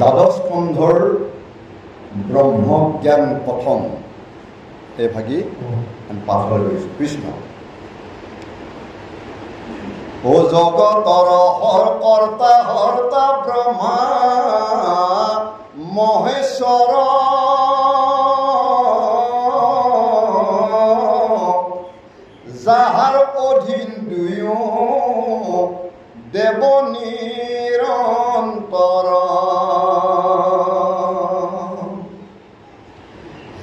দ্বাদশ স্কন্ধৰ ব্ৰহ্মজ্ঞান প্ৰথম এই ভাগি পাঠ হৈ গৈছোঁ। কৃষ্ণ ও জগতৰ কৰ্তা হৰ্তা ব্ৰহ্মা মহেশ্বৰ যাহাৰ অধীন দুয়ো দেৱ নিৰন্তৰ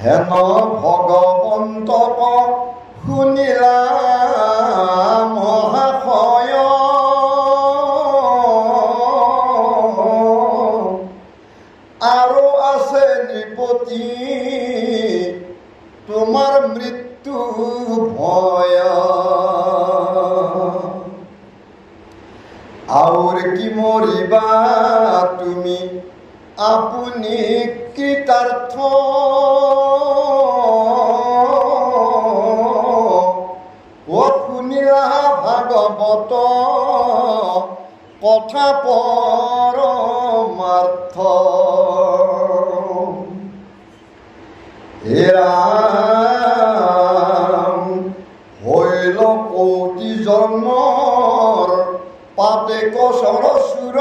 হেন ভগৱন্তক শুনিলা মহাশয় আৰু আছে নৃপতি তোমাৰ মৃত্যু ভয় আউৰ কি মৰিবা তুমি আপুনি কৃতাৰ্থ শুনিলা ভাগৱত কথা পৰমাৰ্থ হে ৰাম হৈল কোটি জন্মৰ পাতে কচৰ চুৰ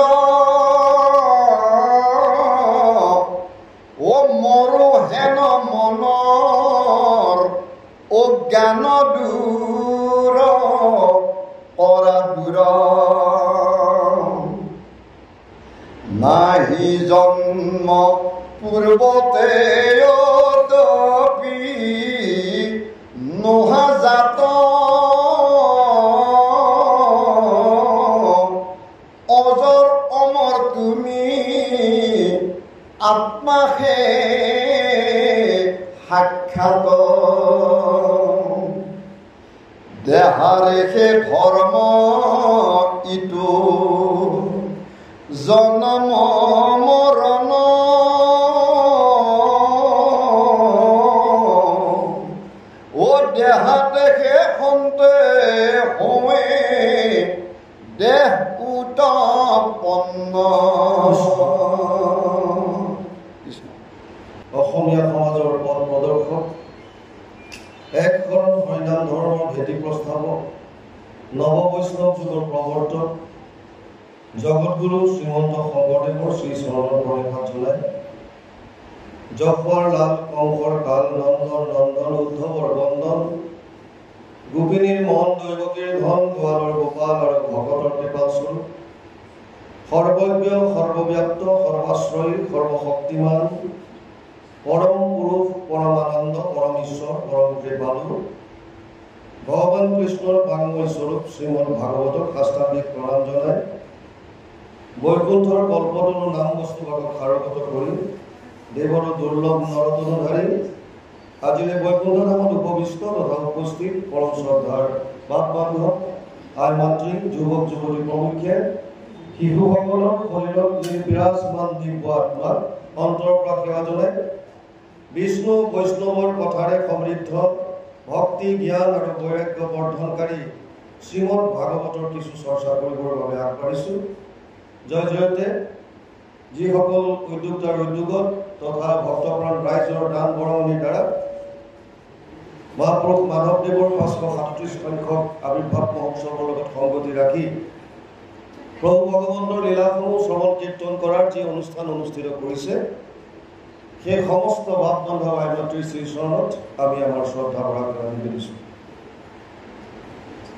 ও মৰো হেন মনৰ অজ্ঞান দূৰ কৰা দূৰ নাহি জন্ম পূৰ্বতে অদপি নোহা জাত অজৰ অমৰ তুমি আত্মাহে সাক্ষাৎ দেহাৰে সে ধৰ্ম ইটো জনম মৰণ ও দেহাতে সে সন্দেহ হয়ে দেহ উৎপন্ন। অসমীয়া সমাজৰ পথ প্ৰদৰ্শক এক শৰণ সন্ধান ধৰ্মৰ ভেটি প্ৰস্তাৱক নৱ বৈষ্ণৱ যুগৰ প্ৰৱৰ্তক জগতগুৰু শ্ৰীমন্ত শংকৰদেৱৰ শ্ৰী চৰণত প্ৰণিপাত জনাই যশোৱাৰ লাল কংকৰ কাল নন্দন নন্দন উদ্ধৱৰ বন্দন গোপিনীৰ মন দৈৱকীৰ ধন গোৱালৰ গোপাল আৰু ভকতৰ কৃপাচুৰ সৰ্বজ্ঞ সৰ্বব্যাপ্ত সৰ্বাশ্ৰয়ী সৰ্বশক্তিমান পৰম পুৰুষ পৰমানন্দ পৰম ঈশ্বৰ পৰম কৃপালু ভগৱান কৃষ্ণৰ বাংময় স্বৰূপ শ্ৰীমদ ভাগৱতক সাষ্টাংগিক প্ৰণাম জনাই বৈকুণ্ঠৰ কল্পতৰু নাম বস্তুভাগক সাৰগত কৰি দেৱৰ দুৰ্লভ নৰতনুধাৰী আজিৰে বৈকুণ্ঠ ধামত উপবিষ্ট তথা উপস্থিত পৰম শ্ৰদ্ধাৰ বাপ বান্ধৱ আই মাতৃ যুৱক যুৱতী প্ৰমুখ্যে শিশুসকলৰ শৰীৰত বিৰাজমান দিব্য আত্মাক অন্তৰৰ পৰা সেৱা জনাই বিষ্ণু বৈষ্ণৱৰ কথাৰে সমৃদ্ধ ভক্তি জ্ঞান আৰু বৈৰাগ্য বৰ্ধনকাৰী শ্ৰীমদ ভাগৱতৰ কিছু চৰ্চা কৰিবৰ বাবে আগবাঢ়িছোঁ। জয় জয়তে যিসকল উদ্যোক্তাৰ উদ্যোগত তথা ভক্তপ্ৰাণ ৰাইজৰ দান বৰঙণিৰ দ্বাৰা মহাপুৰুষ মাধৱদেৱৰ 537 সংখ্যক আৱিৰ্ভাৱ মহোৎসৱৰ লগত সংগতি ৰাখি প্ৰভু ভগৱন্তৰ লীলাসমূহ শ্ৰৱণ কীৰ্তন কৰাৰ যি অনুষ্ঠান অনুষ্ঠিত কৰিছে সেই সমস্ত বাপ বান্ধৱ আই মাতৃৰ শ্ৰীচৰণত আমি আমাৰ শ্ৰদ্ধা পৰাজ্ঞানী দিছোঁ।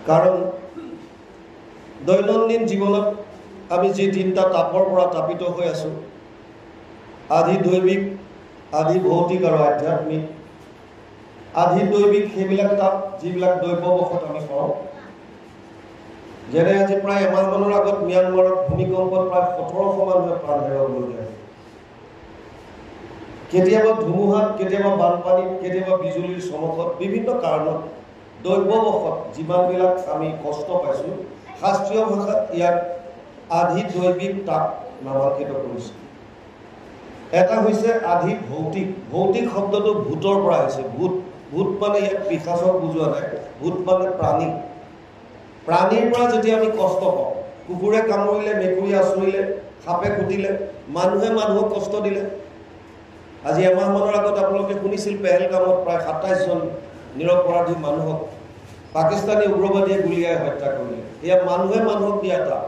কাৰণ দৈনন্দিন জীৱনত আমি যি তিনিটা তাপৰ পৰা তাপিত হৈ আছোঁ আধি দৈবিক আধি ভৌতিক আৰু আধ্যাত্মিক আধি দৈবিক সেইবিলাক তাপ যিবিলাক দৈৱবশত আমি পাওঁ যেনে আজি প্ৰায় এমাহমানৰ আগত ম্যানমাৰত ভূমিকম্পত প্ৰায় 1700 মানুহে প্ৰাণ হেৰুৱাবলগীয়া হৈছে। কেতিয়াবা ধুমুহাত কেতিয়াবা বানপানীত কেতিয়াবা বিজুলীৰ চমকত বিভিন্ন কাৰণত দৈৱবশত যিমানবিলাক আমি কষ্ট পাইছোঁ শাস্ত্ৰীয় ভাষাত ইয়াক আধি দৈবিক তাপ নামাঙ্কিত কৰিছে। এটা হৈছে আধি ভৌতিক ভৌতিক শব্দটো ভূতৰ পৰা আহিছে। ভূত ভূত মানে ইয়াক পিশাচক বুজোৱা নাই, ভূত মানে প্ৰাণী। প্ৰাণীৰ পৰা যেতিয়া আমি কষ্ট পাওঁ কুকুৰে কামুৰিলে মেকুৰী আঁচুৰিলে সাপে খুটিলে, মানুহে মানুহক কষ্ট দিলে। আজি এমাহমানৰ আগত আপোনালোকে শুনিছিল পেহেলগামত প্ৰায় ২৭ জন নিৰপৰাধী মানুহক পাকিস্তানী উগ্ৰবাদীয়ে গুলীয়াই হত্যা কৰিলে। এয়া মানুহে মানুহক দিয়া তাপ।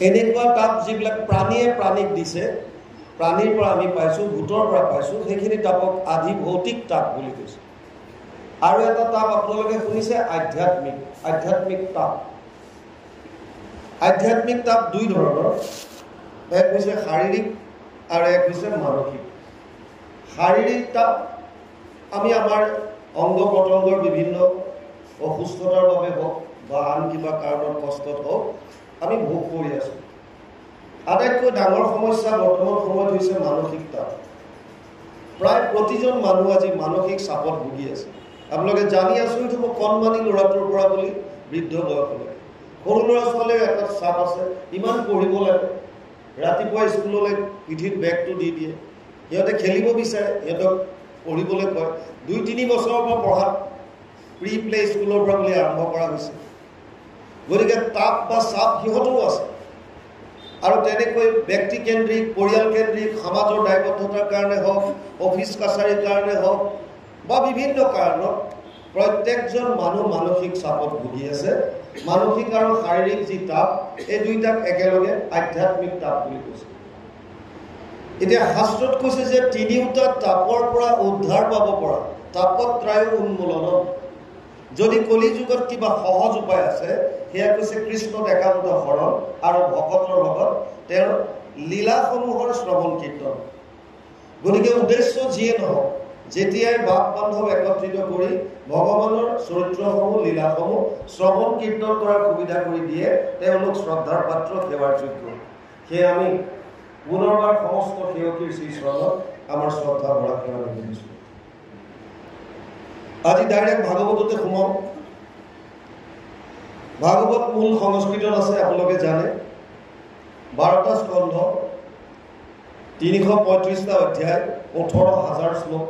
এনেকুৱা তাপ যিবিলাক প্ৰাণীয়ে প্ৰাণীক দিছে, প্ৰাণীৰ পৰা আমি পাইছোঁ, ভূতৰ পৰা পাইছোঁ, সেইখিনি তাপক আধি ভৌতিক তাপ বুলি কৈছে। আৰু এটা তাপ আপোনালোকে শুনিছে আধ্যাত্মিক তাপ। আধ্যাত্মিক তাপ দুই ধৰণৰ, এক হৈছে শাৰীৰিক আৰু এক হৈছে মানসিক। শাৰীৰিক তাপ আমি আমাৰ অংগ প্ৰত্যংগৰ বিভিন্ন অসুস্থতাৰ বাবে হওক বা আন কিবা কাৰণত কষ্টত হওক আমি ভোগ কৰি আছোঁ। আটাইতকৈ ডাঙৰ সমস্যা বৰ্তমান সময়ত হৈছে মানসিক তাপ। প্ৰায় প্ৰতিজন মানুহ আজি মানসিক চাপত ভুগি আছে। আপোনালোকে জানি আচৰিত হ'ব, কণমানি ল'ৰাটোৰ পৰা বুলি বৃদ্ধ বয়সলৈকে সৰু ল'ৰা ছোৱালীৰ এটা চাপ আছে, ইমান পঢ়িব লাগে, ৰাতিপুৱা স্কুললৈ পিঠিত বেগটো দি দিয়ে, সিহঁতে খেলিব বিচাৰে, সিহঁতক পঢ়িবলৈ কয়। ২-৩ বছৰৰ পৰা পঢ়াত প্ৰি প্লে স্কুলৰ পৰা বুলি আৰম্ভ কৰা হৈছে। গতিকে তাপ বা চাপ সিহঁতৰো আছে। আৰু তেনেকৈ ব্যক্তিকেন্দ্ৰিক, পৰিয়ালকেন্দ্ৰিক, সমাজৰ দায়বদ্ধতাৰ কাৰণে হওক, অফিচ কাছাৰীৰ কাৰণে হওক বা বিভিন্ন কাৰণত প্ৰত্যেকজন মানুহ মানসিক চাপত ভুগি আছে। মানসিক আৰু শাৰীৰিক যি তাপ, এই দুইটাক একেলগে আধ্যাত্মিক তাপ বুলি কৈছে। এতিয়া শাস্ত্ৰত কৈছে যে তিনিওটা তাপৰ পৰা উদ্ধাৰ পাব পৰা, তাপত্ৰায় উন্মূলন। যদি কলি যুগত কিবা সহজ উপায় আছে, সেয়া কৈছে কৃষ্ণত একান্ত শৰণ আৰু ভকতৰ লগত তেওঁৰ লীলাসমূহৰ শ্ৰৱণ কীৰ্তন। গতিকে উদ্দেশ্য যিয়ে নহওক, যেতিয়াই বাপ বান্ধৱ একত্ৰিত কৰি ভগৱানৰ চৰিত্ৰসমূহ, লীলাসমূহ শ্ৰৱণ কীৰ্তন কৰাৰ সুবিধা কৰি দিয়ে, তেওঁলোক শ্ৰদ্ধাৰ পাত্ৰ, সেৱাৰ যোগ্য। সেয়ে আমি পুনৰবাৰ সমস্ত সেৱকীৰ শ্ৰীচৰণত আমাৰ শ্ৰদ্ধা ভৰা সেৱা নিবেদিছোঁ। আজি ডাইৰেক্ট ভাগৱততে সোমাওঁ। ভাগৱত মূল সংস্কৃতত আছে, আপোনালোকে জানে। 12টা স্কন্ধ, 335টা অধ্যায়, 18,000 শ্লোক,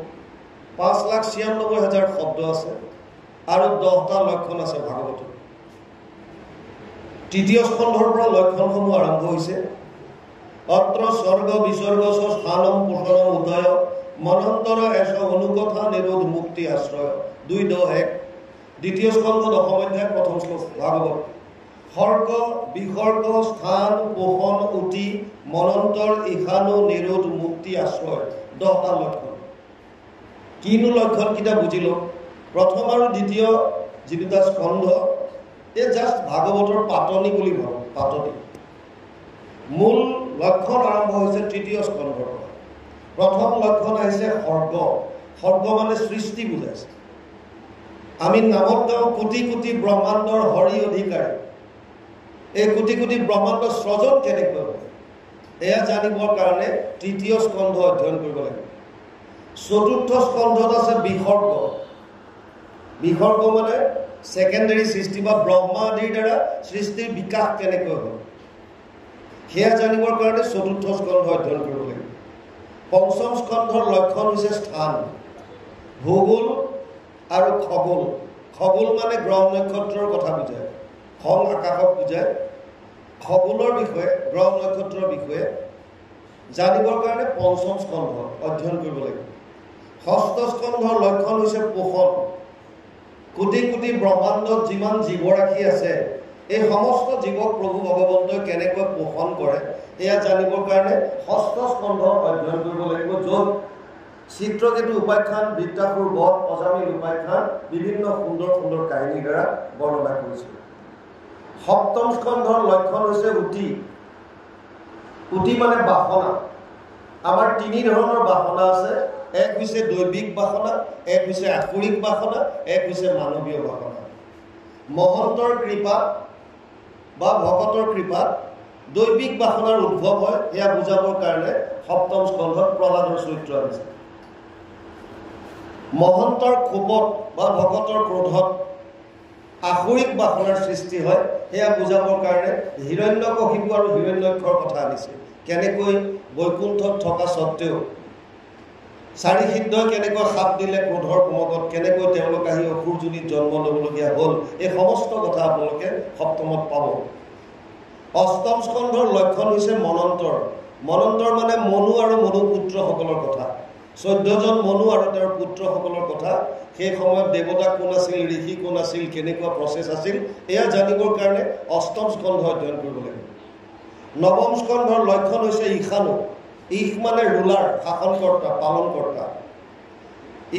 5,96,000 শব্দ আছে আৰু 10টা লক্ষণ আছে ভাগৱতত। তৃতীয় স্কন্ধৰ পৰা লক্ষণসমূহ আৰম্ভ হৈছে। অত্ৰ স্বৰ্গ বিসৰ্গ স্থানম পোষণম উদয় মনন্তৰ এশ অনুকথা নিৰোধ মুক্তি আশ্ৰয় 2:1। দ্বিতীয় স্কন্ধ 10ম অধ্যায় 1ম শ্লোক ভাগৱত। সৰ্গ বিসৰ্গ স্থান পোষণ উতি মনন্তৰ ঈশানু নিৰোধ মুক্তি আশ্ৰয় 10টা লক্ষণ। কিনো লক্ষণ কেইটা বুজিলো। প্ৰথম আৰু দ্বিতীয় যি দুটা স্কন্ধ, এই জাষ্ট ভাগৱতৰ পাতনি বুলি ভাবোঁ, পাতনি। মূল লক্ষণ আৰম্ভ হৈছে তৃতীয় স্কন্ধৰ পৰা। প্ৰথম লক্ষণ আহিছে সৰ্গ। সৰ্গ মানে সৃষ্টি বুজাইছে। আমি নামত গাওঁ কোটি কোটি ব্ৰহ্মাণ্ডৰ হৰি অধিকাৰী। এই কোটি কোটি ব্ৰহ্মাণ্ড স্ৰজন কেনেকৈ হয়, এয়া জানিবৰ কাৰণে তৃতীয় স্কন্ধ অধ্যয়ন কৰিব লাগিব। চতুৰ্থ স্কন্ধত আছে বিসৰ্গ। বিসৰ্গ মানে ছেকেণ্ডাৰী সৃষ্টি বা ব্ৰহ্মা আদিৰ দ্বাৰা সৃষ্টিৰ বিকাশ কেনেকৈ হয়, সেয়া জানিবৰ কাৰণে চতুৰ্থ স্কন্ধ অধ্যয়ন কৰিব লাগিব। পঞ্চম স্কন্ধৰ লক্ষণ হৈছে স্থান, ভূগোল আৰু খগোল। খগোল মানে গ্ৰহ নক্ষত্ৰৰ কথা বুজায়, খং আকাশক বুজায়। খগোলৰ বিষয়ে, গ্ৰহ নক্ষত্ৰৰ বিষয়ে জানিবৰ কাৰণে পঞ্চম স্কন্ধ অধ্যয়ন কৰিব লাগিব। ষষ্ঠ স্কন্ধৰ লক্ষণ হৈছে পোষণ। কোটি কোটি ব্ৰহ্মাণ্ডত যিমান জীৱৰাশি আছে, এই সমস্ত জীৱক প্ৰভু ভগৱন্তই কেনেকৈ পোষণ কৰে, এয়া জানিবৰ কাৰণে ষষ্ঠ স্কন্ধ অধ্যয়ন কৰিব লাগিব, য'ত চিত্ৰকেতু উপাখ্যান, বৃত্তাসুৰ বধ, অজামিল উপাখ্যান বিভিন্ন সুন্দৰ সুন্দৰ কাহিনীৰ দ্বাৰা বৰ্ণনা কৰিছিল। সপ্তম স্কন্ধৰ লক্ষণ হৈছে উতি। উতি মানে বাসনা। আমাৰ 3 ধৰণৰ বাসনা আছে। এক হৈছে দৈবিক বাসনা, এক হৈছে আসুৰিক বাসনা, এক হৈছে মানৱীয় বাসনা। মহন্তৰ কৃপাত বা ভকতৰ কৃপাত দৈবিক বাসনাৰ উদ্ভৱ হয়, এয়া বুজাবৰ কাৰণে সপ্তম স্কন্ধত প্ৰহ্লাদৰ চৰিত্ৰ আছে। মহন্তৰ ক্ষোভত বা ভকতৰ ক্ৰোধত আসুৰিক বাসনাৰ সৃষ্টি হয়, সেয়া বুজাবৰ কাৰণে হিৰণ্যকশিপু আৰু হিৰণ্যক্ষৰ কথা আনিছে। কেনেকৈ বৈকুণ্ঠত থকা স্বত্তেও 4 সিদ্ধই কেনেকৈ সাপ দিলে ক্ৰোধৰ কুমকত, কেনেকৈ তেওঁলোক আহি অসুৰজনীত জন্ম ল'বলগীয়া হ'ল, এই সমস্ত কথা আপোনালোকে সপ্তমত পাব। অষ্টম স্কন্ধৰ লক্ষণ হৈছে মনন্তৰ। মনন্তৰ মানে মনু আৰু মনু পুত্ৰসকলৰ কথা। 14জন মনু আৰু তেওঁৰ পুত্ৰসকলৰ কথা। সেই সময়ত দেৱতা কোন আছিল, ঋষি কোন আছিল, কেনেকুৱা প্ৰচেছ আছিল, এয়া জানিবৰ কাৰণে অষ্টম স্কন্ধ অধ্যয়ন কৰিব লাগিব। নৱম স্কন্ধৰ লক্ষণ হৈছে ঈশানু। ঈশ মানে ৰুলাৰ, শাসনকৰ্তা, পালনকৰ্তা।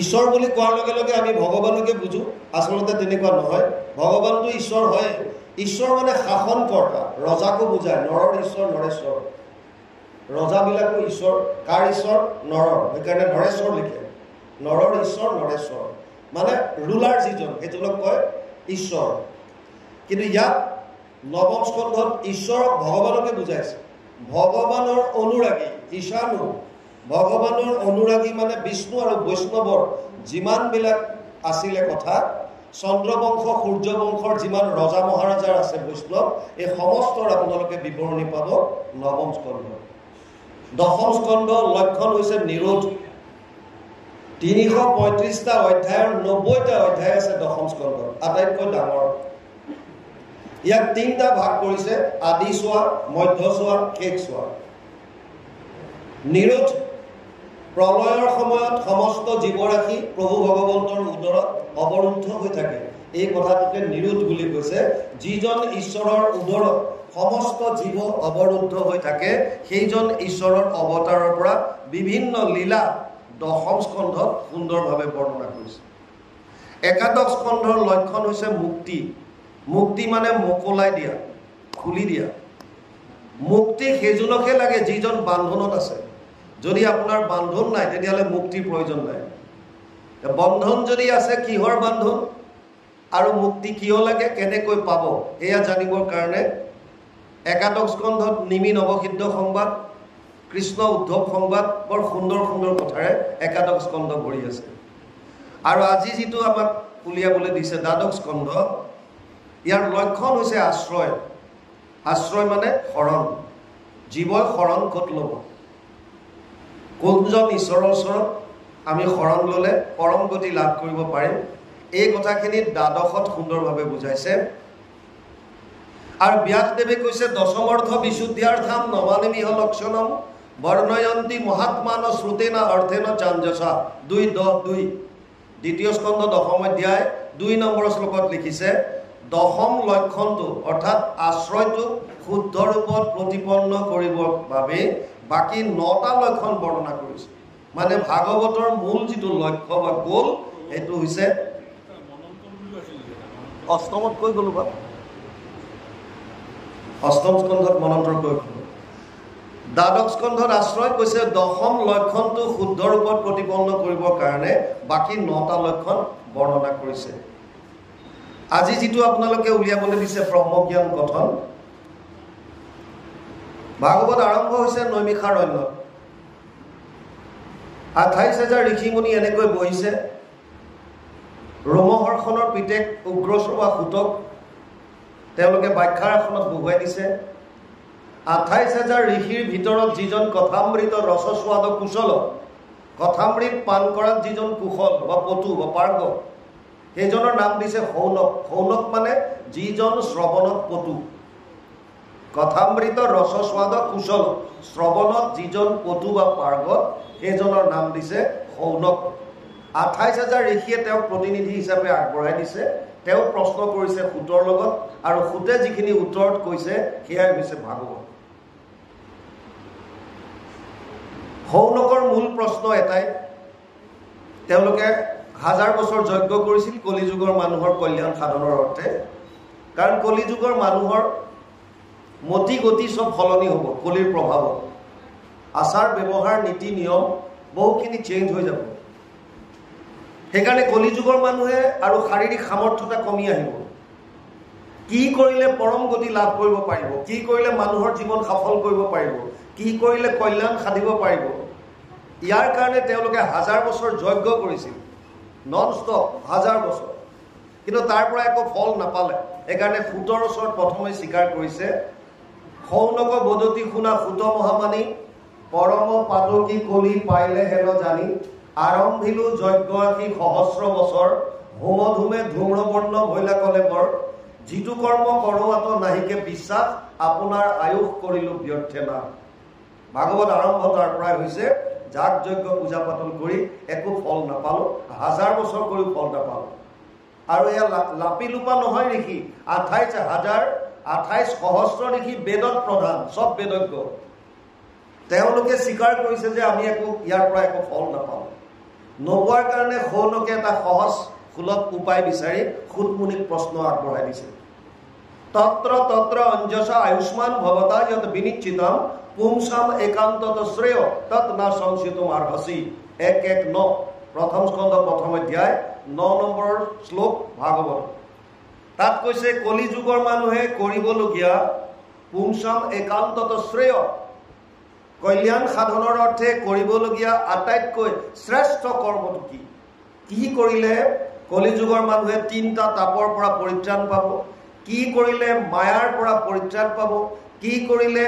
ঈশ্বৰ বুলি কোৱাৰ লগে লগে আমি ভগৱানকে বুজো, আচলতে তেনেকুৱা নহয়। ভগৱানটো ঈশ্বৰ হয়। ঈশ্বৰ মানে শাসনকৰ্তা, ৰজাকো বুজায়। নৰৰ ঈশ্বৰ নৰেশ্বৰ, ৰজাবিলাকো ঈশ্বৰ। কাৰ ঈশ্বৰ? নৰৰ, সেইকাৰণে নৰেশ্বৰ লিখে। নৰৰ ঈশ্বৰ নৰেশ্বৰ মানে ৰুলাৰ যিজন, সেইজনক কয় ঈশ্বৰ। কিন্তু ইয়াত নৱম স্কন্ধত ঈশ্বৰক ভগৱানকে বুজাইছে। ভগৱানৰ অনুৰাগী ঈশানু, ভগৱানৰ অনুৰাগী মানে বিষ্ণু আৰু বৈষ্ণৱৰ যিমানবিলাক আছিলে কথা, চন্দ্ৰবংশ সূৰ্যবংশৰ যিমান ৰজা মহাৰাজাৰ আছে বৈষ্ণৱ, এই সমস্তৰ আপোনালোকে বিৱৰণী পাব নৱম স্কন্ধ। দশম স্কন্ধ লক্ষণ হৈছে নিৰোধ। 335টা অধ্যায়ৰ 90টা অধ্যায় আছে দশম স্কন্ধ, আটাইতকৈ ডাঙৰ। ইয়াক 3টা ভাগ কৰিছে, আদি চোৱা, মধ্য চোৱা, শেষ চোৱা। নিৰোধ প্ৰলয়ৰ সময়ত সমস্ত জীৱৰাশি প্ৰভু ভগৱন্তৰ উদৰত অৱৰুদ্ধ হৈ থাকে। এই কথাটোকে নিৰোধ বুলি কৈছে। যিজন ঈশ্বৰৰ উদৰত সমস্ত জীৱ অৱৰুদ্ধ হৈ থাকে, সেইজন ঈশ্বৰৰ অৱতাৰৰ পৰা বিভিন্ন লীলা দশম স্কন্ধত সুন্দৰভাৱে বৰ্ণনা কৰিছে। একাদশ স্কন্ধৰ লক্ষণ হৈছে মুক্তি। মুক্তি মানে মোকলাই দিয়া, খুলি দিয়া। মুক্তি সেইজনকহে লাগে যিজন বান্ধনত আছে। যদি আপোনাৰ বান্ধন নাই, তেতিয়াহ'লে মুক্তিৰ প্ৰয়োজন নাই। বন্ধন যদি আছে, কিহৰ বান্ধন আৰু মুক্তি কিয় লাগে, কেনেকৈ পাব, এয়া জানিবৰ কাৰণে একাদশ স্কন্ধত নিমি নৱসিদ্ধ সংবাদ, কৃষ্ণ উদ্ধৱ সংবাদ, বৰ সুন্দৰ সুন্দৰ কথাৰে একাদশ স্কন্ধ ভৰি আছে। আৰু আজি যিটো আমাক উলিয়াবলৈ দিছে দ্বাদশ স্কন্ধ, ইয়াৰ লক্ষণ হৈছে আশ্ৰয়। আশ্ৰয় মানে শৰণ। জীৱই শৰণ ক'ত ল'ব? কোনজন ঈশ্বৰৰ ওচৰত আমি শৰণ ল'লে পৰম গতি লাভ কৰিব পাৰিম, এই কথাখিনি দ্বাদশত সুন্দৰভাৱে বুজাইছে। আৰু ব্যাসদেৱে কৈছে দশমৰ্থ বিশুদ্ধ্যাৰ্থম নমানিমিহ লক্ষণম বৰ্ণয়ন্তী মহাত্মান শ্ৰুতেন অৰ্থেন চাঞ্জসা। 2:10-2 দ্বিতীয় স্কন্ধ দশম অধ্যায় 2 নম্বৰ শ্লোকত লিখিছে, দশম লক্ষণটো অৰ্থাৎ আশ্ৰয়টো শুদ্ধ ৰূপত প্ৰতিপন্ন কৰিবৰ বাবে বাকী 9টা লক্ষণ বৰ্ণনা কৰিছে। মানে ভাগৱতৰ মূল যিটো লক্ষ্য বা গ'ল, সেইটো হৈছে অষ্টমত কৈ গ'লো বা অষ্টম স্কন্ধত মনন্তৰ কৈ গ'লো। দ্বাদশ স্কন্ধত আশ্ৰয় কৈছে দশম লক্ষণটো শুদ্ধ ৰূপত প্ৰতিপন্ন কৰিবৰ কাৰণে বাকী 9টা লক্ষণ বৰ্ণনা কৰিছে। আজি যিটো আপোনালোকে উলিয়াবলৈ দিছে ব্ৰহ্মজ্ঞান কথন, ভাগৱত আৰম্ভ হৈছে নৈমিষাৰণ্যত। 28,000 ঋষিমুনি এনেকৈ বহিছে। ৰোমহৰ্ষণৰ পিতেক উগ্ৰশ্ৰৱা সূতক তেওঁলোকে ব্যাখ্যাৰ আসনত বহুৱাই দিছে। 28,000 ঋষিৰ ভিতৰত যিজন কথামৃত ৰসস্বাদ কুশল, কথামৃত পান কৰাত যিজন কুশল বা পটু বা পাৰ্গ, সেইজনৰ নাম দিছে শৌনক। শৌনক মানে যিজন শ্ৰৱণত পটু। কথামৃত ৰসস্বাদ কুশল, শ্ৰৱণত যিজন পটু বা পাৰ্গত, সেইজনৰ নাম দিছে শৌনক। 28,000 ঋষিয়ে তেওঁক প্ৰতিনিধি হিচাপে আগবঢ়াই দিছে। তেওঁ প্ৰশ্ন কৰিছে সূতৰ লগত, আৰু সূতে যিখিনি উত্তৰত কৈছে সেয়াই হৈছে ভাগৱত। শৌনকৰ মূল প্ৰশ্ন এটাই, তেওঁলোকে 1000 বছৰ যজ্ঞ কৰিছিল কলিযুগৰ মানুহৰ কল্যাণ সাধনৰ অৰ্থে। কাৰণ কলিযুগৰ মানুহৰ মতি গতি চব সলনি হ'ব কলিৰ প্ৰভাৱত। আচাৰ ব্যৱহাৰ নীতি নিয়ম বহুখিনি চেঞ্জ হৈ যাব। সেইকাৰণে কলিযুগৰ মানুহে আৰু শাৰীৰিক সামৰ্থ্যতা কমি আহিব। কি কৰিলে পৰম গতি লাভ কৰিব পাৰিব, কি কৰিলে মানুহৰ জীৱন সফল কৰিব পাৰিব, কি কৰিলে কল্যাণ সাধিব পাৰিব, ইয়াৰ কাৰণে তেওঁলোকে 1000 বছৰ যজ্ঞ কৰিছিল, নন ষ্টপ 1000 বছৰ। কিন্তু তাৰ পৰা একো ফল নাপালে। সেইকাৰণে সূতৰ ওচৰত প্ৰথমে স্বীকাৰ কৰিছে, শৌনক বদতি শুনা সূত মহামানী পৰম পাতকী কলি পাইলে হেন জানি আৰম্ভিলো যজ্ঞ আশী সহস্ৰ বছৰ হোম ধুমে ধূম্ৰবৰ্ণ ভৈলা কলে বৰ যিটো কৰ্ম কৰোৱাত নাহিকে বিশ্বাস আপোনাৰ আয়ুস কৰিলো ব্যৰ্থে না। ভাগৱত আৰম্ভ তাৰ পৰাই হৈছে যাগ যজ্ঞ পূজা পাতল কৰি একো ফল নাপালো, 1000 বছৰ কৰি ফল নাপালো। আৰু এয়া লাপি লোপা নহয় ঋষি, 28 সহস্ৰ ঋষি বেদত প্ৰধান, চব বেদজ্ঞ। তেওঁলোকে স্বীকাৰ কৰিছে যে আমি একো ইয়াৰ পৰা একো ফল নাপাওঁ। নোপোৱাৰ কাৰণে সৌনকে এটা সহজ সুলভ উপায় বিচাৰি সুতমুনিক প্ৰশ্ন আগবঢ়াই দিছে। তত্ৰ তত্ৰ অঞ্জসা আয়ুষ্মান ভৱতা যত বিনিশ্চিতম পুংসাম একান্তত শ্ৰেয় তৎ না সংশিতম আৰ্হসি। 1:1:9 প্ৰথম স্কন্ধ প্ৰথম অধ্যায় 9 নম্বৰ শ্লোক ভাগৱত। তাত কৈছে কলি যুগৰ মানুহে কৰিবলগীয়া পুংসাম একান্তত শ্ৰেয়, কল্যাণ সাধনৰ অৰ্থে কৰিবলগীয়া আটাইতকৈ শ্ৰেষ্ঠ কৰ্মটো কি? কি কৰিলে কলি যুগৰ মানুহে 3টা তাপৰ পৰা পৰিত্ৰাণ পাব? কি কৰিলে মায়াৰ পৰা পৰিত্ৰাণ পাব? কি কৰিলে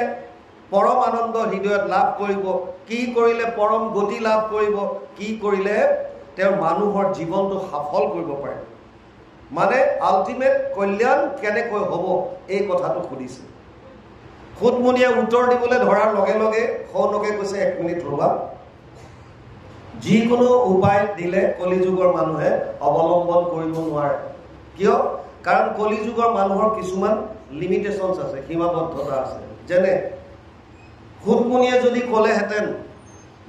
পৰম আনন্দ হৃদয়ত লাভ কৰিব? কি কৰিলে পৰম গতি লাভ কৰিব? কি কৰিলে তেওঁৰ মানুহৰ জীৱনটো সফল কৰিব পাৰে? মানে আল্টিমেট কল্যাণ কেনেকৈ হ'ব এই কথাটো সুধিছে। সুতমুনিয়ে উত্তৰ দিবলৈ ধৰাৰ লগে লগে সৌনকে কৈছে 1 মিনিট ৰবা, যিকোনো উপায় দিলে কলিযুগৰ মানুহে অৱলম্বন কৰিব নোৱাৰে। কিয়? কাৰণ কলিযুগৰ মানুহৰ কিছুমান লিমিটেশনছ আছে, সীমাবদ্ধতা আছে। যেনে সুতমুনিয়ে যদি ক'লেহেঁতেন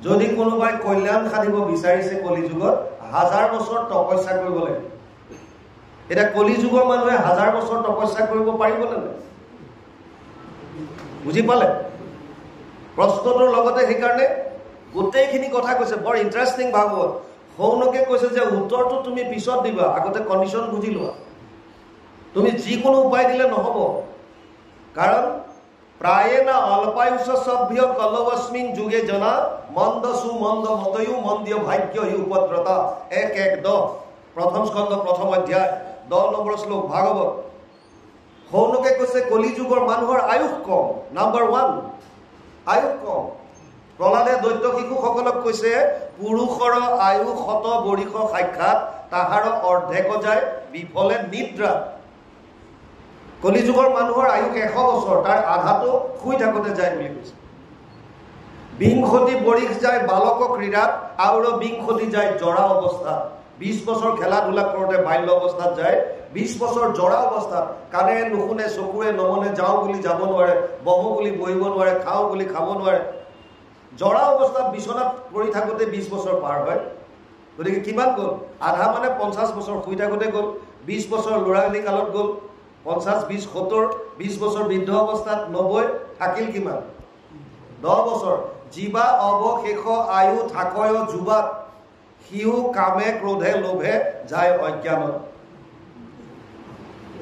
যদি কোনোবাই কল্যাণ সাধিব বিচাৰিছে কলিযুগত 1000 বছৰ তপস্যা কৰিব লাগিব। এটা কলিযুগৰ মানুহে 1000 বছৰ তপস্যা কৰিব পাৰিবনে নাই? বুজি পালে প্ৰশ্নটোৰ লগতে? সেইকাৰণে গোটেইখিনি কথা কৈছে, বৰ ইণ্টাৰেষ্টিং ভাগৱত। সৌনকে কৈছে যে উত্তৰটো তুমি পিছত দিবা, আগতে কণ্ডিশ্যন বুজি লোৱা। তুমি যিকোনো উপায় দিলে নহ'ব। কাৰণ প্ৰায়ে না অল্পায়ুষ সভ্য কলবস্মিন যুগে জনা মন্দ সুমন্দ মতয়ু মন্দিয় ভাগ্য হি উপদ্ৰতা। 1:1:10 প্ৰথম স্কন্ধ প্ৰথম অধ্যায় 10 নম্বৰ শ্লোক ভাগৱত। সৌনকে কৈছে কলিযুগৰ মানুহৰ আয়ুস কম। নাম্বাৰ 1 আয়ুস কম। প্ৰহ্লাদে দৈত্য শিশুসকলক কৈছে পুৰুষৰ আয়ু 100 বৰিষ সাক্ষাৎ, তাহাৰ অৰ্ধেক যায় বিফলে নিদ্ৰা। কলিযুগৰ মানুহৰ আয়ুস 100 বছৰ, তাৰ আধাটো শুই থাকোঁতে যায় বুলি কৈছে। 20 বৰিষ যায় বালক ক্ৰীড়াত, আৰু 20 যায় জৰা অৱস্থাত। 20 বছৰ খেলা ধূলা কৰোঁতে বাল্য অৱস্থাত যায়, 20 বছৰ জৰা অৱস্থাত। কাণে নুশুনে, চকুৰে নমনে, যাওঁ বুলি যাব নোৱাৰে, বহো বুলি বহিব নোৱাৰে, খাওঁ বুলি খাব নোৱাৰে। জৰা অৱস্থাত বিচনাত পৰি থাকোঁতে 20 বছৰ পাৰ হয়। গতিকে কিমান গ'ল? আধা মানে 50 বছৰ শুই থাকোঁতে গ'ল, 20 বছৰ ল'ৰালি কালত গ'ল, 50, 20, 70, 20 বছৰ বৃদ্ধ অৱস্থাত 90, থাকিল কিমান? 10 বছৰ। জীৱা অৱশেষ আয়ু থাকয় যুৱাত, সিও কামে ক্ৰোধে লোভে যায় অজ্ঞানত।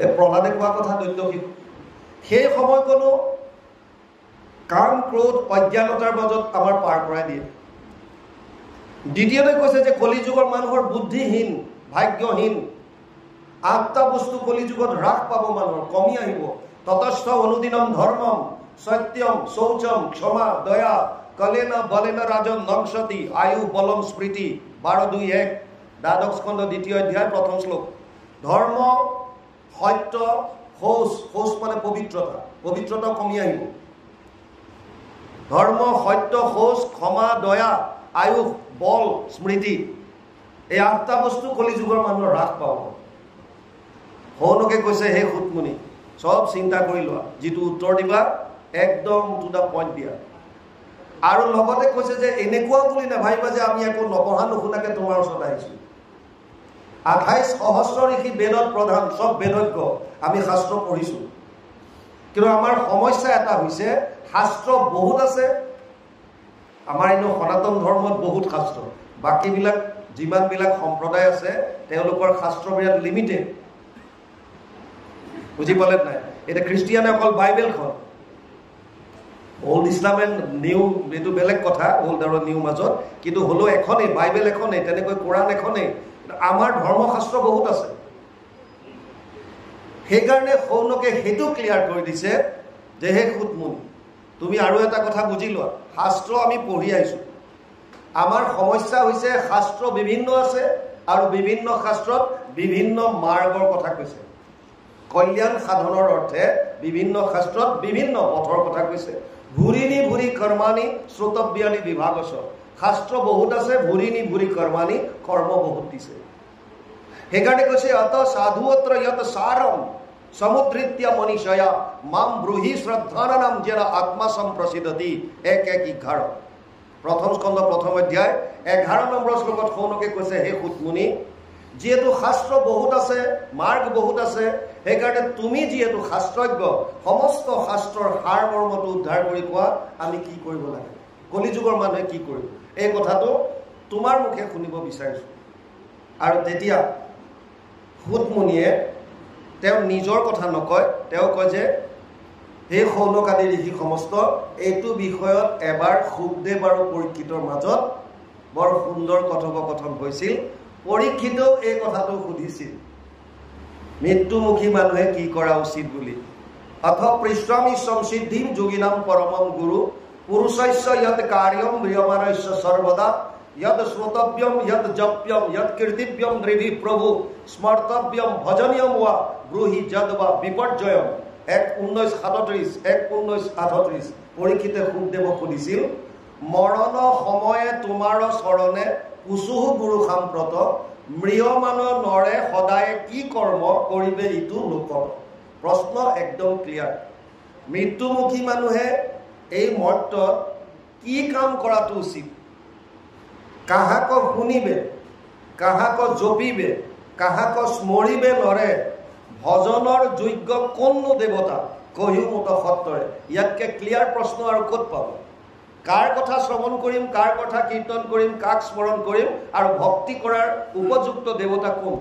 এই প্ৰহ্লাদে কোৱা কথা দৈত্য শিশু। সেই সময়কণো কাম ক্ৰোধ অজ্ঞানতাৰ মাজত আমাৰ পাৰ কৰাই দিয়ে। দ্বিতীয়তে কৈছে যে কলিযুগৰ মানুহৰ বুদ্ধিহীন, ভাগ্যহীন। 8টা বস্তু কলিযুগত হ্ৰাস পাব, মানুহৰ কমি আহিব। ততস্থ অনুদিনম ধৰ্মম সত্যম শৌচম ক্ষমা দয়া কলেন বলেন ৰাজন নংসতি আয়ু বলম স্মৃতি। 12:2:1 দ্বাদশ স্কন্ধ 2য় অধ্যায় 1ম শ্লোক। ধৰ্ম, সত্য, শৌচ। শৌচ মানে পবিত্ৰতা, পবিত্ৰতা কমি আহিব। ধৰ্ম, সত্য, শৌচ, ক্ষমা, দয়া, আয়ুস, বল, স্মৃতি। এই 8টা বস্তু কলিযুগৰ মানুহৰ হ্ৰাস পাব। সৌনকে কৈছে হে সুতমুনি, চব চিন্তা কৰি লোৱা, যিটো উত্তৰ দিবা একদম টু দা পইণ্ট দিয়া। আৰু লগতে কৈছে যে এনেকুৱা বুলি নাভাবিবা যে আমি একো নপঢ়া নুশুনাকে তোমাৰ ওচৰত আহিছোঁ। 28 সহস্ৰ ঋষি বেদত প্ৰধান, চব বেদজ্ঞ। আমি শাস্ত্ৰ পঢ়িছোঁ, কিন্তু আমাৰ সমস্যা এটা হৈছে শাস্ত্ৰ বহুত আছে। আমাৰ এনেও সনাতন ধৰ্মত বহুত শাস্ত্ৰ, বাকীবিলাক যিমানবিলাক সম্প্ৰদায় আছে তেওঁলোকৰ শাস্ত্ৰ বিৰাট লিমিটেড। বুজি পালে নাই? এতিয়া খ্ৰীষ্টিয়ানে অকল বাইবেলখন, অল্ড ইছলাম এণ্ড নিউ এইটো বেলেগ কথা, অল্ড আৰু নিউ মাজত, কিন্তু হ'লেও এখনেই বাইবেল, এখনেই তেনেকৈ কোৰাণ এখনেই। আমাৰ ধৰ্মশাস্ত্ৰ বহুত আছে। সেইকাৰণে সৌনকে সেইটো ক্লিয়াৰ কৰি দিছে যে হে সুতমুনি, তুমি আৰু এটা কথা বুজি লোৱা, শাস্ত্ৰ আমি পঢ়ি আহিছোঁ। আমাৰ সমস্যা হৈছে শাস্ত্ৰ বিভিন্ন আছে আৰু বিভিন্ন শাস্ত্ৰত বিভিন্ন মাৰ্গৰ কথা কৈছে। কল্যাণ সাধনৰ অৰ্থে বিভিন্ন শাস্ত্ৰত বিভিন্ন পথৰ কথা কৈছে ভুৰিনি ভুৰি কৰ্মানি শ্ৰোতব্যানি বিভাগছ শাস্ত্ৰ বহুত আছে ভুৰিনি ভুৰি কৰ্মানি কৰ্ম বহুত দিছে সেইকাৰণে কৈছে অত সাধুত্ৰ যত সাৰম সমুদ্ৰিত্য মনীষয়া মাম ব্ৰুহি শ্ৰদ্ধানাম যেন আত্মা সম্প্ৰসিদ্ধতি 1:11 প্ৰথম স্কন্ধ প্ৰথম অধ্যায় 11 নম্বৰ শ্লোকত সৌনকে কৈছে হে সুতমুনি যেহেতু শাস্ত্ৰ বহুত আছে মাৰ্গ বহুত আছে সেইকাৰণে তুমি যেহেতু শাস্ত্ৰজ্ঞ সমস্ত শাস্ত্ৰৰ সাৰ মৰ্মটো উদ্ধাৰ কৰি কোৱা আমি কি কৰিব লাগে কলিযুগৰ মানুহে কি কৰিব এই কথাটো তোমাৰ মুখে শুনিব বিচাৰিছো আৰু তেতিয়া সুতমুনিয়ে তেওঁ নিজৰ কথা নকয় তেওঁ কয় যে হে সৌনক আদি ঋষি সমস্ত এইটো বিষয়ত এবাৰ সুখদেৱ আৰু পৰীক্ষিতৰ মাজত বৰ সুন্দৰ কথোপকথন হৈছিল পৰীক্ষিতেও এই কথাটো সুধিছিল মৃত্যুমুখী মানুহে কি কৰা উচিত বুলি অথ পৃষ্ঠমি সংসিদ্ধিম যোগিনাম পৰমম গুৰু পুৰুষস্য যত কাৰ্যম ম্ৰিয়মানস্য সৰ্বদা যত শ্ৰোতব্যম যত জপ্যম যত কীৰ্তিব্যম নৃভি প্ৰভু স্মৰ্তব্যম ভজনীয়ম ৱা ব্ৰুহি যদ বা বিপৰ্যয়ম 1:19-38 পৰীক্ষিতে সুখদেৱক সুধিছিল মৰণ সময়ে তোমাৰ চৰণে পুচুহু গুৰু সাম্প্ৰত মৃয়মান নৰে সদায় কি কৰ্ম কৰিবে ইটো লোকৰ প্ৰশ্ন একদম ক্লিয়াৰ মৃত্যুমুখী মানুহে এই মুহূৰ্তত কি কাম কৰাটো উচিত কাহাক শুনিবে কাহাক জপিবে কাহাক স্মৰিবে নৰে ভজনৰ যোগ্য কোননো দেৱতা কহিও মত সত্তৰে ইয়াতকে ক্লিয়াৰ প্ৰশ্ন আৰু ক'ত পাব কাৰ কথা শ্ৰৱণ কৰিম কাৰ কথা কীৰ্তন কৰিম কাক স্মৰণ কৰিম আৰু ভক্তি কৰাৰ উপযুক্ত দেৱতা কোন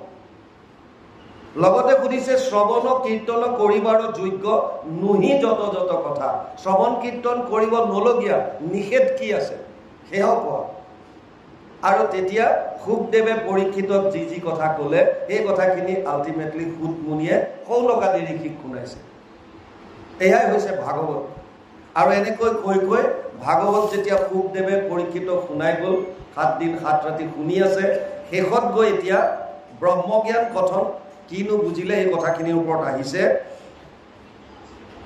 লগতে সুধিছে শ্ৰৱণ কীৰ্তন কৰিবাৰ যোগ্য নুহি যত যত কথা শ্ৰৱণ কীৰ্তন কৰিব নলগীয়া নিষেধ কি আছে সেয়াও কোৱা আৰু তেতিয়া সুখদেৱে পৰীক্ষিতক যি কথা ক'লে এই কথাখিনি আল্টিমেটলি সুতমুনিয়ে সৌনক আদি ঋষিক শুনাইছে এয়াই হৈছে ভাগৱত আৰু এনেকৈ কৈ ভাগৱত যেতিয়া সুখদেৱে পৰীক্ষিতক শুনাই গ'ল 7 দিন 7 ৰাতি শুনি আছে শেষত গৈ এতিয়া ব্ৰহ্মজ্ঞান কথন কিনো বুজিলে এই কথাখিনিৰ ওপৰত আহিছে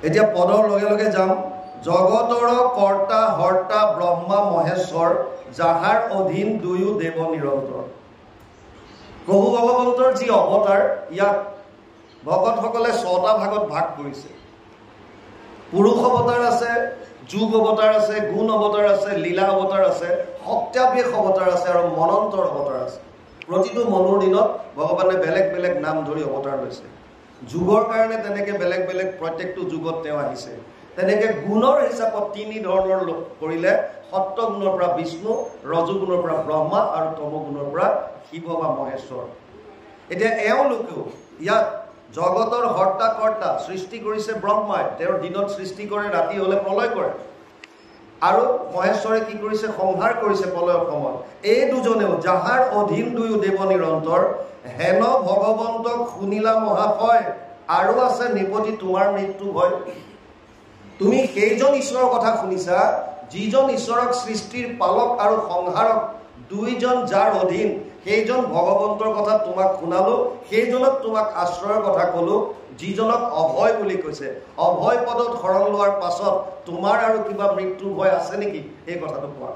এতিয়া পদৰ লগে লগে যাম জগতৰ কৰ্তা হৰ্তা ব্ৰহ্মা মহেশ্বৰ যাহাৰ অধীন দুয়ো দেৱ নিৰন্তৰ প্ৰভু ভগৱন্তৰ যি অৱতাৰ ইয়াক ভকতসকলে 6টা ভাগত ভাগ কৰিছে পুৰুষ অৱতাৰ আছে যুগ অৱতাৰ আছে গুণ অৱতাৰ আছে লীলা অৱতাৰ আছে সত্যাবেশ অৱতাৰ আছে আৰু মনন্তৰ অৱতাৰ আছে প্ৰতিটো মনুৰ দিনত ভগৱানে বেলেগ বেলেগ নাম ধৰি অৱতাৰ লৈছে যুগৰ কাৰণে তেনেকে বেলেগ বেলেগ প্ৰত্যেকটো যুগত তেওঁ আহিছে তেনেকে গুণৰ হিচাপত 3 ধৰণৰ কৰিলে সত্য গুণৰ পৰা বিষ্ণু ৰজ গুণৰ পৰা ব্ৰহ্মা আৰু তম গুণৰ পৰা শিৱ বা মহেশ্বৰ এতিয়া এওঁলোকেও ইয়াত জগতৰ হৰ্তা কৰ্তা সৃষ্টি কৰিছে ব্ৰহ্মাই তেওঁৰ দিনত সৃষ্টি কৰে ৰাতি হলে প্ৰলয় কৰে আৰু মহেশ্বৰে কি কৰিছে সংহাৰ কৰিছে প্ৰলয়ৰ সময়ত এই দুজনেও যাহাৰ অধীন দুয়ো দেৱ নিৰন্তৰ হেন ভগৱন্তক শুনিলা মহাশয় আৰু আছে নিপতি তোমাৰ মৃত্যু হয় তুমি সেইজন ঈশ্বৰৰ কথা শুনিছা যিজন ঈশ্বৰক সৃষ্টিৰ পালক আৰু সংহাৰক দুইজন যাৰ অধীন সেইজন ভগৱন্তৰ কথা তোমাক শুনালো সেইজনক তোমাক আশ্ৰয়ৰ কথা ক'লো যিজনক অভয় বুলি কৈছে অভয় পদত শৰণ লোৱাৰ পাছত তোমাৰ আৰু কিবা মৃত্যু ভয় আছে নেকি এই কথাটো কোৱা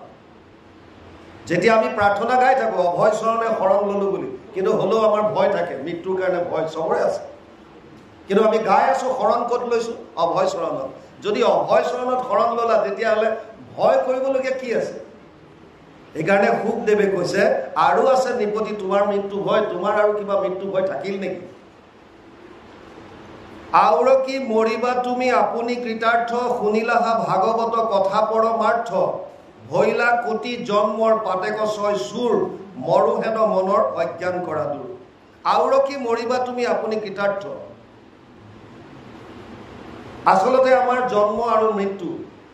যেতিয়া আমি প্ৰাৰ্থনা গাই থাকো অভয় শৰণে শৰণ ললো বুলি কিন্তু হলেও আমাৰ ভয় থাকে মৃত্যুৰ কাৰণে ভয় চবৰে আছে কিন্তু আমি গাই আছো শৰণ ক'ত লৈছো অভয় শৰণত যদি অভয় শৰণত শৰণ ললা তেতিয়াহ'লে ভয় কৰিবলগীয়া কি আছে এইকাৰণে সুখদেৱে কৈছে আৰু আছে নিপতি তোমাৰ মৃত্যু ভয় তোমাৰ আৰু কিবা মৃত্যু ভয় থাকিল নেকি আউৰ কি মৰিবা তুমি আপুনি কৃতাৰ্থ শুনিলাহা ভাগৱত কথা পৰমাৰ্থ ভৈলা কোটি জন্মৰ পাতেক ছয় চুৰ মৰুহেন মনৰ অজ্ঞান কৰা দূৰ আউৰ কি মৰিবা তুমি আপুনি কৃতাৰ্থ আসলতে আমাৰ জন্ম আৰু মৃত্যু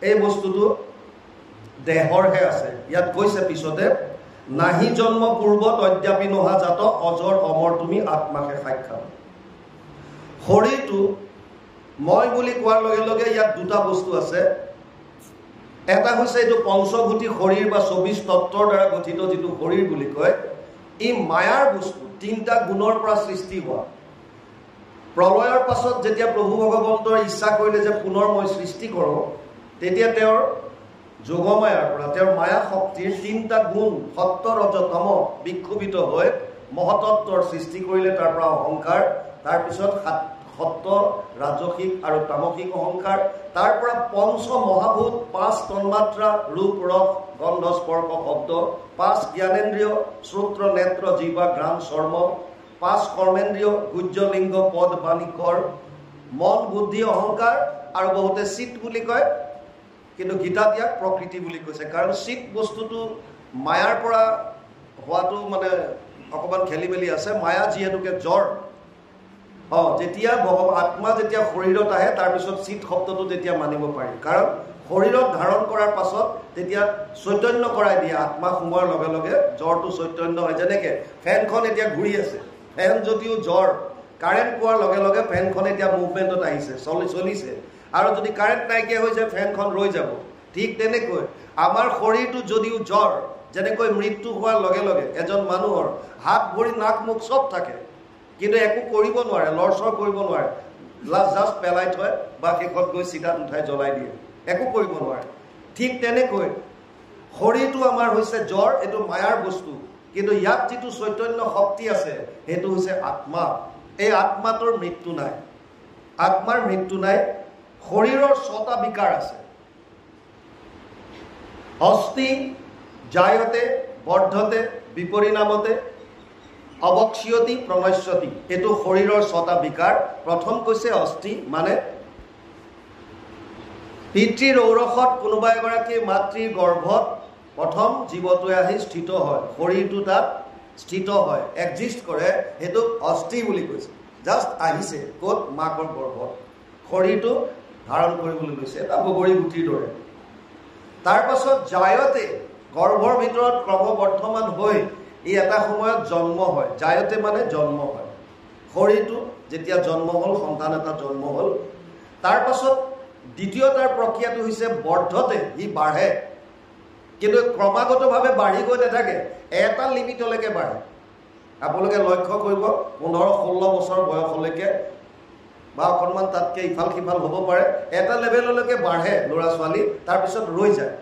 এই বস্তুটো দেহৰহে আছে ইয়াত কৈছে পিছতে নাহি জন্ম পূৰ্বত অদ্যাপি নহা জাত অজৰ অমৰ তুমি আত্মাকে সাক্ষাৎ শৰীৰটো মই বুলি কোৱাৰ লগে লগে ইয়াত দুটা বস্তু আছে এটা হৈছে এইটো পঞ্চভূতি শৰীৰ বা 24 তত্ত্বৰ দ্বাৰা গঠিত যিটো শৰীৰ বুলি কয় ই মায়াৰ বস্তু তিনটা গুণৰ পৰা সৃষ্টি হোৱা প্ৰলয়ৰ পাছত যেতিয়া প্ৰভু ভগৱন্তৰ ইচ্ছা কৰিলে যে পুনৰ মই সৃষ্টি কৰোঁ, তেতিয়া তেওঁৰ যোগমায়াৰ পৰা তেওঁৰ মায়া শক্তিৰ 3টা গুণ সত্য ৰজ তম বিক্ষোভিত হৈ মহতত্বৰ সৃষ্টি কৰিলে। তাৰ পৰা অহংকাৰ, তাৰপিছত সত্য, ৰাজসিক আৰু তামসিক অহংকাৰ, তাৰ পৰা পঞ্চ মহাভূত, 5 তন্মাত্ৰা, ৰূপ ৰস গন্ধ স্পৰ্শ শব্দ, 5 জ্ঞানেন্দ্ৰিয়, শ্ৰোত্ৰ নেত্ৰ জিহ্বা ঘ্ৰাণ চৰ্ম, 5 কৰ্মেন্দ্ৰিয়, গুহ্য লিংগ পদ বাণী কৰ, মন বুদ্ধি অহংকাৰ, আৰু বহুতে চিত বুলি কয়, কিন্তু গীতাত ইয়াক প্ৰকৃতি বুলি কৈছে। কাৰণ চিত বস্তুটো মায়াৰ পৰা হোৱাটো মানে অকণমান খেলি মেলি আছে। মায়া যিহেতুকে জ্বৰ, যেতিয়া আত্মা যেতিয়া শৰীৰত আহে তাৰপিছত চিত শব্দটো তেতিয়া মানিব পাৰি। কাৰণ শৰীৰত ধাৰণ কৰাৰ পাছত তেতিয়া চৈতন্য কৰাই দিয়ে। আত্মা সোমোৱাৰ লগে লগে জ্বৰটো চৈতন্য হয়। যেনেকৈ ফেনখন এতিয়া ঘূৰি আছে, ফেন যদিও জ্বৰ, কাৰেণ্ট পোৱাৰ লগে লগে ফেনখন এতিয়া মুভমেণ্টত আহিছে, চলিছে। আৰু যদি কাৰেণ্ট নাইকিয়া হৈ যায় ফেনখন ৰৈ যাব। ঠিক তেনেকৈ আমাৰ শৰীৰটো যদিও জ্বৰ, যেনেকৈ মৃত্যু হোৱাৰ লগে লগে এজন মানুহৰ হাত ভৰি নাক মুখ চব থাকে, কিন্তু একো কৰিব নোৱাৰে, লৰচৰ কৰিব নোৱাৰে, জাষ্ট পেলাই থয় বা শেষত গৈ চিতাত উঠাই জ্বলাই দিয়ে, একো কৰিব নোৱাৰে। ঠিক তেনেকৈ শৰীৰটো আমাৰ হৈছে জ্বৰ, এইটো মায়াৰ বস্তু, কিন্তু ইয়াত যিটো চৈতন্য শক্তি আছে সেইটো হৈছে আত্মা। এই আত্মাটোৰ মৃত্যু নাই, আত্মাৰ মৃত্যু নাই। শৰীৰৰ 6টা বিকাৰ আছে। অস্থি জায়তে বৰ্ধতে বিপৰিণামতে অৱক্ষীয়তি প্ৰণশ্যতি, এইটো শৰীৰৰ 6টা বিকাৰ। প্ৰথম কৈছে অস্থি, মানে পিতৃৰ ঔৰসত কোনোবা এগৰাকী মাতৃৰ গৰ্ভত প্ৰথম জীৱটোৱে আহি স্থিত হয়, শৰীৰটো তাত স্থিত হয়, এক্সিষ্ট কৰে, সেইটো অস্থি বুলি কৈছে। জাষ্ট আহিছে ক'ত? মাকৰ গৰ্ভত শৰীৰটো ধাৰণ কৰিবলৈ লৈছে, এটা বগৰী গুটিৰ দৰে। তাৰ পাছত জায়তে, গৰ্ভৰ ভিতৰত ক্ৰমবৰ্ধমান হৈ ই এটা সময়ত জন্ম হয়। জায়তে মানে জন্ম হয়। শৰীৰটো যেতিয়া জন্ম হ'ল, সন্তান এটা জন্ম হ'ল, তাৰ পাছত দ্বিতীয় তাৰ প্ৰক্ৰিয়াটো হৈছে বৰ্ধতে, ই বাঢ়ে, কিন্তু ক্ৰমাগতভাৱে বাঢ়ি গৈ নাথাকে, এটা লিমিটলৈকে বাঢ়ে। আপোনালোকে লক্ষ্য কৰিব 15-16 বছৰ বয়সলৈকে বা অকণমান তাতকৈ ইফাল সিফাল হ'ব পাৰে, এটা লেভেললৈকে বাঢ়ে ল'ৰা ছোৱালী, তাৰপিছত ৰৈ যায়।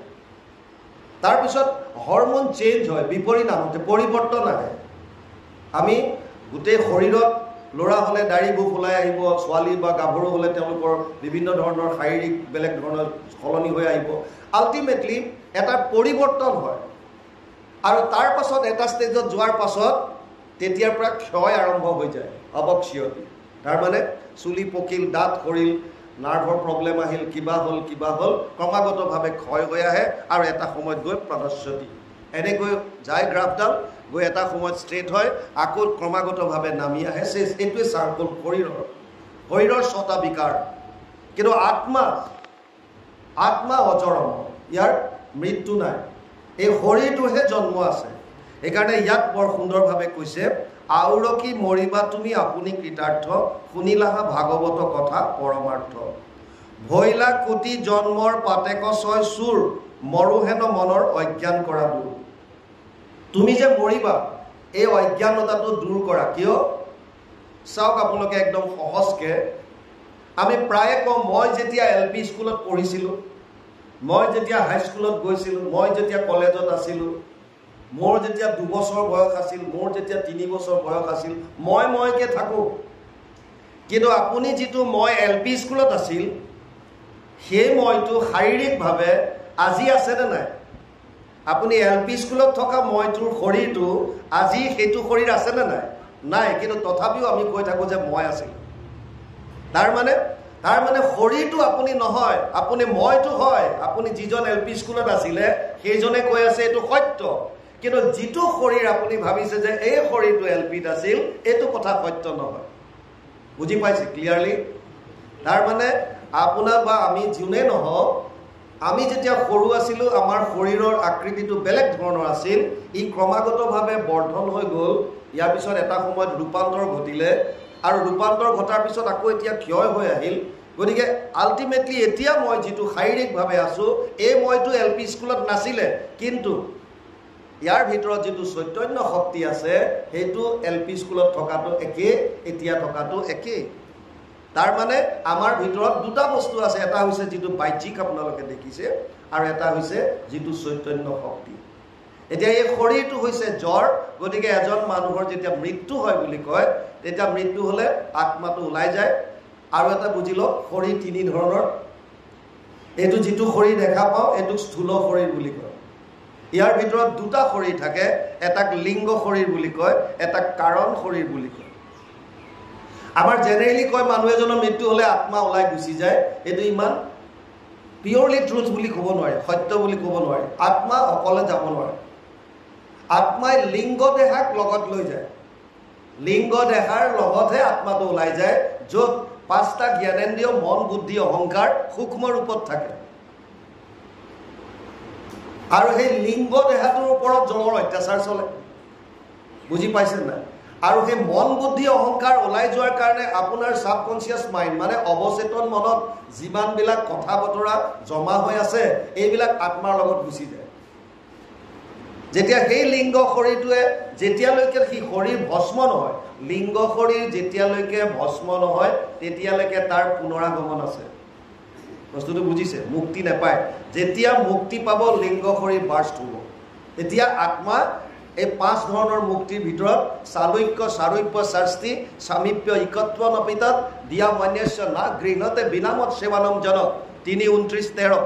তাৰপিছত হৰমন চেঞ্জ হয়, বিপৰিণামতে পৰিৱৰ্তন আহে। আমি গোটেই শৰীৰত ল'ৰা হ'লে দাড়ি গোফ ওলাই আহিব, ছোৱালী বা গাভৰু হ'লে তেওঁলোকৰ বিভিন্ন ধৰণৰ শাৰীৰিক বেলেগ ধৰণৰ সলনি হৈ আহিব। আল্টিমেটলি এটা পৰিৱৰ্তন হয়, আৰু তাৰ পাছত এটা ষ্টেজত যোৱাৰ পাছত তেতিয়াৰ পৰা ক্ষয় আৰম্ভ হৈ যায়, অৱক্ষীয়তি। তাৰমানে চুলি পকিল, দাঁত সৰিল, নাৰ্ভৰ প্ৰব্লেম আহিল, কিবা হ'ল, ক্ৰমাগতভাৱে ক্ষয় হৈ আহে, আৰু এটা সময়ত গৈ প্ৰণশ্যতি। এনেকৈ যায় গ্ৰাফডাল, গৈ এটা সময়ত ষ্ট্ৰেইট হয়, আকৌ ক্ৰমাগতভাৱে নামি আহে। এইটোৱে চাৰ্কল শৰীৰৰ 6টা বিকাৰ। কিন্তু আত্মা অজৰম, ইয়াৰ মৃত্যু নাই, এই শৰীৰটোহে জন্ম আছে। সেইকাৰণে ইয়াত বৰ সুন্দৰভাৱে কৈছে, আউৰকি মৰিবা তুমি আপুনি কৃতাৰ্থ, শুনিলাহা ভাগৱত কথা পৰমাৰ্থ। ভৈলা কোটি জন্মৰ পাতেক ছয় চুৰ, মৰোহেন মনৰ অজ্ঞান কৰা দূৰ। তুমি যে মৰিবা, এই অজ্ঞানতাটো দূৰ কৰা। কিয়? চাওক আপোনালোকে একদম সহজকৈ আমি প্ৰায়ে কওঁ, মই যেতিয়া LP স্কুলত পঢ়িছিলোঁ, মই যেতিয়া হাইস্কুলত গৈছিলোঁ, মই যেতিয়া কলেজত আছিলোঁ, মোৰ যেতিয়া 2 বছৰ বয়স আছিল, মোৰ যেতিয়া 3 বছৰ বয়স আছিল, মইকে থাকোঁ। কিন্তু আপুনি যিটো মই LP স্কুলত আছিল, সেই মইটো শাৰীৰিকভাৱে আজি আছেনে নাই? আপুনি LP স্কুলত থকা মইটোৰ শৰীৰটো আজি সেইটো শৰীৰ আছেনে নাই? নাই, কিন্তু তথাপিও আমি কৈ থাকোঁ যে মই আছিলোঁ। তাৰমানে শৰীৰটো আপুনি নহয়, আপুনি মইটো হয়। আপুনি যিজন LP স্কুলত আছিলে সেইজনে কৈ আছে এইটো সত্য, কিন্তু যিটো শৰীৰ আপুনি ভাবিছে যে এই শৰীৰটো LPত আছিল, এইটো কথা সত্য নহয়। বুজি পাইছে ক্লিয়াৰলি? তাৰমানে আপোনাৰ বা আমি যোনে নহওক, আমি যেতিয়া সৰু আছিলোঁ আমাৰ শৰীৰৰ আকৃতিটো বেলেগ ধৰণৰ আছিল, ই ক্ৰমাগতভাৱে বৰ্ধন হৈ গ'ল। ইয়াৰ পিছত এটা সময়ত ৰূপান্তৰ ঘটিলে, আৰু ৰূপান্তৰ ঘটাৰ পিছত আকৌ এতিয়া ক্ষয় হৈ আহিল। গতিকে আল্টিমেটলি এতিয়া মই যিটো শাৰীৰিকভাৱে আছোঁ, এই মইটো LP স্কুলত নাছিলে, কিন্তু ইয়াৰ ভিতৰত যিটো চৈতন্য শক্তি আছে সেইটো LP স্কুলত থকাটো একেই, এতিয়া থকাটো একেই। তাৰ মানে আমাৰ ভিতৰত দুটা বস্তু আছে, এটা হৈছে যিটো বাহ্যিক আপোনালোকে দেখিছে আৰু এটা হৈছে যিটো চৈতন্য শক্তি। এতিয়া এই শৰীৰটো হৈছে জ্বৰ, গতিকে এজন মানুহৰ যেতিয়া মৃত্যু হয় বুলি কয়, তেতিয়া মৃত্যু হ'লে আত্মাটো ওলাই যায়। আৰু এটা বুজি লওক, শৰীৰ তিনি ধৰণৰ। এইটো যিটো শৰীৰ দেখা পাওঁ এইটোক স্থূল শৰীৰ বুলি কয়। ইয়াৰ ভিতৰত দুটা শৰীৰ থাকে, এটাক লিংগ শৰীৰ বুলি কয়, এটাক কাৰণ শৰীৰ বুলি কয়। আমাৰ জেনেৰেলি কয় মানুহ এজনৰ মৃত্যু হ'লে আত্মা ওলাই গুচি যায়, এইটো ইমান পিয়ৰলি ট্ৰুথ বুলি ক'ব নোৱাৰে, সত্য বুলি ক'ব নোৱাৰে। আত্মা অকলে যাব নোৱাৰে। আত্মাই লিংগ দেহাক লগত লৈ যায়, লিংগ দেহাৰ লগতহে আত্মাটো ওলাই যায়, য'ত পাঁচটা জ্ঞানেন্দ্ৰিয় মন বুদ্ধি অহংকাৰ সূক্ষ্ম ৰূপত থাকে। আৰু সেই লিংগ দেহাটোৰ ওপৰত জমৰ অত্যাচাৰ চলে, বুজি পাইছে নাই? আৰু সেই মন বুদ্ধি অহংকাৰ ওলাই যোৱাৰ কাৰণে আপোনাৰ ছাবকনচিয়াছ মাইণ্ড মানে অৱচেতন মনত যিমানবিলাক কথা বতৰা জমা হৈ আছে এইবিলাক আত্মাৰ লগত গুচি যায়। যেতিয়া সেই লিংগ শৰীৰটোৱে যেতিয়ালৈকে সি শৰীৰ ভস্ম নহয়, লিংগ শৰীৰ যেতিয়ালৈকে ভস্ম নহয় তেতিয়ালৈকে তাৰ পুনৰাগমন আছে। বস্তুটো বুজিছে? মুক্তি নাপায়। যেতিয়া মুক্তি পাব লিংগ শৰীৰ বাৰ্ষ্ট হ'ব। এতিয়া আত্মা এই পাঁচ ধৰণৰ মুক্তিৰ ভিতৰত চালুক্য সাৰূপ্য শাস্তি সামীপ্য ইকত্ব নপিতত দিয়া মন্যস্য না গৃহতে বিনামত সেৱানম জনক 3:29-13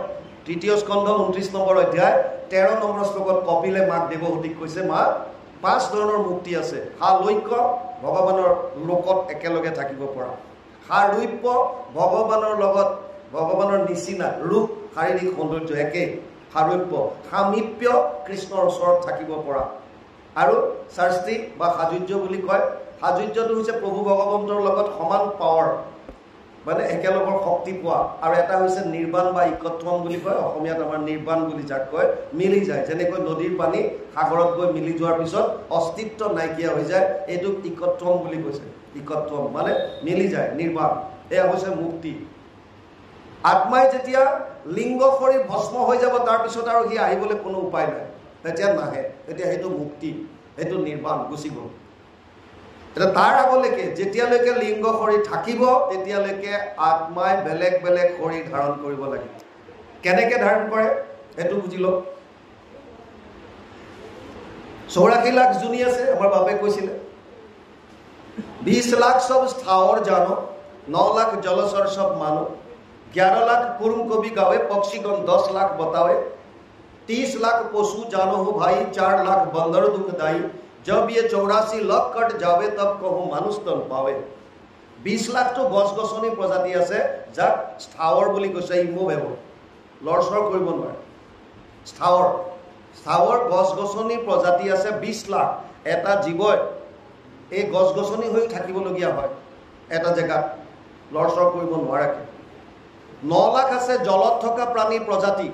তৃতীয় স্কন্ধ 29 নম্বৰ অধ্যায় 13 নম্বৰ শ্লোকত কপিলে মাক দেৱহূতিক কৈছে, মা পাঁচ ধৰণৰ মুক্তি আছে। সালৌক্য ভগৱানৰ লোকত একেলগে থাকিব পৰা, সাৰূপ্য ভগৱানৰ লগত ভগৱানৰ নিচিনা ৰূপ শাৰীৰিক সৌন্দৰ্য একে সাৰূপ্য, সামীপ্য কৃষ্ণৰ ওচৰত থাকিব পৰা, আৰু শাস্তি বা সাজুৰ্য বুলি কয়। সাজুৰ্যটো হৈছে প্ৰভু ভগৱন্তৰ লগত সমান পাৱাৰ মানে একেলগৰ শক্তি পোৱা, আৰু এটা হৈছে নিৰ্বাণ বা ইকত্বম বুলি কয়, অসমীয়াত আমাৰ নিৰ্বাণ বুলি যাক কয়, মিলি যায়। যেনেকৈ নদীৰ পানী সাগৰত গৈ মিলি যোৱাৰ পিছত অস্তিত্ব নাইকিয়া হৈ যায়, এইটোক ইকত্বম বুলি কৈছে। ইকত্বম মানে মিলি যায়, নিৰ্বাণ। এয়া হৈছে মুক্তি। আত্মাই যেতিয়া লিংগ শৰীৰ ভস্ম হৈ যাব তাৰপিছত আৰু সি আহিবলৈ কোনো উপায় নাই, তেতিয়া নাহে, তেতিয়া সেইটো মুক্তি, সেইটো নিৰ্বাণ, গুচি গ'ল। এতিয়া তাৰ আগলৈকে যেতিয়ালৈকে লিংগ শৰীৰ থাকিব তেতিয়ালৈকে আত্মাই বেলেগ বেলেগ শৰীৰ ধাৰণ কৰিব লাগে। কেনেকৈ ধাৰণ কৰে সেইটো বুজি লওক। 84 লাখ জুনি আছে, আমাৰ বাপে কৈছিলে। 20 লাখ সব স্থাৱৰ জানো, 9 লাখ জলচৰ সব মানো, 11 লাখ কুৰুম কবি গাवे, পক্ষীগণ 10 লাখ बतावे, 30 लाख पशु जानो हो भाई, 4 लाख बंदर दुखदाई, जब ये 84 लाख कट जावे तब कहूँ मानुष तन पावे। 20 लाख तो गছ গছনি প্ৰজাতি আছে যাক স্থাৱৰ বুলি কৈছে, ইমুভেবল, লৰচৰ কৰিব নোৱাৰে। স্থাৱৰ গছ গছনি প্ৰজাতি আছে 20 লাখ। এটা জীৱই এই গছ গছনি হৈ থাকিবলগীয়া হয় এটা জেগাত, লৰচৰ কৰিব নোৱাৰাকে। 9 লাখ আছে জলত থকা প্ৰাণী প্ৰজাতি,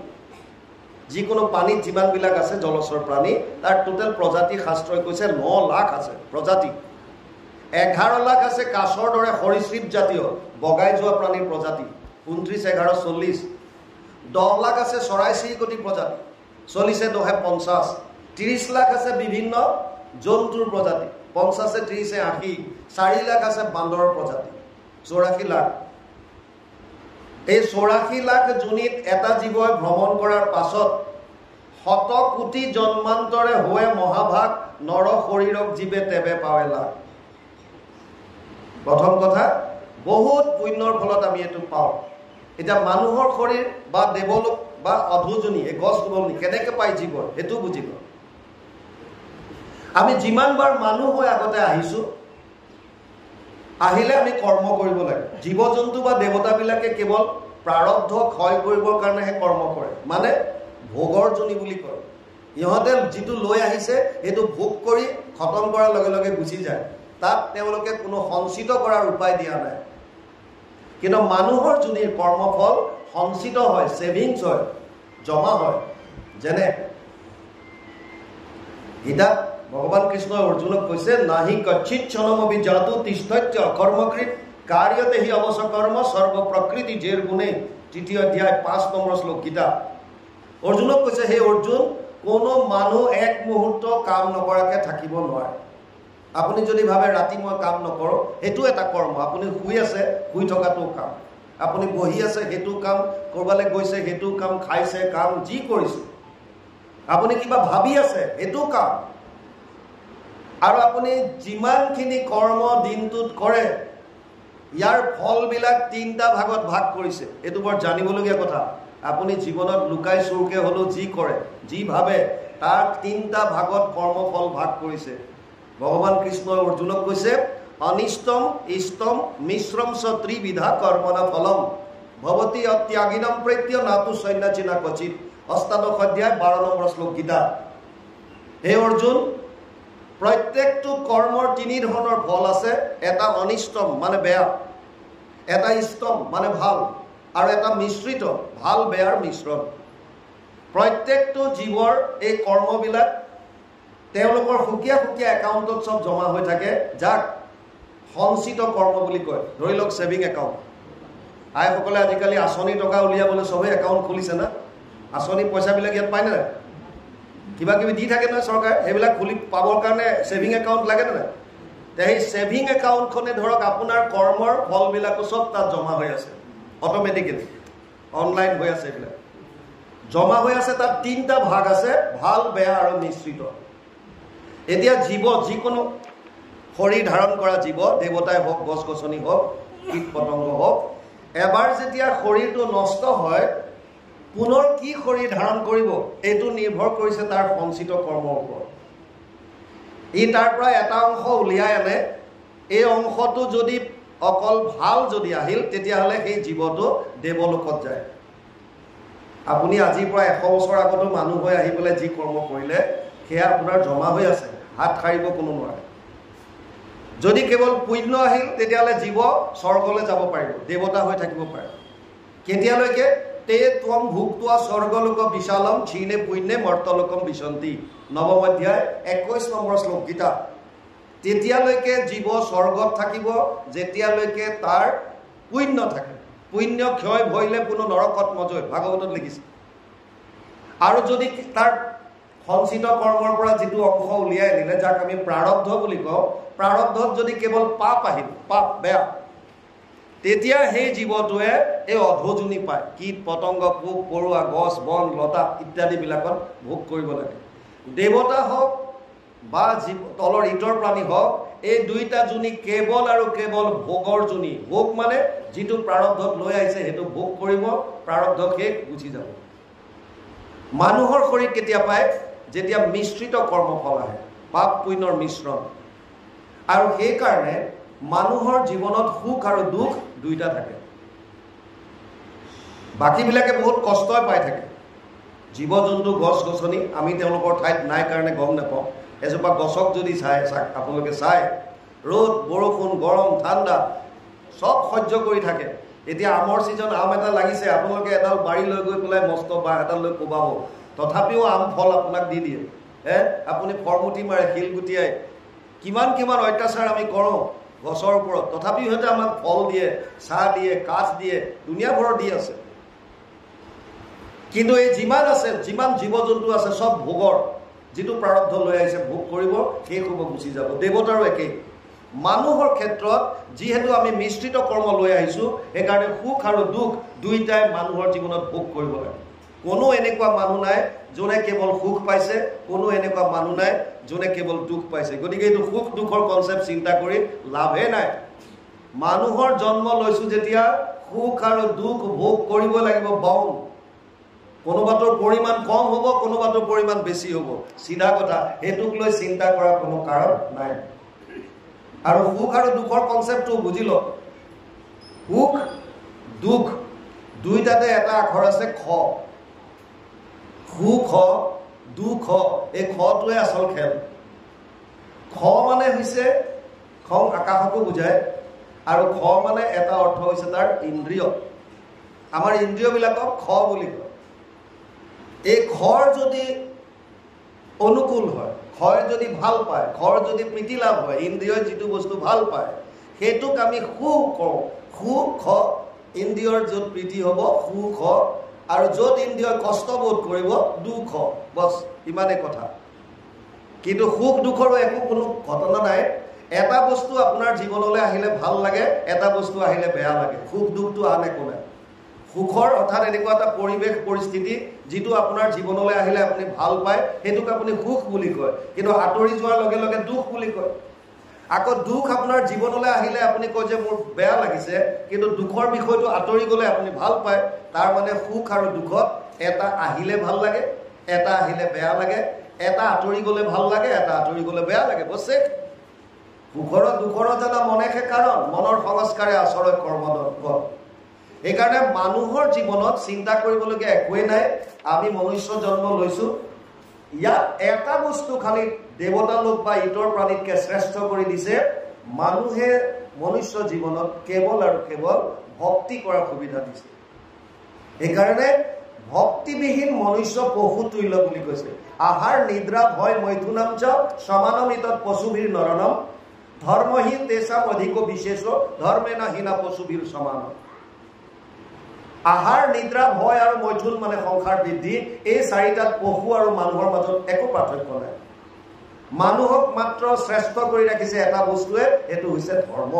যিকোনো পানীত যিমানবিলাক আছে জলচৰ প্ৰাণী, তাৰ টোটেল প্ৰজাতি শাস্ত্ৰই কৈছে 9 লাখ আছে প্ৰজাতি। 11 লাখ আছে কাছৰ দৰে সৰীসৃপ জাতীয় বগাই যোৱা প্ৰাণীৰ প্ৰজাতি, 29, 11, 40। 10 লাখ আছে চৰাই চিৰিকটি প্ৰজাতি, 40, 10, 50। 30 লাখ আছে বিভিন্ন জন্তুৰ প্ৰজাতি, 50, 30, 80। 4 লাখ আছে বান্দৰৰ প্ৰজাতি, 84 লাখ। এই 84 লাখ জুনিত এটা জীৱই ভ্ৰমণ কৰাৰ পাছত 100 কোটি জন্মান্তৰে হৈ মহাভাগ নৰ শৰীৰক জীৱে তেবে পাৱে লাভ। প্ৰথম কথা, বহুত পুণ্যৰ ফলত আমি এইটো পাওঁ। এতিয়া মানুহৰ শৰীৰ বা দেৱলোক বা অধুজনী এই গছ গছনি কেনেকৈ পায় জীৱন সেইটো বুজিব। আমি যিমানবাৰ মানুহ হৈ আগতে আহিছোঁ, আহিলে আমি কৰ্ম কৰিব লাগে। জীৱ জন্তু বা দেৱতাবিলাকে কেৱল প্ৰাৰব্ধ ক্ষয় কৰিবৰ কাৰণেহে কৰ্ম কৰে, মানে ভোগৰ জনী বুলি কয়। ইহঁতে যিটো লৈ আহিছে সেইটো ভোগ কৰি খতম কৰাৰ লগে লগে গুচি যায়, তাত তেওঁলোকে কোনো সঞ্চিত কৰাৰ উপায় দিয়া নাই। কিন্তু মানুহৰ জনীৰ কৰ্মফল সঞ্চিত হয়, ছেভিংছ হয়, জমা হয়। যেনে গীতাত ভগৱান কৃষ্ণই অৰ্জুনক কৈছে, নাহি কচ্ছিত ক্ষণমপি জাতু তিষ্ঠত্য কৰ্মকৃত কাৰ্যতে হি অৱশ্য কৰ্ম সৰ্ব প্ৰকৃতি জেৰ গুণে। 3য় অধ্যায় 5 নম্বৰ শ্লোক গীতা। অৰ্জুনক কৈছে, হে অৰ্জুন, কোনো মানুহ এক মুহূৰ্ত কাম নকৰাকে থাকিব নোৱাৰে। আপুনি যদি ভাবে ৰাতি মই কাম নকৰোঁ, সেইটো এটা কৰ্ম। আপুনি শুই আছে, শুই থকাটো কাম। আপুনি বহি আছে, সেইটো কাম। ক'ৰবালৈ গৈছে, সেইটো কাম। খাইছে, কাম। যি কৰিছে, আপুনি কিবা ভাবি আছে, সেইটো কাম। আৰু আপুনি যিমানখিনি কৰ্ম দিনটোত কৰে, ইয়াৰ ফলবিলাক 3টা ভাগত ভাগ কৰিছে। এইটো বৰ জানিবলগীয়া কথা। আপুনি জীৱনত লুকাই চুৰকে হ'লেও যি কৰে, যি ভাবে, তাৰ 3টা ভাগত কৰ্মফল ভাগ কৰিছে। ভগৱান কৃষ্ণই অৰ্জুনক কৈছে, অনিষ্টম ইষ্টম মিশ্ৰম চ ত্ৰিবিধা কৰ্মনা ফলম ভৱতি অত্যাগিনম প্ৰত্য নাতু সন্ন্যাসিনা ক্বচিত। অষ্টাদশ অধ্যায় 12 নম্বৰ শ্লোক গীতা। হে অৰ্জুন, প্ৰত্যেকটো কৰ্মৰ 3 ধৰণৰ ফল আছে। এটা অনিষ্টম মানে বেয়া, এটা ইষ্টম মানে ভাল, আৰু এটা মিশ্ৰিত ভাল বেয়াৰ মিশ্ৰণ। প্ৰত্যেকটো জীৱৰ এই কৰ্মবিলাক তেওঁলোকৰ সুকীয়া সুকীয়া একাউণ্টত চব জমা হৈ থাকে, যাক সঞ্চিত কৰ্ম বুলি কয়। ধৰি লওক ছেভিং একাউণ্ট। আইসকলে আজিকালি আঁচনি টকা উলিয়াবলৈ চবেই একাউণ্ট খুলিছে না? আঁচনি পইচাবিলাক ইয়াত পায়নে নাই? কিবা কিবি দি থাকে নহয় চৰকাৰে, সেইবিলাক খুলি পাবৰ কাৰণে ছেভিং একাউণ্ট লাগে নে নাই? সেই ছেভিং একাউণ্টখনে ধৰক আপোনাৰ কৰ্মৰ ফলবিলাকো চব তাত জমা হৈ আছে, অট'মেটিকেলি অনলাইন হৈ আছে। এইবিলাক জমা হৈ আছে। তাত 3টা ভাগ আছে, ভাল বেয়া আৰু মিশ্ৰিত। এতিয়া জীৱ, যিকোনো শৰীৰ ধাৰণ কৰা জীৱ, দেৱতাই হওক, গছ গছনি হওক, কীট পতংগ হওক, এবাৰ যেতিয়া শৰীৰটো নষ্ট হয়, পুনৰ কি শৰীৰ ধাৰণ কৰিব, এইটো নিৰ্ভৰ কৰিছে তাৰ সঞ্চিত কৰ্মৰ ওপৰত। ই তাৰ পৰা এটা অংশ উলিয়াই আনে। এই অংশটো যদি অকল ভাল যদি আহিল, তেতিয়াহ'লে সেই জীৱটো দেৱলোকত যায়। আপুনি আজিৰ পৰা 100 বছৰ আগতো মানুহ হৈ আহি পেলাই যি কৰ্ম কৰিলে, সেয়া আপোনাৰ জমা হৈ আছে, হাত সাৰিব কোনো নোৱাৰে। যদি কেৱল পুণ্য আহিল, তেতিয়াহ'লে জীৱ স্বৰ্গলৈ যাব পাৰিব, দেৱতা হৈ থাকিব পাৰে। কেতিয়ালৈকে? তে ত্বম ভুক্তোৱা স্বৰ্গলোক বিশালম ক্ষীণে পুণ্যে মৰ্তলোকম বিশন্তি। 9ম অধ্যায় 21 নম্বৰ শ্লোক গীতা। তেতিয়ালৈকে জীৱ স্বৰ্গত থাকিব, যেতিয়ালৈকে তাৰ পুণ্য থাকে। পুণ্য ক্ষয় ভৰিলে কোনো নৰকত নজয়, ভাগৱতত লিখিছে। আৰু যদি তাৰ সঞ্চিত কৰ্মৰ পৰা যিটো অংশ উলিয়াই আনিলে, যাক আমি প্ৰাৰব্ধ বুলি কওঁ, প্ৰাৰব্ধত যদি কেৱল পাপ আহিল, পাপ বেয়া, তেতিয়া সেই জীৱটোৱে এই অধোজনী পায়। কীট পতংগ, পোক পৰুৱা, গছ বন লতা ইত্যাদিবিলাকত ভোগ কৰিব লাগে। দেৱতা হওক বা তলৰ ইতৰ প্ৰাণী হওক, এই 2টা জুনি কেৱল আৰু কেৱল ভোগৰ জুনি। ভোগ মানে যিটো প্ৰাৰব্ধত লৈ আহিছে সেইটো ভোগ কৰিব, প্ৰাৰব্ধ শেষ, গুচি যাব। মানুহৰ শৰীৰ কেতিয়া পায়? যেতিয়া মিশ্ৰিত কৰ্মফল আহে, পাপ পুণ্যৰ মিশ্ৰণ। আৰু সেইকাৰণে মানুহৰ জীৱনত সুখ আৰু দুখ 2টা থাকে। বাকীবিলাকে বহুত কষ্টই পাই থাকে। জীৱ জন্তু, গছ গছনি, আমি তেওঁলোকৰ ঠাইত নাই কাৰণে গম নাপাওঁ। এজোপা গছক যদি আপোনালোকে চায়, ৰ'দ বৰষুণ গৰম ঠাণ্ডা চব সহ্য কৰি থাকে। এতিয়া আমৰ ছিজন, আম এটা লাগিছে, আপোনালোকে এডাল বাৰী লৈ গৈ পেলাই মস্ত বাঁহ এডাল লৈ কোবাব, তথাপিও আম ফল আপোনাক দি দিয়ে। আপুনি ফৰমুটি মাৰে, শিলগুটিয়াই, কিমান কিমান অত্যাচাৰ আমি কৰোঁ গছৰ ওপৰত, তথাপিও সিহঁতে আমাক ফল দিয়ে, চাহ দিয়ে, কাঠ দিয়ে, দুনিয়াভৰৰ দি আছে। কিন্তু এই যিমান আছে, যিমান জীৱ জন্তু আছে, চব ভোগৰ, যিটো প্ৰাৰব্ধ লৈ আহিছে ভোগ কৰিব, শেষ হ'ব, গুচি যাব। দেৱতাৰো একেই। মানুহৰ ক্ষেত্ৰত যিহেতু আমি মিশ্ৰিত কৰ্ম লৈ আহিছোঁ, সেইকাৰণে সুখ আৰু দুখ 2টাই মানুহৰ জীৱনত ভোগ কৰিব লাগে। কোনো এনেকুৱা মানুহ নাই যোনে কেৱল সুখ পাইছে, কোনো এনেকুৱা মানুহ নাই যোনে কেৱল দুখ পাইছে। গতিকে এইটো সুখ দুখৰ কনচেপ্ট চিন্তা কৰি লাভে নাই। মানুহৰ জন্ম লৈছোঁ যেতিয়া, সুখ আৰু দুখ ভোগ কৰিব লাগিব। বাউন কোনোবাটোৰ পৰিমাণ কম হ'ব, কোনোবাটোৰ পৰিমাণ বেছি হ'ব, চিধা কথা। সেইটোক লৈ চিন্তা কৰাৰ কোনো কাৰণ নাই। আৰু সুখ আৰু দুখৰ কনচেপ্টটো বুজি লওক। সুখ দুখ 2টাতে এটা আখৰ আছে, খ। সুখ দুখ, এই খটোৱে আচল খেল। খ মানে হৈছে খং, আকাশকো বুজায়। আৰু খ মানে এটা অৰ্থ হৈছে তাৰ ইন্দ্ৰিয়। আমাৰ ইন্দ্ৰিয়বিলাকক খ বুলি কয়। এই খৰ যদি অনুকূল হয়, খৰ যদি ভাল পায়, খৰ যদি প্ৰীতি লাভ হয়, ইন্দ্ৰিয়ই যিটো বস্তু ভাল পায়, সেইটোক আমি সুখ কওঁ। সুখ, ইন্দ্ৰিয়ৰ য'ত প্ৰীতি হ'ব সুখ, আৰু য'ত ইন্দ্ৰিয়ই কষ্টবোধ কৰিব দুখ। বছ, ইমানেই কথা। কিন্তু সুখ দুখৰো একো কোনো ঘটনা নাই। এটা বস্তু আপোনাৰ জীৱনলৈ আহিলে ভাল লাগে, এটা বস্তু আহিলে বেয়া লাগে। সুখ দুখটো আন একো নাই। সুখৰ অৰ্থাৎ এনেকুৱা এটা পৰিৱেশ পৰিস্থিতি যিটো আপোনাৰ জীৱনলৈ আহিলে আপুনি ভাল পায়, সেইটোক আপুনি সুখ বুলি কয়। কিন্তু আঁতৰি যোৱাৰ লগে লগে দুখ বুলি কয়। আকৌ দুখ আপোনাৰ জীৱনলৈ আহিলে আপুনি কয় যে মোৰ বেয়া লাগিছে, কিন্তু দুখৰ বিষয়টো আঁতৰি গ'লে আপুনি ভাল পায়। তাৰ মানে সুখ আৰু দুখত এটা আহিলে ভাল লাগে, এটা আহিলে বেয়া লাগে, এটা আঁতৰি গ'লে ভাল লাগে, এটা আঁতৰি গ'লে বেয়া লাগে। বছে সুখৰ দুখৰ জানা মনেহে কাৰণ, মনৰ সংস্কাৰে আচৰণ কৰ্মদত্ত। সেইকাৰণে মানুহৰ জীৱনত চিন্তা কৰিবলগীয়া একোৱেই নাই। আমি মনুষ্য জন্ম লৈছো, ইয়াত এটা বস্তু খালি দেৱতা লোক বা ইতৰ প্ৰাণীতকৈ শ্ৰেষ্ঠ কৰি দিছে, মানুহে মনুষ্য জীৱনত কেৱল আৰু কেৱল ভক্তি কৰাৰ সুবিধা দিছে। সেইকাৰণে ভক্তিবিহীন মনুষ্য পশু তুল্য বুলি কৈছে। আহাৰ নিদ্ৰা ভয় মৈথুনাম চ সমানমিতত পশুভীৰ নৰনম ধৰ্মহীন তেচাম অধিক বিশেষ ধৰ্মেনা হীনা পশুভীৰ সমান। আহাৰ নিদ্ৰা ভয় আৰু মৈথুন মানে সংসাৰ বৃদ্ধি, এই চাৰিটাত পশু আৰু মানুহৰ মাজত একো পাৰ্থক্য নাই। মানুহক মাত্ৰ শ্ৰেষ্ঠ কৰি ৰাখিছে এটা বস্তুৱে, এইটো হৈছে ধৰ্ম।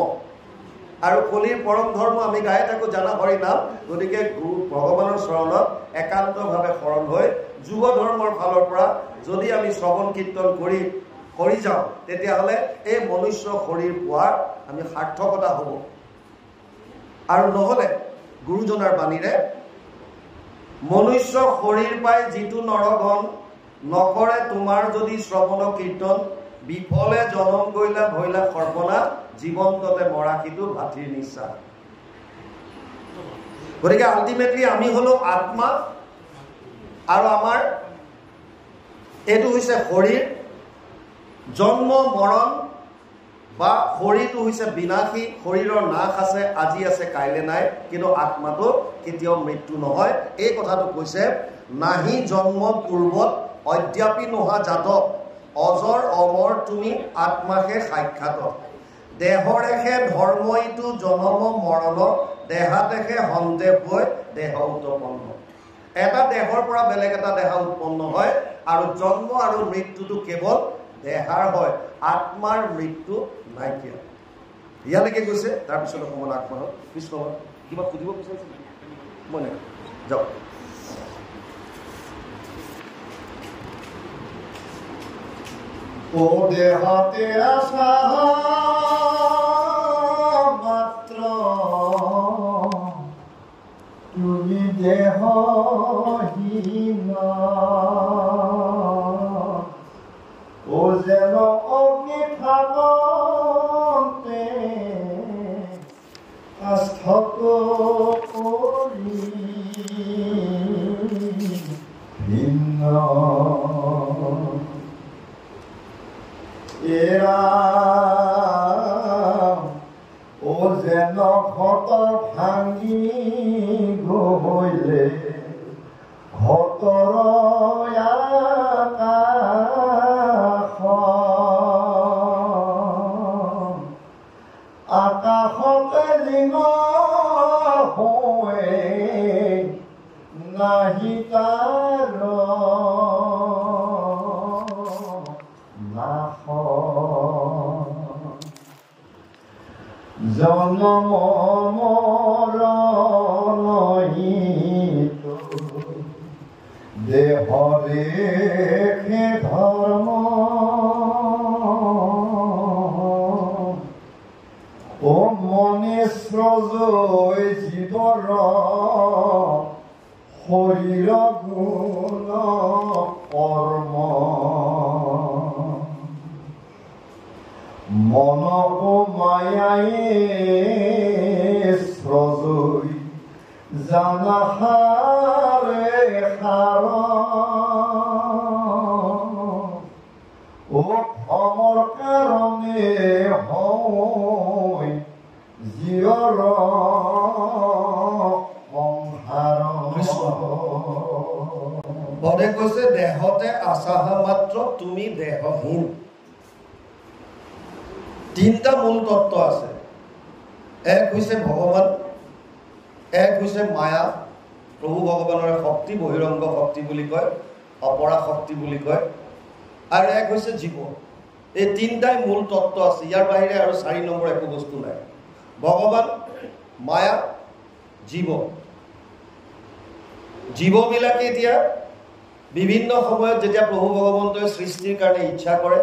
আৰু কলিৰ পৰম ধৰ্ম আমি গাই থাকো জানা হৰি নাম। গতিকে গুৰু ভগৱানৰ চৰণত একান্তভাৱে শৰণ হৈ যুৱ ধৰ্মৰ ফালৰ পৰা যদি আমি শ্ৰৱণ কীৰ্তন কৰি যাওঁ, তেতিয়াহ'লে এই মনুষ্য শৰীৰ পোৱাৰ আমি সাৰ্থকতা হ'ব। আৰু নহ'লে গুৰুজনাৰ বাণীৰে মনুষ্য শৰীৰ পাই যিটো নৰগণ নকৰে তোমাৰ যদি শ্ৰৱণ কীৰ্তন বিফলে জনম গৈলা ভৈলা সৰ্বনা জীৱন্ততে মৰাশীটো ভাতৃৰ নিশ্চা। গতিকে আল্টিমেটলি আমি হলো আত্মা, আৰু আমাৰ এইটো হৈছে শৰীৰ। জন্ম মৰণ বা শৰীৰটো হৈছে বিনাশী, শৰীৰৰ নাশ আছে, আজি আছে কাইলে নাই, কিন্তু আত্মাটো কেতিয়াও মৃত্যু নহয়। এই কথাটো কৈছে নাহি জন্ম পূৰ্বত অদ্যাপি নোহা জাত অজৰ অমৰ তুমি আত্মাহে সাক্ষাৎ। দেহৰেহে ধৰ্ম ইটো জনম মৰণ দেহাতেহে সন্দেহ হৈ দেহ উৎপন্ন। এটা দেহৰ পৰা বেলেগ এটা দেহ উৎপন্ন হয়, আৰু জন্ম আৰু মৃত্যুটো কেৱল দেহাৰ হয়, আত্মাৰ মৃত্যু নাইকিয়া। ইয়ালৈকে গৈছে। তাৰপিছত অকণমান আগবাঢ়ক। কৃষ্ণ কিবা সুধিব বিচাৰিছে? মই নাই যাওক। ও দেহতে আশা মাত্র তুমি দেহহীনা, ও যেন অগ্নি থাকতে আস্থক করি ভিন্ন। এরা ও যেন ঘট ভাঙি গলে ঘটৰ আকাশতে লিঙ হৈ নাহি তাৰ জনম মৰণ দেহৰে ধৰ্ম ও মনে স্ৰজৈ জীৱৰ শৰীৰ গুণ কৰ্ম মনক মায়াই স্ৰজৈ জানাহাৰে সাৰ ও ভ্ৰমৰ কাৰণে হয় জীৱৰ সংসাৰ। পদে কৈছে দেহতে আছাহা মাত্ৰ তুমি দেহহীন। তিনিটা মূল তত্ত্ব আছে। এক হৈছে ভগৱান, এক হৈছে মায়া, প্ৰভু ভগৱানৰ শক্তি, বহিৰংগ শক্তি বুলি কয়, অপৰা শক্তি বুলি কয়, আৰু এক হৈছে জীৱ। এই তিনিটাই মূল তত্ত্ব আছে, ইয়াৰ বাহিৰে আৰু 4 নম্বৰ একো বস্তু নাই। ভগৱান, মায়া, জীৱ। জীৱবিলাকে এতিয়া বিভিন্ন সময়ত যেতিয়া প্ৰভু ভগৱন্তই সৃষ্টিৰ কাৰণে ইচ্ছা কৰে,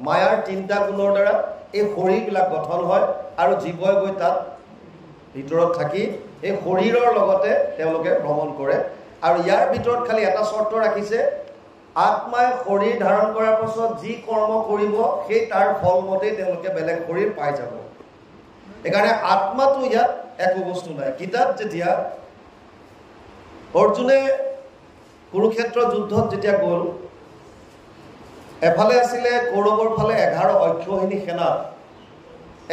মায়াৰ 3টা গুণৰ দ্বাৰা এই শৰীৰবিলাক গঠন হয় আৰু জীৱই গৈ তাত ভিতৰত থাকি এই শৰীৰৰ লগতে তেওঁলোকে ভ্ৰমণ কৰে। আৰু ইয়াৰ ভিতৰত খালি এটা চৰ্ত ৰাখিছে, আত্মাই শৰীৰ ধাৰণ কৰাৰ পাছত যি কৰ্ম কৰিব সেই তাৰ ফলমতেই তেওঁলোকে বেলেগ শৰীৰ পাই যাব। সেইকাৰণে আত্মাটো ইয়াত একো বস্তু নাই। গীতাত যেতিয়া অৰ্জুনে কুৰুক্ষেত্ৰ যুদ্ধত যেতিয়া গ'ল, এফালে আছিলে কৌৰৱৰ ফালে 11 অক্ষৌহিণী সেনা,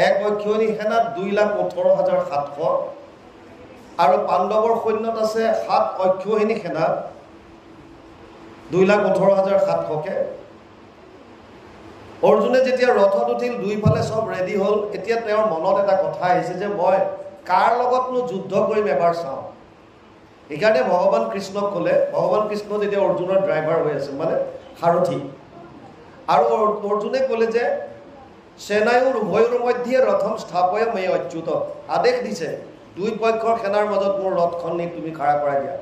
এক অক্ষৌহিণী সেনাত 2,18,700 আৰু পাণ্ডৱৰ সৈন্যত আছে 7 অক্ষৌহিণী সেনা 2,18,700কে। অৰ্জুনে যেতিয়া ৰথত উঠিল, দুইফালে চব ৰেডি হ'ল, এতিয়া তেওঁৰ মনত এটা কথা আহিছে যে মই কাৰ লগতনো যুদ্ধ কৰিম এবাৰ চাওঁ। সেইকাৰণে ভগৱান কৃষ্ণক ক'লে, ভগৱান কৃষ্ণ যেতিয়া অৰ্জুনৰ ড্ৰাইভাৰ হৈ আছে, মানে সাৰথী, আৰু অৰ্জুনে ক'লে যে সেনায়ুৰ উভয়ৰ মধ্যে ৰথম স্থাপয় মে অচ্যুত, আদেশ দিছে দুই পক্ষৰ সেনাৰ মাজত মোৰ ৰথখন নি তুমি খাৰা কৰাই দিয়া।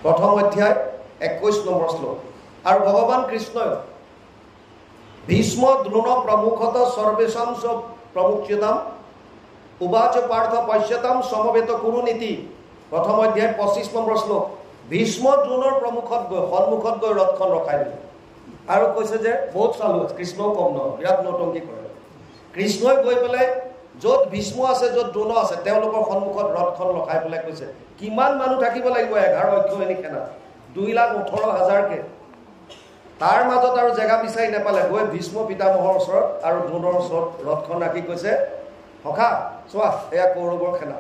প্ৰথম অধ্যায় 21 নম্বৰ শ্লোক। আৰু ভগৱান কৃষ্ণই ভীষ্ম দ্ৰোণ প্ৰমুখত সৰ্বেশাম প্ৰমুখ্যতাম উবাচ পাৰ্থ পশ্যতাম সমবেত কুৰু নীতি। প্ৰথম অধ্যায় 25 নম্বৰ শ্লোক। ভীষ্ম দ্ৰোণৰ সন্মুখত গৈ ৰথখন ৰখাই দিলে আৰু কৈছে যে বহুত চালু, কৃষ্ণও কম নহয়, বিৰাট নৌটংকি কৰে। কৃষ্ণই গৈ পেলাই য'ত ভীষ্ম আছে, য'ত দ্ৰোণ আছে, তেওঁলোকৰ সন্মুখত ৰথখন ৰখাই পেলাই কৈছে কিমান মানুহ থাকিব লাগিব 11 অক্ষৌহিণী সেনা, 2,18,000কে। তাৰ মাজত আৰু জেগা বিচাৰি নাপালে, গৈ ভীষ্ম পিতামহৰ ওচৰত আৰু দ্ৰোণৰ ওচৰত ৰথখন ৰাখি কৈছে, সখা চোৱা এয়া কৌৰৱৰ সেনা।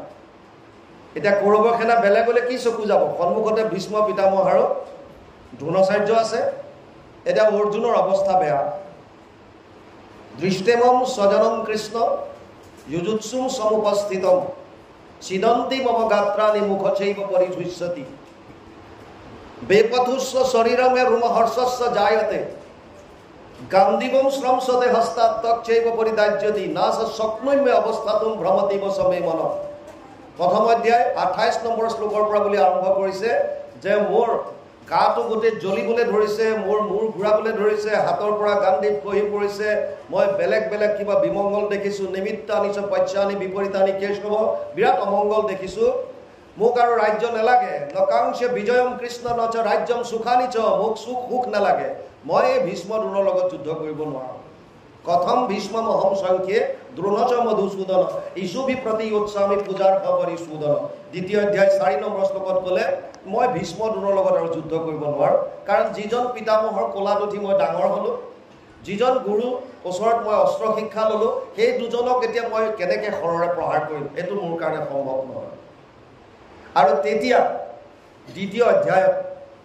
এতিয়া কৌৰৱৰ সেনা বেলেগ হ'লে কি চকু যাব, সন্মুখতে ভীষ্ম পিতামহ আৰু দ্ৰোণাচাৰ্য আছে। এতিয়া অৰ্জুনৰ অৱস্থা বেয়া। দৃষ্টেমম স্বজনম কৃষ্ণ যুজুৎসুম সমুপস্থিতম চিদন্তি মম গাত্ৰানি মুখচৈব পৰিধুষ্যতি বেপথুস্ব শৰীৰমে ৰোমহৰ্ষস্য জায়তে গান্ধীবম শ্ৰমসতে হস্তাৎ তৎচৈব পৰিদাজ্যতি না স্বপ্নম্য অৱস্থাতুম ভ্ৰমতিব সমে মন। প্ৰথম অধ্যায় 28 নম্বৰ শ্লোকৰ পৰা বুলি আৰম্ভ কৰিছে যে মোৰ গাটো গোটেই জ্বলিবলৈ ধৰিছে, মোৰ মূৰ ঘূৰাবলৈ ধৰিছে, হাতৰ পৰা গান্ধীৱ খহি পৰিছে, মই বেলেগ বেলেগ কিবা বিমংগল দেখিছোঁ, নিমিত্তানি চ পশ্যানি বিপৰীতানি কেশৱ, বিৰাট অমংগল দেখিছোঁ। মোক আৰু ৰাজ্য নালাগে, নকাংশে বিজয়ম কৃষ্ণ নচ ৰাজ্যম সুখানি চ, মোক সুখ নালাগে, মই এই ভীষ্ম দ্ৰোণৰ লগত যুদ্ধ কৰিব নোৱাৰোঁ। কথম ভীষ্মম অহম সংখ্যে দ্ৰোণচ মধুসূদন ইছুভি প্ৰতি উৎসামী পূজাৰ খবৰি সুদন। দ্বিতীয় অধ্যায় 4 নম্বৰ শ্লোকত ক'লে মই ভীষ্ম দ্ৰোণৰ লগত আৰু যুদ্ধ কৰিব নোৱাৰোঁ, কাৰণ যিজন পিতামহৰ কোলাত উঠি মই ডাঙৰ হ'লোঁ, যিজন গুৰু ওচৰত মই অস্ত্ৰ শিক্ষা ল'লোঁ, সেই দুজনক এতিয়া মই কেনেকৈ শৰেৰে প্ৰহাৰ কৰিম, এইটো মোৰ কাৰণে সম্ভৱ নহয়। আৰু তেতিয়া দ্বিতীয় অধ্যায়ত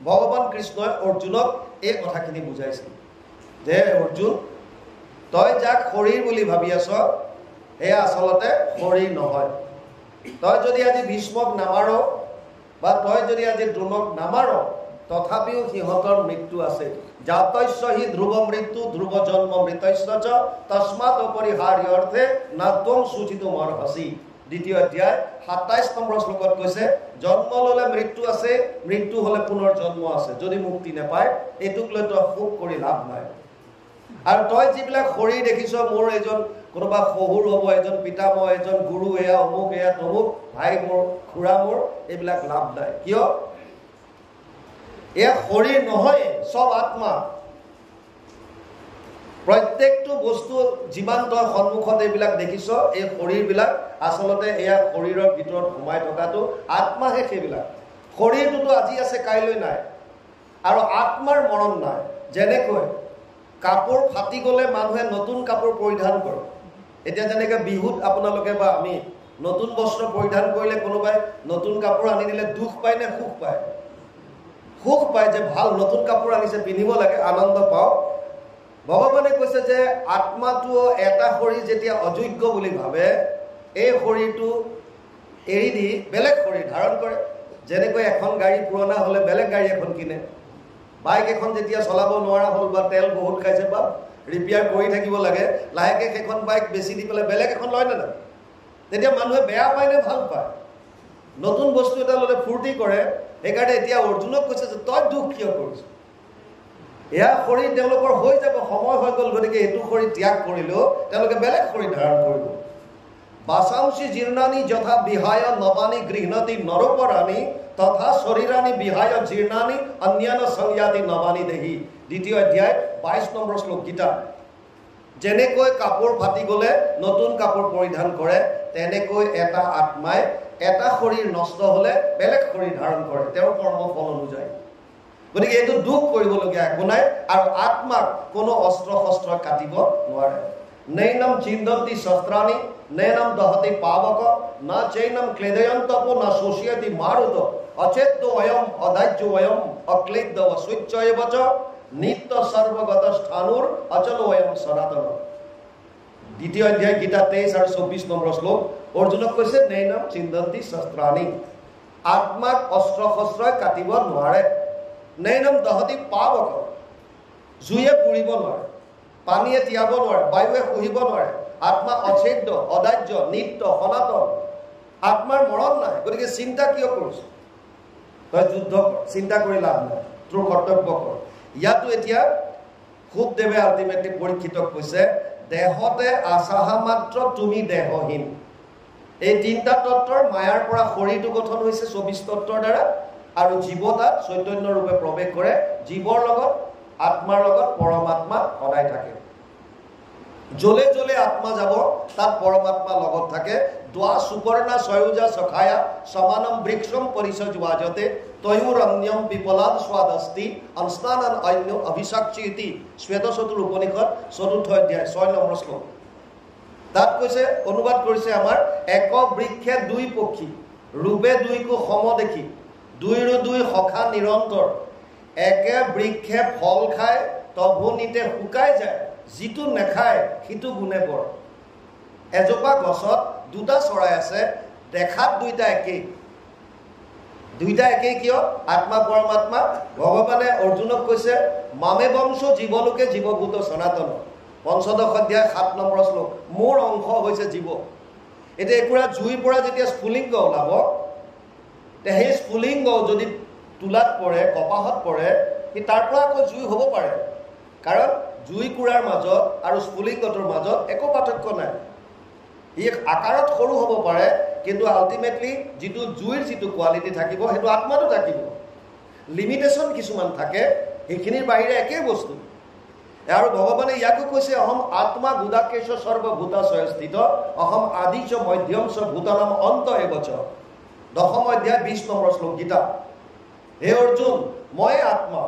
ভগৱান কৃষ্ণই অৰ্জুনক এই কথাখিনি বুজাইছিল যে অৰ্জুন, তই যাক শৰীৰ বুলি ভাবি আছ সেয়া আচলতে শৰীৰ নহয়। তই যদি আজি ভীষ্মক নামাৰ বা তই যদি আজি দ্ৰোণক নামাৰ, তথাপিও সিহঁতৰ মৃত্যু আছে। জাতস্য হি ধ্ৰুৱ মৃত্যু ধ্ৰুৱ জন্ম মৃতস্য চ তস্মাৎ অপৰিহাৰ্য অৰ্থে না ত্বং সূচিতুম অৰ্হসি। দ্বিতীয় অধ্যায় 27 নম্বৰ শ্লোকত কৈছে জন্ম ল'লে মৃত্যু আছে, মৃত্যু হ'লে পুনৰ জন্ম আছে। যদি মুক্তি নাপায় এইটোক লৈ তই সুখ কৰি লাভ নাই। আৰু তই যিবিলাক শৰীৰ দেখিছ, মোৰ এজন কোনোবা শহুৰ হ'ব, এজন পিতামহ, এজন গুৰু, এয়া অমুক এয়া তমুক, ভাই মোৰ, খুৰা মোৰ, এইবিলাক লাভ নাই। কিয়? এয়া শৰীৰ নহয়, চব আত্মা। প্ৰত্যেকটো বস্তু যিমান তই সন্মুখত এইবিলাক দেখিছ, এই শৰীৰবিলাক আচলতে এয়া শৰীৰৰ ভিতৰত সোমাই থকাটো আত্মাহে। সেইবিলাক শৰীৰটোতো আজি আছে কাইলৈ নাই, আৰু আত্মাৰ মৰণ নাই। যেনেকৈ কাপোৰ ফাটি গ'লে মানুহে নতুন কাপোৰ পৰিধান কৰে। এতিয়া যেনেকৈ বিহুত আপোনালোকে বা আমি নতুন বস্ত্ৰ পৰিধান কৰিলে কোনোবাই নতুন কাপোৰ আনি দিলে দুখ পায় নে সুখ পায়? সুখ পায় যে ভাল নতুন কাপোৰ আনিছে, পিন্ধিব লাগে, আনন্দ পাওঁ। ভগৱানে কৈছে যে আত্মাটো এটা শৰীৰ যেতিয়া অযোগ্য বুলি ভাবে, এই শৰীৰটো এৰি দি বেলেগ শৰীৰ ধাৰণ কৰে। যেনেকৈ এখন গাড়ী পুৰণা হ'লে বেলেগ গাড়ী এখন কিনে, বাইক এখন যেতিয়া চলাব নোৱাৰা হ'ল বা তেল বহুত খাইছে বা ৰিপেয়াৰ কৰি থাকিব লাগে লাহেকৈ সেইখন বাইক বেছি দি পেলাই বেলেগ এখন লয় নে নাই তেতিয়া মানুহে বেয়া পায় নে ভাল পায় নতুন বস্তু এটা ল'লে ফূৰ্তি কৰে সেইকাৰণে এতিয়া অৰ্জুনক কৈছে যে তই দুখ কিয় কৰিছ এয়া শৰীৰ তেওঁলোকৰ হৈ যাব সময় হৈ গ'ল গতিকে এইটো শৰীৰ ত্যাগ কৰিলেও তেওঁলোকে বেলেগ শৰীৰ ধাৰণ কৰিব বাসাংশী জীৰ্ণানি যথা বিহায় নবানি গৃহণতি নৰপৰাণী তথা শৰীৰানি বিহায় জীৰ্ণানি অন্যান্য সংয়াতি নবানি দেহি দ্বিতীয় অধ্যায় 22 নম্বৰ শ্লোক গীতা যেনেকৈ কাপোৰ ফাটি গ'লে নতুন কাপোৰ পৰিধান কৰে তেনেকৈ এটা আত্মাই এটা শৰীৰ নষ্ট হ'লে বেলেগ শৰীৰ ধাৰণ কৰে তেওঁৰ কৰ্মফল অনুযায়ী গতিকে এইটো দুখ কৰিবলগীয়া একো নাই আৰু আত্মাক কোনো অস্ত্ৰ শস্ত্ৰ কাটিব নোৱাৰে নৈনম চিন্দন্তি শস্ত্ৰাণি নৈনম দহতি পাৱক না চৈনম ক্লেদয়ন্তপো না শোষয়তি মাৰুত অচেদ্য অয়ম অদাহ্য অয়ম অক্লেদ্য অসুচ্চৈব চ নিত্য সৰ্বগত স্থানুৰ অচল অয়ম সনাতন দ্বিতীয় অধ্যায় গীতা 23 আৰু 24 নম্বৰ শ্লোক অৰ্জুনক কৈছে নৈনম চিন্দন্তি শস্ত্ৰাণি আত্মাক অস্ত্ৰ শস্ত্ৰই কাটিব নোৱাৰে নৈনম দহতি পাৱক জুয়ে পুৰিব নোৱাৰে পানীয়ে তিয়াব নোৱাৰে বায়ুৱে শুহিব নোৱাৰে আত্মা অছেদ্য অদাহ্য নিত্য সনাতন আত্মাৰ মৰণ নাই গতিকে চিন্তা কিয় কৰিছ তই যুদ্ধ কৰ চিন্তা কৰি লাভ নাই তোৰ কৰ্তব্য কৰ ইয়াতো এতিয়া খুবদেৱে আল্টিমেটলি পৰীক্ষিতক কৈছে দেহতে আছাহা মাত্ৰ তুমি দেহহীন এই তিনিটা তত্ত্বৰ মায়াৰ পৰা শৰীৰটো গঠন হৈছে 24 তত্ত্বৰ দ্বাৰা আৰু জীৱতাত চৈতন্য ৰূপে প্ৰৱেশ কৰে জীৱৰ লগত আত্মাৰ লগত পৰমাত্মা সদায় থাকে জলে জলে আত্মা যাব তাত পৰমাত্মা লগত থাকে দ্বা সুপৰ্ণা সয়োজা সখায়া সমানম বৃক্ষম পৰিসজৱাজতে তয়ুৰন্যম বিপলাদ স্বাদস্তি অনস্নানন অন্য অভিষাক্ষিতি শ্বেতচতুৰ উপনিষদ 4th অধ্যায় 6 নম্বৰ শ্লোক তাত কৈছে অনুবাদ কৰিছে আমাৰ এক বৃক্ষে দুই পক্ষী ৰূপে দুইকো সম দেখি দুইৰো দুই সখা নিৰন্তৰ একে বৃক্ষে ফল খায় তভুনিতে শুকাই যায় যিটো নেখায় সিটো গুণে পৰ এজোপা গছত দুটা চৰাই আছে দেখাত দুইটা একেই কিয় আত্মা পৰমাত্মা ভগৱানে অৰ্জুনক কৈছে মামে বংশ জীৱলোকে জীৱভূত সনাতন 15 অধ্যায় 7 নম্বৰ শ্লোক মোৰ অংশ হৈছে জীৱ এতিয়া একুৰা জুইৰ পৰা যেতিয়া স্ফুলিংগ ওলাব তে সেই স্ফুলিংগ যদি তুলাত পৰে কপাহত পৰে সি তাৰ পৰা আকৌ জুই হ'ব পাৰে কাৰণ জুই কুৰাৰ মাজত আৰু স্ফুলিংগটোৰ মাজত একো পাৰ্থক্য নাই ই আকাৰত সৰু হ'ব পাৰে কিন্তু আল্টিমেটলি যিটো জুইৰ যিটো কোৱালিটি থাকিব সেইটো আত্মাটো থাকিব লিমিটেশন কিছুমান থাকে সেইখিনিৰ বাহিৰে একেই বস্তু আৰু ভগৱানে ইয়াকো কৈছে অহম আত্মা গুদাকেশ সৰ্বভূতাশয় স্থিত অহম আদি চ মধ্যম চ ভূতানাম অন্ত এবচ 10ম অধ্যায় 20 নম্বৰ শ্লোক গীতা হে অৰ্জুন মই আত্মা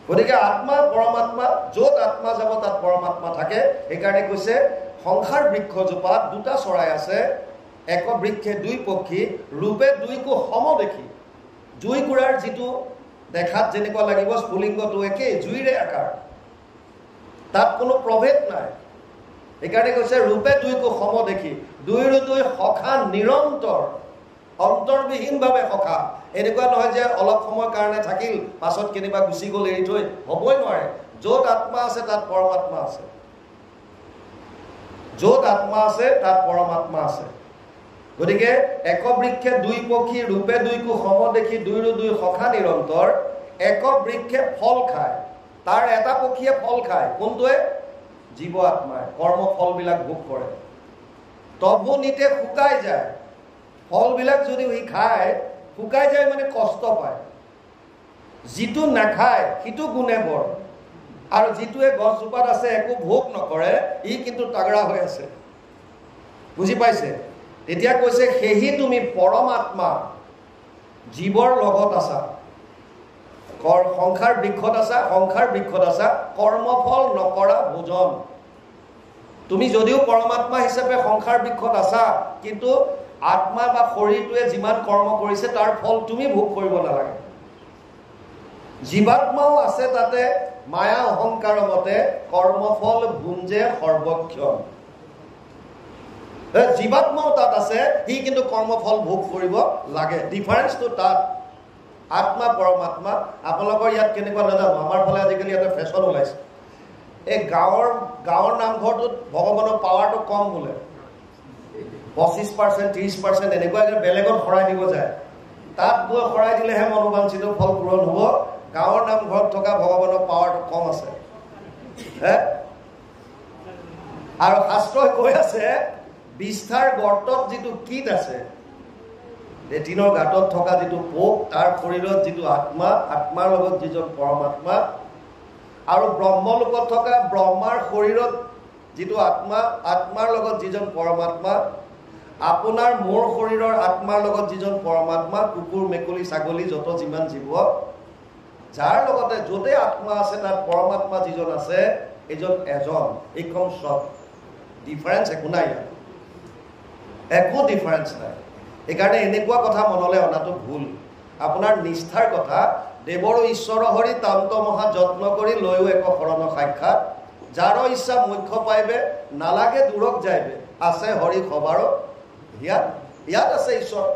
গতিকে আত্মা পৰমাত্মা য'ত আত্মা যাব তাত পৰমাত্মা থাকে সেইকাৰণে কৈছে সংসাৰ বৃক্ষজোপাত দুটা চৰাই আছে এক বৃক্ষে দুই পক্ষী ৰূপে দুইকো সম দেখি জুই কুৰাৰ যিটো দেখাত যেনেকুৱা লাগিব স্ফুলিংগটো একেই জুইৰে আকাৰ তাত কোনো প্ৰভেদ নাই সেইকাৰণে কৈছে ৰূপে দুইকো সম দেখি দুইৰো দুই সখা নিৰন্তৰ অন্তৰ্বিহীনভাৱে সখা এনেকুৱা নহয় যে অলপ সময়ৰ কাৰণে থাকিল পাছত কেনিবা গুচি গ'ল এৰি থৈ হ'বই নোৱাৰে য'ত আত্মা আছে তাত পৰমাত্মা আছে য'ত আত্মা আছে তাত পৰমাত্মা আছে গতিকে এক বৃক্ষে দুই পক্ষী ৰূপে দুইকো সম দেখি দুইৰো দুই সখা নিৰন্তৰ এক বৃক্ষে ফল খায় তাৰ এটা পক্ষীয়ে ফল খায় কোনটোৱে জীৱ আত্মাই কৰ্মফলবিলাক ভোগ কৰে তভুনিতে শুকাই যায় ফলবিলাক যদি সি খায় শুকাই যায় মানে কষ্ট পায় যিটো নাখায় সিটো গুণে বৰ আৰু যিটোৱে গছজোপাত আছে একো ভোগ নকৰে ই কিন্তু তাগৰা হৈ আছে বুজি পাইছে তেতিয়া কৈছে সেহি তুমি পৰমাত্মা জীৱৰ লগত আছা সংসাৰ বৃক্ষত আছা কৰ্মফল নকৰা ভোজন তুমি যদিও পৰমাত্মা হিচাপে সংসাৰ বৃক্ষত আছা কিন্তু আত্মা বা শৰীৰটোৱে যিমান কৰ্ম কৰিছে তাৰ ফল তুমি ভোগ কৰিব নালাগে জীৱাত্মাও আছে তাতে মায়া অহংকাৰ মতে কৰ্মফল ভুঞ্জে সৰ্বক্ষম জীৱাত্মাও তাত আছে সি কিন্তু কৰ্মফল ভোগ কৰিব লাগে ডিফাৰেন্সটো তাত আত্মা পৰমাত্মা আপোনালোকৰ ইয়াত কেনেকুৱা নাজানো আমাৰ ফালে আজিকালি এটা ফেশ্বন ওলাইছে এই গাঁৱৰ নামঘৰটোত ভগৱানৰ পাৱাৰটো কম বোলে 25% 30% এনেকুৱা বেলেগত শৰাই দিব যায় তাত গৈ শৰাই দিলেহে মনোবাঞ্ছিত ফল পূৰণ হ'ব গাঁৱৰ নামঘৰত থকা ভগৱানৰ পাৱাৰটো কম আছে আৰু শাস্ত্ৰই কৈ আছে বিষ্ঠাৰ গৰ্তত যিটো কীট আছে লেটিনৰ গাঁতত থকা যিটো পোক তাৰ শৰীৰত যিটো আত্মা আত্মাৰ লগত যিজন পৰমাত্মা আৰু ব্ৰহ্মলোকত থকা ব্ৰহ্মাৰ শৰীৰত যিটো আত্মা আত্মাৰ লগত যিজন পৰমাত্মা আপোনাৰ মোৰ শৰীৰৰ আত্মাৰ লগত যিজন পৰমাত্মা কুকুৰ মেকুৰী ছাগলী যত যিমান জীৱ যাৰ লগতে য'তে আত্মা আছে তাত পৰমাত্মা যিজন আছে এজন একম সব ডিফাৰেন্স একো নাই একো ডিফাৰেন্স নাই এইকাৰণে এনেকুৱা কথা মনলৈ অনাটো ভুল আপোনাৰ নিষ্ঠাৰ কথা দেৱৰ ঈশ্বৰ হৰি তান্ত মহা যত্ন কৰি লৈও এক শৰণ সাক্ষাৎ যাৰ ইচ্ছা মুখ্য পাইবে নালাগে দূৰক যাইবে আছে হৰি খবৰ ইয়াত আছে ঈশ্বৰ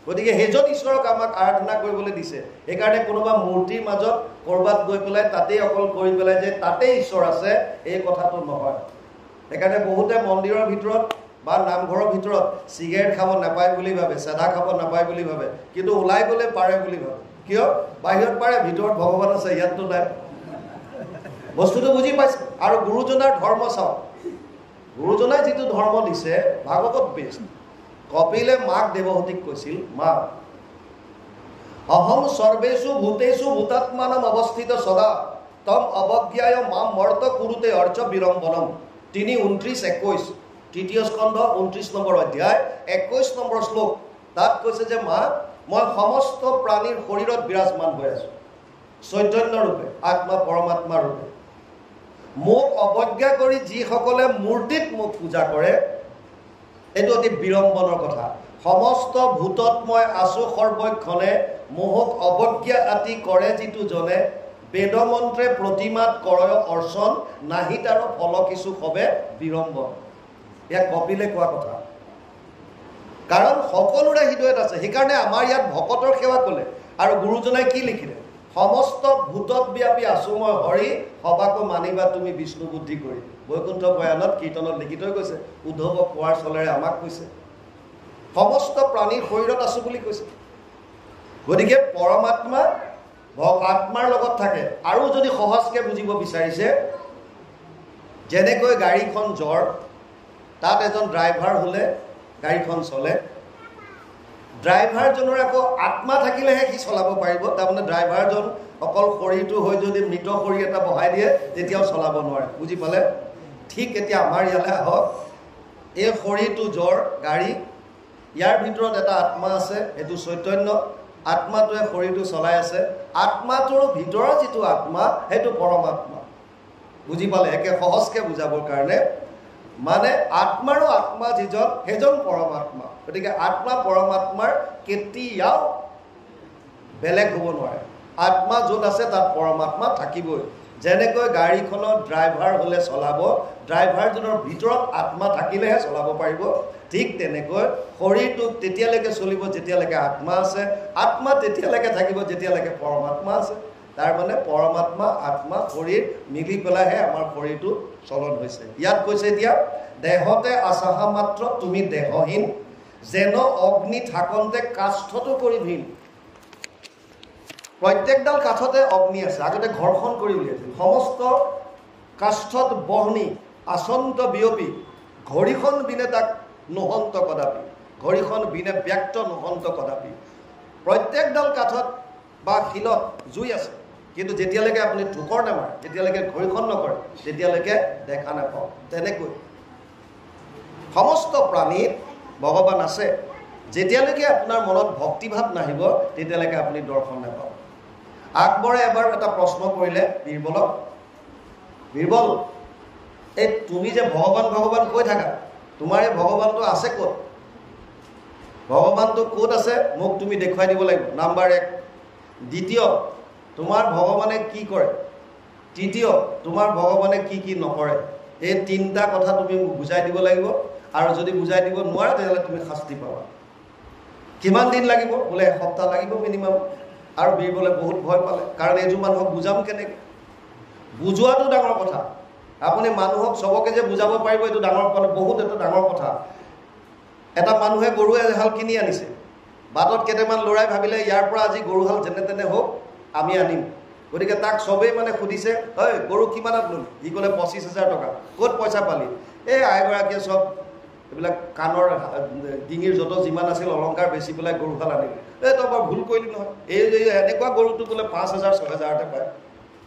গতিকে সেইজন ঈশ্বৰক আমাক আৰাধনা কৰিবলৈ দিছে সেইকাৰণে কোনোবা মূৰ্তিৰ মাজত কৰবাত গৈ পেলাই তাতেই অকল কৰি পেলাই যে তাতেই ঈশ্বৰ আছে এই কথাটো নহয় সেইকাৰণে বহুতে মন্দিৰৰ ভিতৰত বা নামঘৰৰ ভিতৰত চিগাৰেট খাব নাপায় বুলি ভাবে চাধা খাব নাপায় বুলি ভাবে কিন্তু ওলাই গ'লে পাৰে বুলি ভাবে কিয় বাহিৰত পাৰে ভিতৰত ভগৱান আছে ইয়াততো নাই বস্তুটো বুজি পাইছে আৰু গুৰুজনাৰ ধৰ্ম চাওক গুৰুজনাই যিটো ধৰ্ম দিছে ভাগৱত বেষ্ট কপিলে মাক দেৱহতীক কৈছিল মা অহম সৰ্বেষু ভূতেষু ভূতাত্মানাম অৱস্থিত সদা তম অৱজ্ঞায় মাম মৰ্ত কুৰুতে অৰ্চ বিৰম্বনম 3:29-21 তৃতীয় স্কন্ধ 29 নম্বৰ অধ্যায় 21 নম্বৰ শ্লোক তাত কৈছে যে মা মই সমস্ত প্ৰাণীৰ শৰীৰত বিৰাজমান হৈ আছো চৈতন্য ৰূপে আত্মা পৰমাত্মা ৰূপে মোক অৱজ্ঞা কৰি যিসকলে মূৰ্তিত মোক পূজা কৰে এইটো অতি বিৰম্বনৰ কথা সমস্ত ভূতত মই আছো সৰ্বক্ষণে মোহক অৱজ্ঞা আতি কৰে যিটো জনে বেদমন্ত্ৰে প্ৰতিমাত কৰয় অৰ্চন নাহি তাৰ ফল কিছু হবে বিৰম্বন ইয়াক কপিলে কোৱা কথা কাৰণ সকলোৰে হৃদয়ত আছে সেইকাৰণে আমাৰ ইয়াত ভকতৰ সেৱা ক'লে আৰু গুৰুজনাই কি লিখিলে সমস্ত ভূতত ব্যাপী আছো মই হৰি সবাকো মানিবা তুমি বিষ্ণু বুদ্ধি কৰি বৈকুণ্ঠ বয়ানত কীৰ্তনত লিখি থৈ গৈছে উদ্ধৱক কোৱাৰ চলেৰে আমাক কৈছে সমস্ত প্ৰাণীৰ শৰীৰত আছো বুলি কৈছে গতিকে পৰমাত্মা আত্মাৰ লগত থাকে আৰু যদি সহজকৈ বুজিব বিচাৰিছে যেনেকৈ গাড়ীখন জ্বৰ তাত এজন ড্ৰাইভাৰ হ'লে গাড়ীখন চলে ড্ৰাইভাৰজনৰ আকৌ আত্মা থাকিলেহে সি চলাব পাৰিব তাৰমানে ড্ৰাইভাৰজন অকল শৰীৰটো হৈ যদি মৃত শৰীৰ এটা বহাই দিয়ে তেতিয়াও চলাব নোৱাৰে বুজি পালে ঠিক এতিয়া আমাৰ ইয়ালৈ আহক এই শৰীৰটো জ্বৰ গাড়ী ইয়াৰ ভিতৰত এটা আত্মা আছে এইটো চৈতন্য আত্মাটোৱে শৰীৰটো চলাই আছে আত্মাটোৰ ভিতৰৰ যিটো আত্মা সেইটো পৰমাত্মা বুজি পালে একে সহজকৈ বুজাবৰ কাৰণে মানে আত্মাৰো আত্মা যিজন সেইজন পৰমাত্মা গতিকে আত্মা পৰমাত্মাৰ কেতিয়াও বেলেগ হ'ব নোৱাৰে আত্মা য'ত আছে তাত পৰমাত্মা থাকিবই যেনেকৈ গাড়ীখনত ড্ৰাইভাৰ হ'লে চলাব ড্ৰাইভাৰজনৰ ভিতৰত আত্মা থাকিলেহে চলাব পাৰিব ঠিক তেনেকৈ শৰীৰটোক তেতিয়ালৈকে চলিব যেতিয়ালৈকে আত্মা আছে আত্মা তেতিয়ালৈকে থাকিব যেতিয়ালৈকে পৰমাত্মা আছে তাৰ মানে পৰমাত্মা আত্মা শৰীৰ মিলি পেলাইহে আমাৰ শৰীৰটো চলন হৈছে ইয়াত কৈছে এতিয়া দেহতে আছাহা মাত্ৰ তুমি দেহহীন যেন অগ্নি থাকন্তে কাষ্ঠটো কৰি ভিন প্ৰত্যেকডাল কাঠতে অগ্নি আছে আগতে ঘৰখন কৰি উলিয়াইছিল সমস্ত কাষ্ঠত বহনি আচন্ত বিয়পি ঘড়ীখন বিনে তাক নহন্ত কদাপি ঘড়ীখন বিনে ব্যক্ত নহন্ত কদাপি প্ৰত্যেকডাল কাঠত বা শিলত জুই আছে কিন্তু যেতিয়ালৈকে আপুনি ঠোকৰ নামাৰে যেতিয়ালৈকে ঘড়ীখন নকৰে তেতিয়ালৈকে দেখা নাপাওঁ তেনেকৈ সমস্ত প্ৰাণীত ভগৱান আছে যেতিয়ালৈকে আপোনাৰ মনত ভক্তিভাৱ নাহিব তেতিয়ালৈকে আপুনি দৰ্শন নাপাব আকবৰে এবাৰ এটা প্ৰশ্ন কৰিলে বীৰবলক বীৰবল এই তুমি যে ভগৱান ভগৱান কৈ থাকা তোমাৰ এই ভগৱানটো আছে ক'ত ভগৱানটো ক'ত আছে মোক তুমি দেখুৱাই দিব লাগিব নাম্বাৰ 1 দ্বিতীয় তোমাৰ ভগৱানে কি কৰে তৃতীয় তোমাৰ ভগৱানে কি কি নকৰে এই তিনিটা কথা তুমি মোক বুজাই দিব লাগিব আৰু যদি বুজাই দিব নোৱাৰা তেতিয়াহ'লে তুমি শাস্তি পাবা কিমান দিন লাগিব বোলে এসপ্তাহ লাগিব মিনিমাম আৰু বীৰবলে বহুত ভয় পালে কাৰণ এইযোৰ মানুহক বুজাম কেনেকৈ বুজোৱাটো ডাঙৰ কথা আপুনি মানুহক সবকে যে বুজাব পাৰিব এইটো ডাঙৰ কথা বহুত এটা ডাঙৰ কথা এটা মানুহে গৰু এহাল কিনি আনিছে বাটত কেইটামান লৰাই ভাবিলে ইয়াৰ পৰা আজি গৰুহাল যেনে তেনে হোক আমি আনিম গতিকে তাক সবেই মানে সুধিছে ঐ গৰু কিমানত ল'লি সি ক'লে 25,000 টকা ক'ত পইচা পালি এই আইগৰাকীয়ে সব এইবিলাক কাণৰ ডিঙিৰ যত যিমান আছিল অলংকাৰ বেছি পেলাই গৰুহাল আনিলে এই তই বৰ ভুল কৰিলি নহয় এই এনেকুৱা গৰুটো বোলে 5,000 6,000তে পায়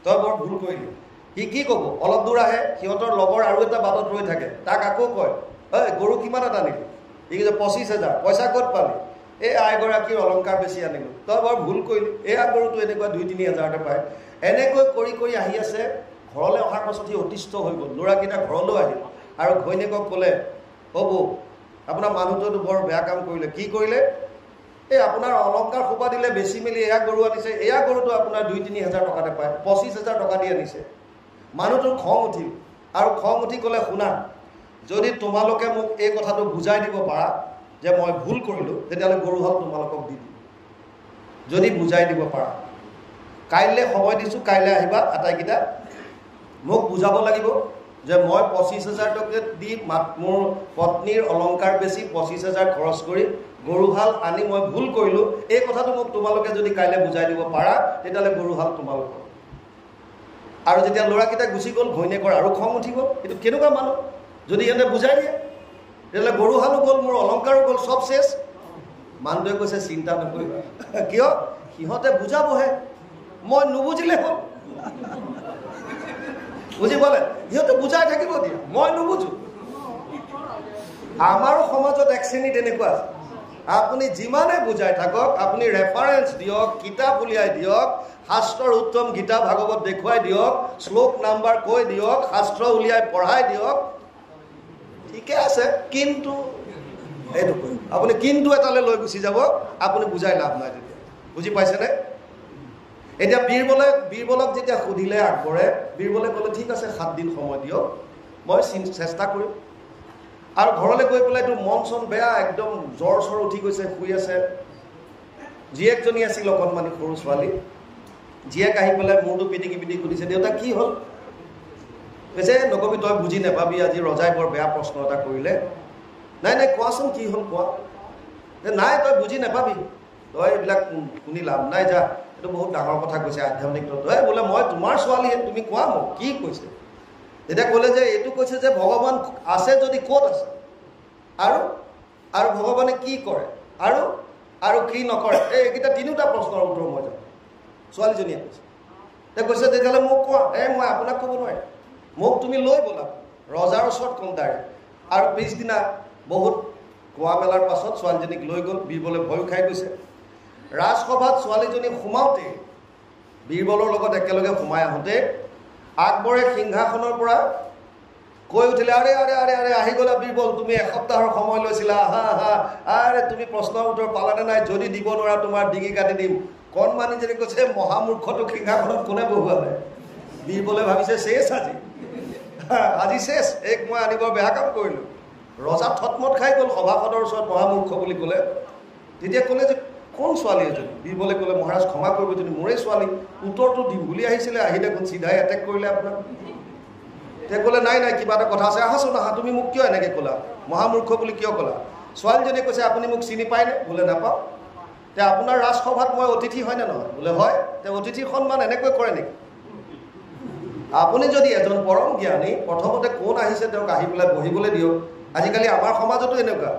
তই বৰ ভুল কৰিলি সি কি ক'ব অলপ দূৰ আহে সিহঁতৰ লগৰ আৰু এটা বাটত ৰৈ থাকে তাক আকৌ কয় ঐ গৰু কিমানত আনিলি সি কৈছে 25,000 পইচা ক'ত পালি এই আইগৰাকীৰ অলংকাৰ বেছি আনিলোঁ তই বৰ ভুল কৰিলি এয়া গৰুটো এনেকুৱা 2-3 হাজাৰতে পায় এনেকৈ কৰি কৰি আহি আছে ঘৰলৈ অহাৰ পাছত সি অতিষ্ঠ হৈ গ'ল ল'ৰাকেইটা ঘৰলৈ আহিল আৰু ঘৈণীয়েকক ক'লে হ'ব আপোনাৰ মানুহটোতো বৰ বেয়া কাম কৰিলে কি কৰিলে এই আপোনাৰ অলংকাৰ সোপা দিলে বেছি মেলি এয়া গৰু আনিছে এয়া গৰুটো আপোনাৰ 2-3 হাজাৰ টকাতে পায় 25,000 টকা দি আনিছে মানুহটোৰ খং উঠিল আৰু খং উঠি ক'লে শুনা যদি তোমালোকে মোক এই কথাটো বুজাই দিব পাৰা যে মই ভুল কৰিলোঁ তেতিয়াহ'লে গৰুহাল তোমালোকক দি দিম যদি বুজাই দিব পাৰা কাইলৈ সময় দিছোঁ কাইলৈ আহিবা আটাইকেইটা মোক বুজাব লাগিব যে মই 25,000 টকা দি মোৰ পত্নীৰ অলংকাৰ বেছি 25,000 খৰচ কৰি গৰুহাল আনি মই ভুল কৰিলোঁ এই কথাটো মোক তোমালোকে যদি কাইলৈ বুজাই দিব পাৰা তেতিয়াহ'লে গৰুহাল তোমালোকৰ আৰু যেতিয়া ল'ৰাকেইটা গুচি গ'ল ঘৈণীয়েকৰ আৰু খং উঠি গ'ল এইটো কেনেকুৱা মানুহ যদি ইহঁতে বুজাই দিয়ে তেতিয়াহ'লে গৰুহালো গ'ল মোৰ অলংকাৰো গ'ল চব শেষ মানুহটোৱে কৈছে চিন্তা নকৰিবা কিয় সিহঁতে বুজাবহে মই নুবুজিলে হ'ল বুজি পালে সিহঁতে বুজাই থাকিব দিয়া মই নুবুজো আমাৰো সমাজত এক শ্ৰেণী তেনেকুৱা আছে আপুনি যিমানে বুজাই থাকক আপুনি ৰেফাৰেন্স দিয়ক কিতাপ উলিয়াই দিয়ক শাস্ত্ৰৰ উত্তম গীতা ভাগৱত দেখুৱাই দিয়ক শ্লোক নাম্বাৰ কৈ দিয়ক শাস্ত্ৰ উলিয়াই পঢ়াই দিয়ক ঠিকে আছে কিন্তু এইটো আপুনি কিন্তু এটালৈ লৈ গুচি যাব আপুনি বুজাই লাভ নাই তেতিয়া বুজি পাইছেনে এতিয়া বীৰবলক যেতিয়া সুধিলে আকবৰে বীৰবলে ক'লে ঠিক আছে 7 দিন সময় দিয়ক মই চেষ্টা কৰিম আৰু ঘৰলৈ গৈ পেলাই এইটো মন চন বেয়া একদম জ্বৰ চৰ উঠি গৈছে শুই আছে জীয়েকজনী আছিল অকণমানি সৰু ছোৱালী জীয়েক আহি পেলাই মূৰটো পিটিকি পিটিকি সুধিছে দেউতা কি হ'ল কৈছে নকবি তই বুজি নাপাবি আজি ৰজাই বৰ বেয়া প্ৰশ্ন এটা কৰিলে নাই নাই কোৱাচোন কি হ'ল কোৱা নাই তই বুজি নাপাবি তই এইবিলাক শুনি লাভ নাই যা এইটো বহুত ডাঙৰ কথা কৈছে আধ্যাত্মিক তই বোলে মই তোমাৰ ছোৱালীহে তুমি কোৱা মোক কি কৈছে তেতিয়া ক'লে যে এইটো কৈছে যে ভগৱান আছে যদি ক'ত আছে আৰু ভগৱানে কি কৰে আৰু কি নকৰে এইকেইটা তিনিটা প্ৰশ্নৰ উত্তৰ মই যাম ছোৱালীজনীয়ে কৈছে তেওঁ কৈছে তেতিয়াহ'লে মোক কোৱা মই আপোনাক ক'ব নোৱাৰিম মোক তুমি লৈ ব'লা ৰজাৰ ওচৰত কম ডাইৰেক্ট আৰু পিছদিনা বহুত কোৱা মেলাৰ পাছত ছোৱালীজনীক লৈ গ'ল বীৰবলে ভয় খাই গৈছে ৰাজসভাত ছোৱালীজনী সোমাওঁতে বীৰবলৰ লগত একেলগে সোমাই আহোঁতে আকবৰে সিংহাসনৰ পৰা কৈ উঠিলে আৰে আৰে আৰে আৰে আহি গ'লা বীৰবল তুমি এসপ্তাহৰ সময় লৈছিলা আৰে তুমি প্ৰশ্নৰ উত্তৰ পালানে নাই যদি দিব নোৱাৰা তোমাৰ ডিঙি কাটি দিম কণমানি যদি কৈছে মহামূৰ্খটো সিংহাসনত কোনে বহুৱালে বীৰবলে ভাবিছে শেষ আজি শেষ মই আনিবৰ বেয়া কাম কৰিলোঁ ৰজা থতমত খাই গ'ল সভাসদৰ ওচৰত মহামূৰ্খ বুলি ক'লে তেতিয়া ক'লে যে কোন ছোৱালী এজনী বীৰবলে ক'লে মহাৰাজ ক্ষমা কৰিব যদি মোৰে ছোৱালী উত্তৰটো দিম বুলি আহিছিলে আহি দেখোন চিধাই এটেক কৰিলে আপোনাক তেওঁ ক'লে নাই নাই কিবা এটা কথা আছে আহাচোন আহা তুমি মোক কিয় এনেকৈ ক'লা মহামূৰ্খ বুলি কিয় ক'লা ছোৱালীজনীয়ে কৈছে আপুনি মোক চিনি পায়নে বোলে নাপাওঁ তে আপোনাৰ ৰাজসভাত মই অতিথি হয়নে নহয় বোলে হয় তেওঁ অতিথিৰ সন্মান এনেকৈ কৰে নেকি আপুনি যদি এজন পৰম জ্ঞানী প্ৰথমতে কোন আহিছে তেওঁক আহি পেলাই বহিবলৈ দিয়ক আজিকালি আমাৰ সমাজতো এনেকুৱা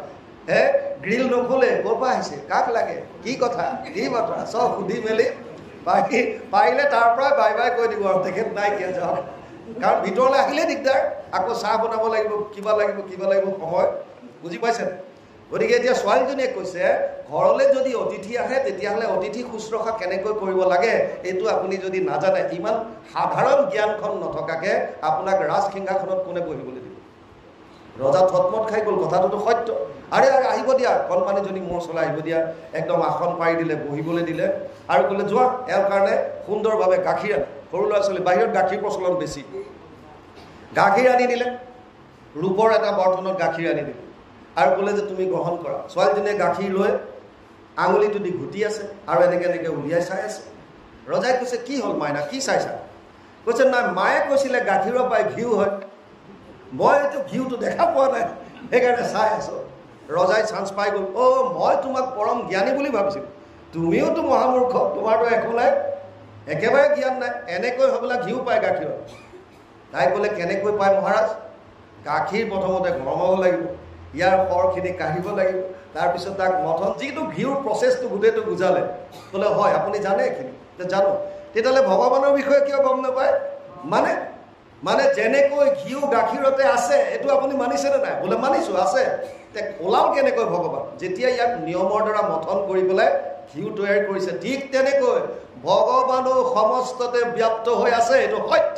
গ্ৰিল নখোলে ক'ৰ পৰা আহিছে কাক লাগে কি কথা কি বাৰ্তা চব সুধি মেলি বাকী পাৰিলে তাৰ পৰাই বাই বাই কৈ দিব আৰু তেখেত নাই কিয় যাওক কাৰণ ভিতৰলৈ আহিলে দিগদাৰ আকৌ চাহ বনাব লাগিব কিবা লাগিব সময় বুজি পাইছে গতিকে এতিয়া ছোৱালীজনীয়ে কৈছে ঘৰলৈ যদি অতিথি আহে তেতিয়াহ'লে অতিথি শুশ্ৰূষা কেনেকৈ কৰিব লাগে এইটো আপুনি যদি নাজানে ইমান সাধাৰণ জ্ঞানখন নথকাকৈ আপোনাক ৰাজসিংহাসনত কোনে বহিবলৈ দিব ৰজা থতমত খাই গ'ল কথাটোতো সত্য আৰে আহিব দিয়া কণমানিজনী মূৰ চলাই আহিব দিয়া একদম আসন পাৰি দিলে বহিবলৈ দিলে আৰু ক'লে যোৱা ইয়াৰ কাৰণে সুন্দৰভাৱে গাখীৰ আনে সৰু ল'ৰা ছোৱালী বাহিৰত গাখীৰ প্ৰচলন বেছি গাখীৰ আনি দিলে ৰূপৰ এটা বৰ্তনত গাখীৰ আনি দিলে আৰু ক'লে যে তুমি গ্ৰহণ কৰা ছোৱালীজনীয়ে গাখীৰ লৈ আঙুলিটো দি ঘুটি আছে আৰু এনেকৈ উলিয়াই চাই আছে ৰজাই কৈছে কি হ'ল মাইনা কি চাইছা কৈছে নাই মায়ে কৈছিলে গাখীৰৰ পৰাই ঘিউ হয় মই এইটো ঘিউটো দেখা পোৱা নাই সেইকাৰণে চাই আছো ৰজাই চান্স পাই গ'ল মই তোমাক পৰম জ্ঞানী বুলি ভাবিছিলোঁ তুমিওতো মহামূৰ্খ তোমাৰতো একো নাই একেবাৰে জ্ঞান নাই এনেকৈ হ'বলা ঘিউ পায় গাখীৰত তাই ক'লে কেনেকৈ পায় মহাৰাজ গাখীৰ প্ৰথমতে গৰম হ'ব লাগিব ইয়াৰ সৰখিনি কাঢ়িব লাগিব তাৰপিছত তাক মথন যিটো ঘিউৰ প্ৰচেছটো গোটেইটো বুজালে বোলে হয় আপুনি জানে এইখিনি জানো তেতিয়াহ'লে ভগৱানৰ বিষয়ে কিয় গম নাপায় মানে যেনেকৈ ঘিউ গাখীৰতে আছে এইটো আপুনি মানিছেনে নাই বোলে মানিছোঁ আছে তে ওলাল কেনেকৈ ভগৱান যেতিয়া ইয়াক নিয়মৰ দ্বাৰা মথন কৰি পেলাই ঘিউ তৈয়াৰ কৰিছে ঠিক তেনেকৈ ভগৱানো সমস্ততে ব্যাপ্ত হৈ আছে এইটো সত্য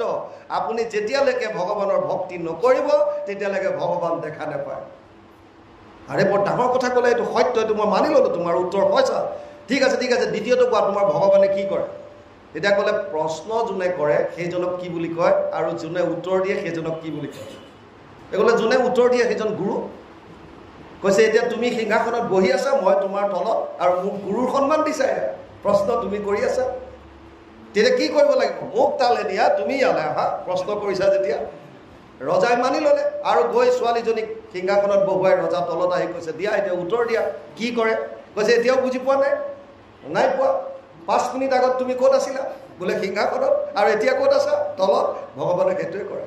আপুনি যেতিয়ালৈকে ভগৱানৰ ভক্তি নকৰিব তেতিয়ালৈকে ভগৱান দেখা নাপায় আৰে বৰ ডাঙৰ কথা ক'লে এইটো সত্য এইটো মই মানি ল'লোঁ তোমাৰ উত্তৰ হৈছা ঠিক আছে দ্বিতীয়টো কোৱা তোমাৰ ভগৱানে কি কৰে তেতিয়া ক'লে প্ৰশ্ন যোনে কৰে সেইজনক কি বুলি কয় আৰু যোনে উত্তৰ দিয়ে সেইজনক কি বুলি কয় ক'লে যোনে উত্তৰ দিয়ে সেইজন গুৰু কৈছে এতিয়া তুমি সিংহাসনত বহি আছা মই তোমাৰ তলত আৰু মোক গুৰুৰ সন্মান দিছা প্ৰশ্ন তুমি কৰি আছা তেতিয়া কি কৰিব লাগিব মোক তালে দিয়া তুমি ইয়ালে আহা প্ৰশ্ন কৰিছা যেতিয়া ৰজাই মানি ল'লে আৰু গৈ ছোৱালীজনীক সিংহাসনত বহুৱাই ৰজা তলত আহি কৈছে দিয়া এতিয়া উত্তৰ দিয়া কি কৰে কৈছে এতিয়াও বুজি পোৱা নাই পোৱা 5 মিনিট আগত তুমি ক'ত আছিলা বোলে সিংহাসনত আৰু এতিয়া ক'ত আছা তলত ভগৱানে সেইটোৱে কৰে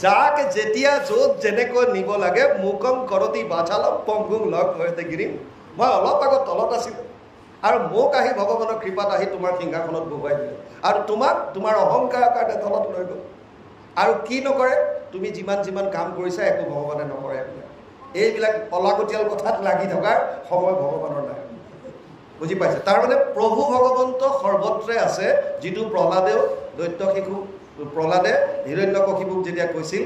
যাক যেতিয়া য'ত যেনেকৈ নিব লাগে মুকম কৰতি বাচালম পংগুং লগ হৈতে গিৰিম মই অলপ আগত তলত আছিলোঁ আৰু মোক আহি ভগৱানৰ কৃপাত আহি তোমাৰ সিংহাসনত বহুৱাই দিলে আৰু তোমাক তোমাৰ অহংকাৰৰ কাৰণে তলত লৈ গ'ল আৰু কি নকৰে তুমি যিমান কাম কৰিছা একো ভগৱানে নকৰে এইবিলাক অলাগতিয়াল কথাত লাগি থকাৰ সময় ভগৱানৰ নাই বুজি পাইছে তাৰমানে প্ৰভু ভগৱন্ত সৰ্বত্ৰে আছে যিটো প্ৰহ্লাদেও দৈত্য শিশু প্ৰহ্লাদে হিৰণ্যকশিপুক যেতিয়া কৈছিল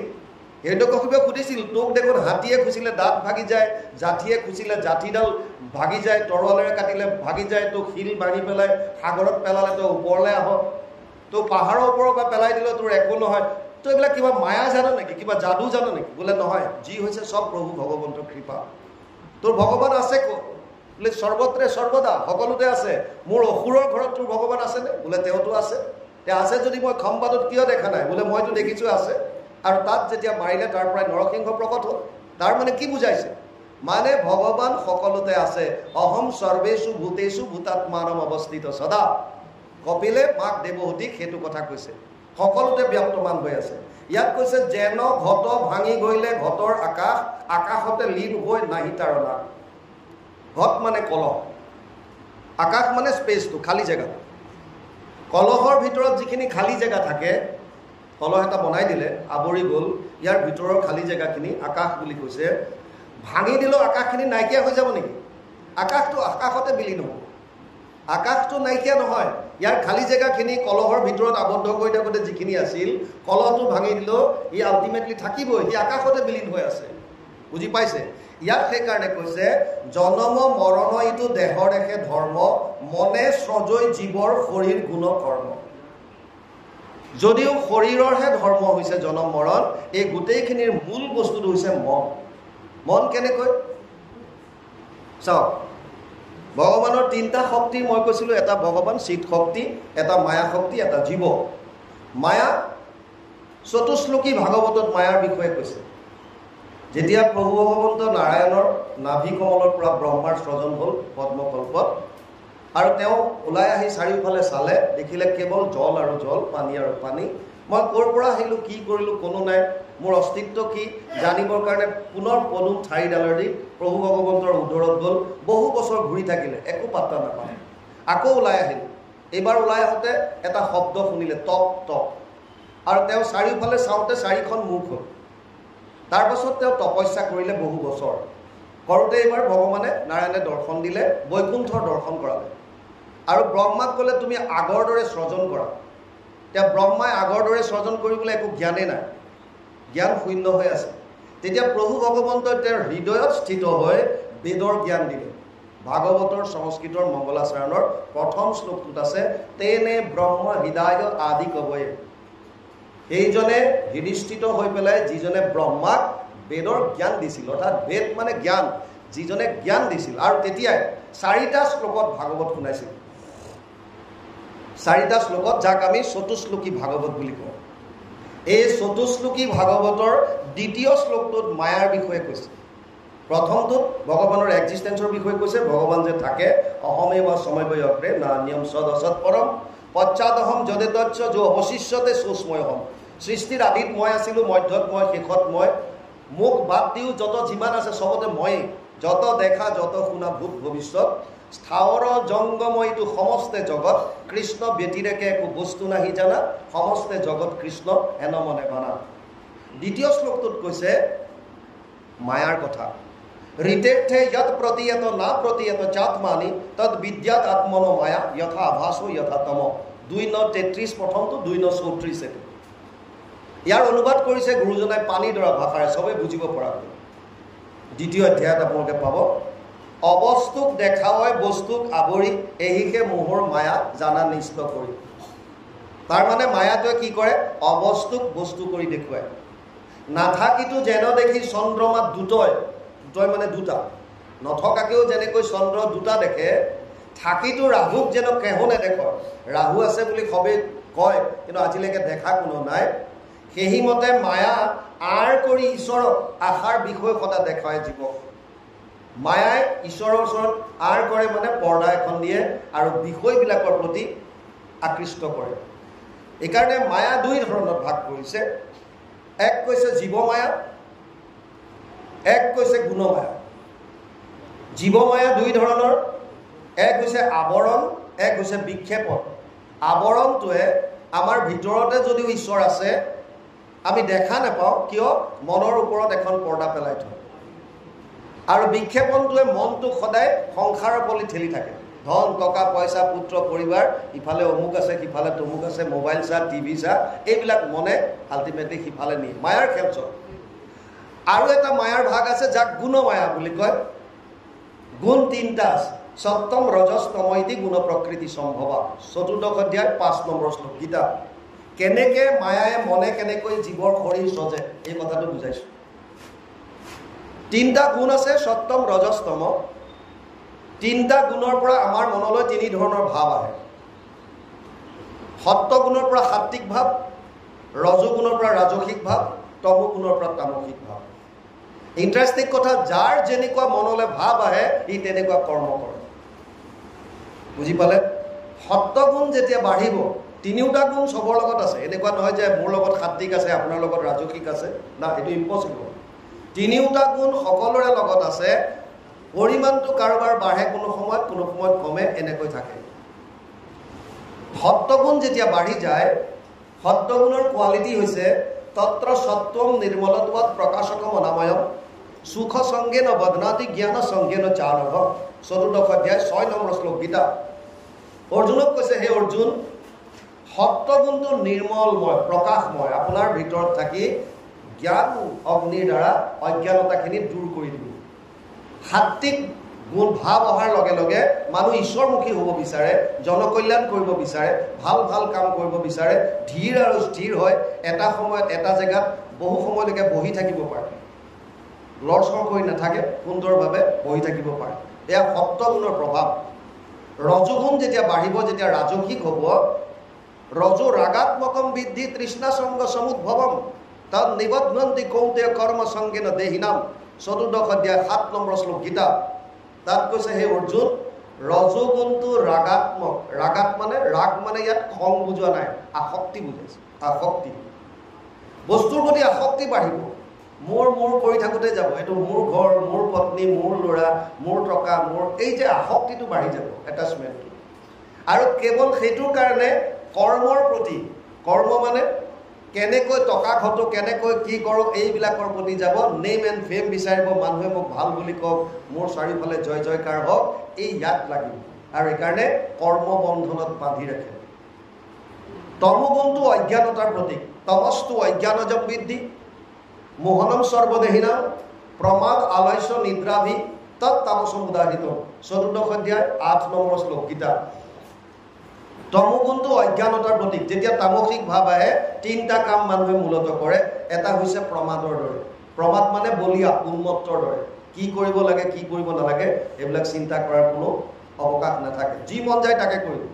হিৰণ্যকশিপুৱে সুধিছিল তোক দেখোন হাতীয়ে খুচিলে দাঁত ভাগি যায় জাঠিয়ে খুচিলে জাঠিডাল ভাগি যায় তৰোৱালেৰে কাটিলে ভাগি যায় তোক শিল বান্ধি পেলাই সাগৰত পেলালে তই ওপৰলৈ আহ তোক পাহাৰৰ ওপৰৰ পৰা পেলাই দিলে তোৰ একো নহয় তো এইবিলাক কিবা মায়া জানো নেকি কিবা যাদু জানো নেকি বোলে নহয় যি হৈছে চব প্ৰভু ভগৱন্তৰ কৃপা তোৰ ভগৱান আছে ক'ত বোলে সৰ্বত্ৰে সৰ্বদা সকলোতে আছে মোৰ অসুৰৰ ঘৰত তোৰ ভগৱান আছেনে বোলে তেওঁতো আছে তে আছে যদি মই খম্বাদত কিয় দেখা নাই বোলে মইতো দেখিছোঁ আছে আৰু তাত যেতিয়া মাৰিলে তাৰ পৰাই নৰসিংহ প্ৰকট হ'ল তাৰ মানে কি বুজাইছে মানে ভগৱান সকলোতে আছে অহম সৰ্বেষু ভূতেষু ভূতাত্মানম অৱস্থিত সদা কপিলে মাক দেৱহূতিক সেইটো কথা কৈছে সকলোতে ব্যাপ্তমান হৈ আছে ইয়াত কৈছে যেন ঘট ভাঙি গ'লে ঘটৰ আকাশতে লীন হৈ নাহি তাৰণা ঘট মানে কলহ আকাশ মানে স্পেচটো খালী জেগা কলহৰ ভিতৰত যিখিনি খালী জেগা থাকে কলহ এটা বনাই দিলে আৱৰি গ'ল ইয়াৰ ভিতৰৰ খালী জেগাখিনি আকাশ বুলি কৈছে ভাঙি দিলেও আকাশখিনি নাইকিয়া হৈ যাব নেকি আকাশটো আকাশতে বিলীন হ'ব আকাশটো নাইকিয়া নহয় ইয়াৰ খালী জেগাখিনি কলহৰ ভিতৰত আবদ্ধ কৰি থাকোঁতে যিখিনি আছিল কলহটো ভাঙি দিলেও ই আল্টিমেটলি থাকিবই সি আকাশতে বিলীন হৈ আছে বুজি পাইছে ইয়াক সেইকাৰণে কৈছে জনম মৰণ ইটো দেহৰ দেখে ধৰ্ম মনে স্ৰজৈ জীৱৰ শৰীৰ গুণ কৰ্ম যদিও শৰীৰৰহে ধৰ্ম হৈছে জনম মৰণ এই গোটেইখিনিৰ মূল বস্তুটো হৈছে মন কেনেকৈ চাওক ভগৱানৰ 3টা শক্তি মই কৈছিলোঁ এটা ভগৱান চিত শক্তি এটা মায়া শক্তি এটা জীৱ মায়া চতুশ্লোকী ভাগৱতত মায়াৰ বিষয়ে কৈছে যেতিয়া প্ৰভু ভগৱন্ত নাৰায়ণৰ নাভি কমলৰ পৰা ব্ৰহ্মাৰ সৃজন হ'ল পদ্মকল্পত আৰু তেওঁ ওলাই আহি চাৰিওফালে চালে দেখিলে কেৱল জল আৰু জল পানী আৰু পানী মই ক'ৰ পৰা আহিলোঁ কি কৰিলোঁ কোনো নাই মোৰ অস্তিত্ব কি জানিবৰ কাৰণে পুনৰ পদুম ঠাৰিডালেদি প্ৰভু ভগৱন্তৰ উদৰত গ'ল বহু বছৰ ঘূৰি থাকিলে একো পাত্তা নাপালে আকৌ ওলাই আহিল এইবাৰ ওলাই আহোঁতে এটা শব্দ শুনিলে টপ টপ আৰু তেওঁ চাৰিওফালে চাওঁতে 4খন মুখ হ'ল তাৰপাছত তেওঁ তপস্যা কৰিলে বহু বছৰ কৰোঁতে এইবাৰ ভগৱানে নাৰায়ণে দৰ্শন দিলে বৈকুণ্ঠৰ দৰ্শন কৰালে আৰু ব্ৰহ্মাক ক'লে তুমি আগৰ দৰে সৃজন কৰা এতিয়া ব্ৰহ্মাই আগৰ দৰে সৃজন কৰিবলৈ একো জ্ঞানেই নাই জ্ঞান শূন্য হৈ আছে তেতিয়া প্ৰভু ভগৱন্তই তেওঁৰ হৃদয়ত স্থিত হৈ বেদৰ জ্ঞান দিলে ভাগৱতৰ সংস্কৃতৰ মংগলাচৰণৰ প্ৰথম শ্লোকটোত আছে তেনে ব্ৰহ্ম হৃদয় আদি কবয়ে সেইজনে হৃদিস্থিত হৈ পেলাই যিজনে ব্ৰহ্মাক বেদৰ জ্ঞান দিছিল অৰ্থাৎ বেদ মানে জ্ঞান যিজনে জ্ঞান দিছিল আৰু তেতিয়াই 4টা শ্লোকত ভাগৱত শুনাইছিল 4টা শ্লোকত, যাক আমি চতুশ্লোকী ভাগৱত বুলি কওঁ। এই চতুশ্লোকী ভাগৱতৰ 2য় শ্লোকটোত মায়াৰ বিষয়ে কৈছে। প্ৰথমটোত ভগৱানৰ এক্সিষ্টেঞ্চৰ বিষয়ে কৈছে, ভগৱান যে থাকে, অহমেব সময় অগ্ৰে নান্যম সদ অসৎ পৰম পশ্চাদহম যদেতচ্চ যো অৱশিষ্যতে সোষ্ময়হম। সৃষ্টিৰ আদিত মই আছিলোঁ, মধ্যত মই, শেষত মই। মোক বাদ দিও যত যিমান আছে চবতে মই, যত দেখা যত শুনা ভূত ভৱিষ্যত, স্থাৱৰ জংগময়টো সমস্তে জগত, কৃষ্ণ ব্যতিৰেকে একো বস্তু নাহি জানা, সমস্তে জগত কৃষ্ণ হেন মনে মানা। 2য় শ্লোকটোত কৈছে মায়াৰ কথা। ঋতেৰ্থে যত প্ৰতীয়ত না প্ৰতীয়ত চাত্মানি তদ বিদ্যাত আত্মন মায়া যথা আভাসো যথা তম। 2:33 প্ৰথমটো, 2:34 এইটো। ইয়াৰ অনুবাদ কৰিছে গুৰুজনাই পানীৰ দৰা ভাষাৰে, চবেই বুজিব পৰাকৈ। 2য় অধ্যায়ত আপোনালোকে পাব। অবস্তুক দেখাৱই বস্তুক আৱৰি, এহিকে মোহৰ মায়া জানা নিষ্ঠ কৰি। তাৰমানে মায়াটোৱে কি কৰে? অবস্তুক বস্তু কৰি দেখুৱায়। নাথাকিতো যেন দেখি চন্দ্ৰমাত দুটয়, দুটয় মানে দুটা, নথকাকেও যেনেকৈ চন্দ্ৰ দুটা দেখে, থাকিতো ৰাহুক যেন কেহো নেদেখয়। ৰাহু আছে বুলি সবেই কয়, কিন্তু আজিলৈকে দেখা কোনো নাই। সেইমতে মায়া আঁৰ কৰি ঈশ্বৰক আশাৰ বিষয় সদা দেখায় জীৱক। মায়াই ঈশ্বৰৰ ওচৰত আঁৰ কৰে, মানে পৰ্দা এখন দিয়ে আৰু বিষয়বিলাকৰ প্ৰতি আকৃষ্ট কৰে। এইকাৰণে মায়া 2 ধৰণত ভাগ কৰিছে। এক কৈছে জীৱ মায়া, এক কৈছে গুণমায়া। জীৱ মায়া 2 ধৰণৰ, এক হৈছে আৱৰণ, এক হৈছে বিক্ষেপণ। আৱৰণটোৱে আমাৰ ভিতৰতে যদিও ঈশ্বৰ আছে, আমি দেখা নাপাওঁ, কিয়? মনৰ ওপৰত এখন পৰ্দা পেলাই থয়। আৰু বিক্ষেপণটোৱে মনটোক সদায় সংসাৰৰ পলি ঠেলি থাকে। ধন টকা পইচা পুত্ৰ পৰিবাৰ, ইফালে অমুক আছে সিফালে তমুক আছে, মোবাইল চা টিভি চা, এইবিলাক মনে আল্টিমেটলি সিফালে নিয়ে, মায়াৰ খেল চলে। আৰু এটা মায়াৰ ভাগ আছে যাক গুণমায়া বুলি কয়। গুণ 3টা আছে, সত্যম ৰজস তমইতি গুণ প্ৰকৃতি সম্ভৱা। 4ৰ্থ অধ্যায় 5 নম্বৰ শ্লোক গীতা। কেনেকৈ মায়ায়ে মনে কেনেকৈ জীৱৰ শৰীৰ সজে, এই কথাটো বুজাইছোঁ। 3টা গুণ আছে, সত্যম ৰজস তম। 3টা গুণৰ পৰা আমাৰ মনলৈ 3 ধৰণৰ ভাৱ আহে। সত্য গুণৰ পৰা সাত্বিক ভাৱ, ৰজগুণৰ পৰা ৰাজসিক ভাৱ, তমগুণৰ পৰা তামসিক ভাৱ। ইণ্টাৰেষ্টিং কথা, যাৰ যেনেকুৱা মনলৈ ভাৱ আহে ই তেনেকুৱা কৰ্ম কৰে। বুজি পালে? সত্যগুণ যেতিয়া বাঢ়িব, 3টা গুণ চবৰ লগত আছে। এনেকুৱা নহয় যে মোৰ লগত সাত্বিক আছে, আপোনাৰ লগত ৰাজসিক আছে, না, এইটো ইম্পচিবল। 3টা গুণ সকলোৰে লগত আছে। পৰিমাণটো কাৰোবাৰ বাঢ়ে কোনো সময়ত কমে, এনেকৈ থাকে। সত্যগুণ যেতিয়া বাঢ়ি যায়, সত্যগুণৰ কোৱালিটি হৈছে তত্ৰ সত্বম নিৰ্মলত্বাৎ প্ৰকাশকম অনাময়ম সুখ সংগেন বদনাতি জ্ঞান সংগেন চানভ। 4ৰ্থ অধ্যায় 6 নম্বৰ শ্লোক গীতা। অৰ্জুনক কৈছে, হে অৰ্জুন, সত্যগুণটো নিৰ্মলময়, প্ৰকাশময়। আপোনাৰ ভিতৰত থাকি জ্ঞান অগ্নিৰ দ্বাৰা অজ্ঞানতাখিনি দূৰ কৰি দিব। সাত্বিক গুণ ভাৱ অহাৰ লগে লগে মানুহ ঈশ্বৰমুখী হ'ব বিচাৰে, জনকল্যাণ কৰিব বিচাৰে, ভাল ভাল কাম কৰিব বিচাৰে, ধীৰ আৰু স্থিৰ হয়, এটা সময়ত এটা জেগাত বহু সময়লৈকে বহি থাকিব পাৰে, লৰচৰ কৰি নাথাকে, সুন্দৰভাৱে বহি থাকিব পাৰে। এয়া সত্যগুণৰ প্ৰভাৱ। ৰজগুণ যেতিয়া বাঢ়িব, যেতিয়া ৰাজসিক হ'ব, ৰজো ৰাগাত্মকম বৃদ্ধি তৃষ্ণা সংগ সমুদ্ভৱম তদ নিবধ্নন্তি কৌন্তেয় কৰ্ম সংগেন দেহিনাম। 4ৰ্থ অধ্যায় 7 নম্বৰ শ্লোক গীতা। তাত কৈছে, হে অৰ্জুন, ৰজগুণটো ৰাগাত্মক। ৰাগাত মানে, ৰাগ মানে ইয়াত খং বুজোৱা নাই, আসক্তি বুজাইছে। আসক্তি, বস্তুৰ প্ৰতি আসক্তি বাঢ়িব। মোৰ কৰি থাকোঁতে যাব, এইটো মোৰ ঘৰ, মোৰ পত্নী, মোৰ ল'ৰা, মোৰ টকা, মোৰ, এই যে আসক্তিটো বাঢ়ি যাব, এটাচমেণ্টটো। আৰু কেৱল সেইটোৰ কাৰণে কৰ্মৰ প্ৰতি, কৰ্ম মানে কেনেকৈ টকা ঘটো, কেনেকৈ কি কৰোঁ, এইবিলাকৰ প্ৰতি যাব। নেম এণ্ড ফেম বিচাৰিব, মানুহে মোক ভাল বুলি কওক, মোৰ চাৰিওফালে জয় জয়কাৰ হওক, এই ইয়াত লাগিব। আৰু এইকাৰণে কৰ্মবন্ধনত বান্ধি ৰাখে। তমগুণটো অজ্ঞানতাৰ প্ৰতীক। তমস্তু অজ্ঞানজম বৃদ্ধি মোহনম সৰ্বদেহিনাম প্ৰমাদ আলস্য নিদ্ৰাভি তৎ তামসম উদাহৃত। 4ৰ্থ অধ্যায় 8 নম্বৰ শ্লোক গীতা। তমগুণটো অজ্ঞানতাৰ প্ৰতীক। যেতিয়া তামসিক ভাৱ আহে, 3টা কাম মানুহে মূলত কৰে। এটা হৈছে প্ৰমাদৰ দৰে। প্ৰমাদ মানে বলিয়া, উন্মত্তৰ দৰে। কি কৰিব লাগে, কি কৰিব নালাগে, এইবিলাক চিন্তা কৰাৰ কোনো অৱকাশ নাথাকে। যি মন যায় তাকে কৰিব।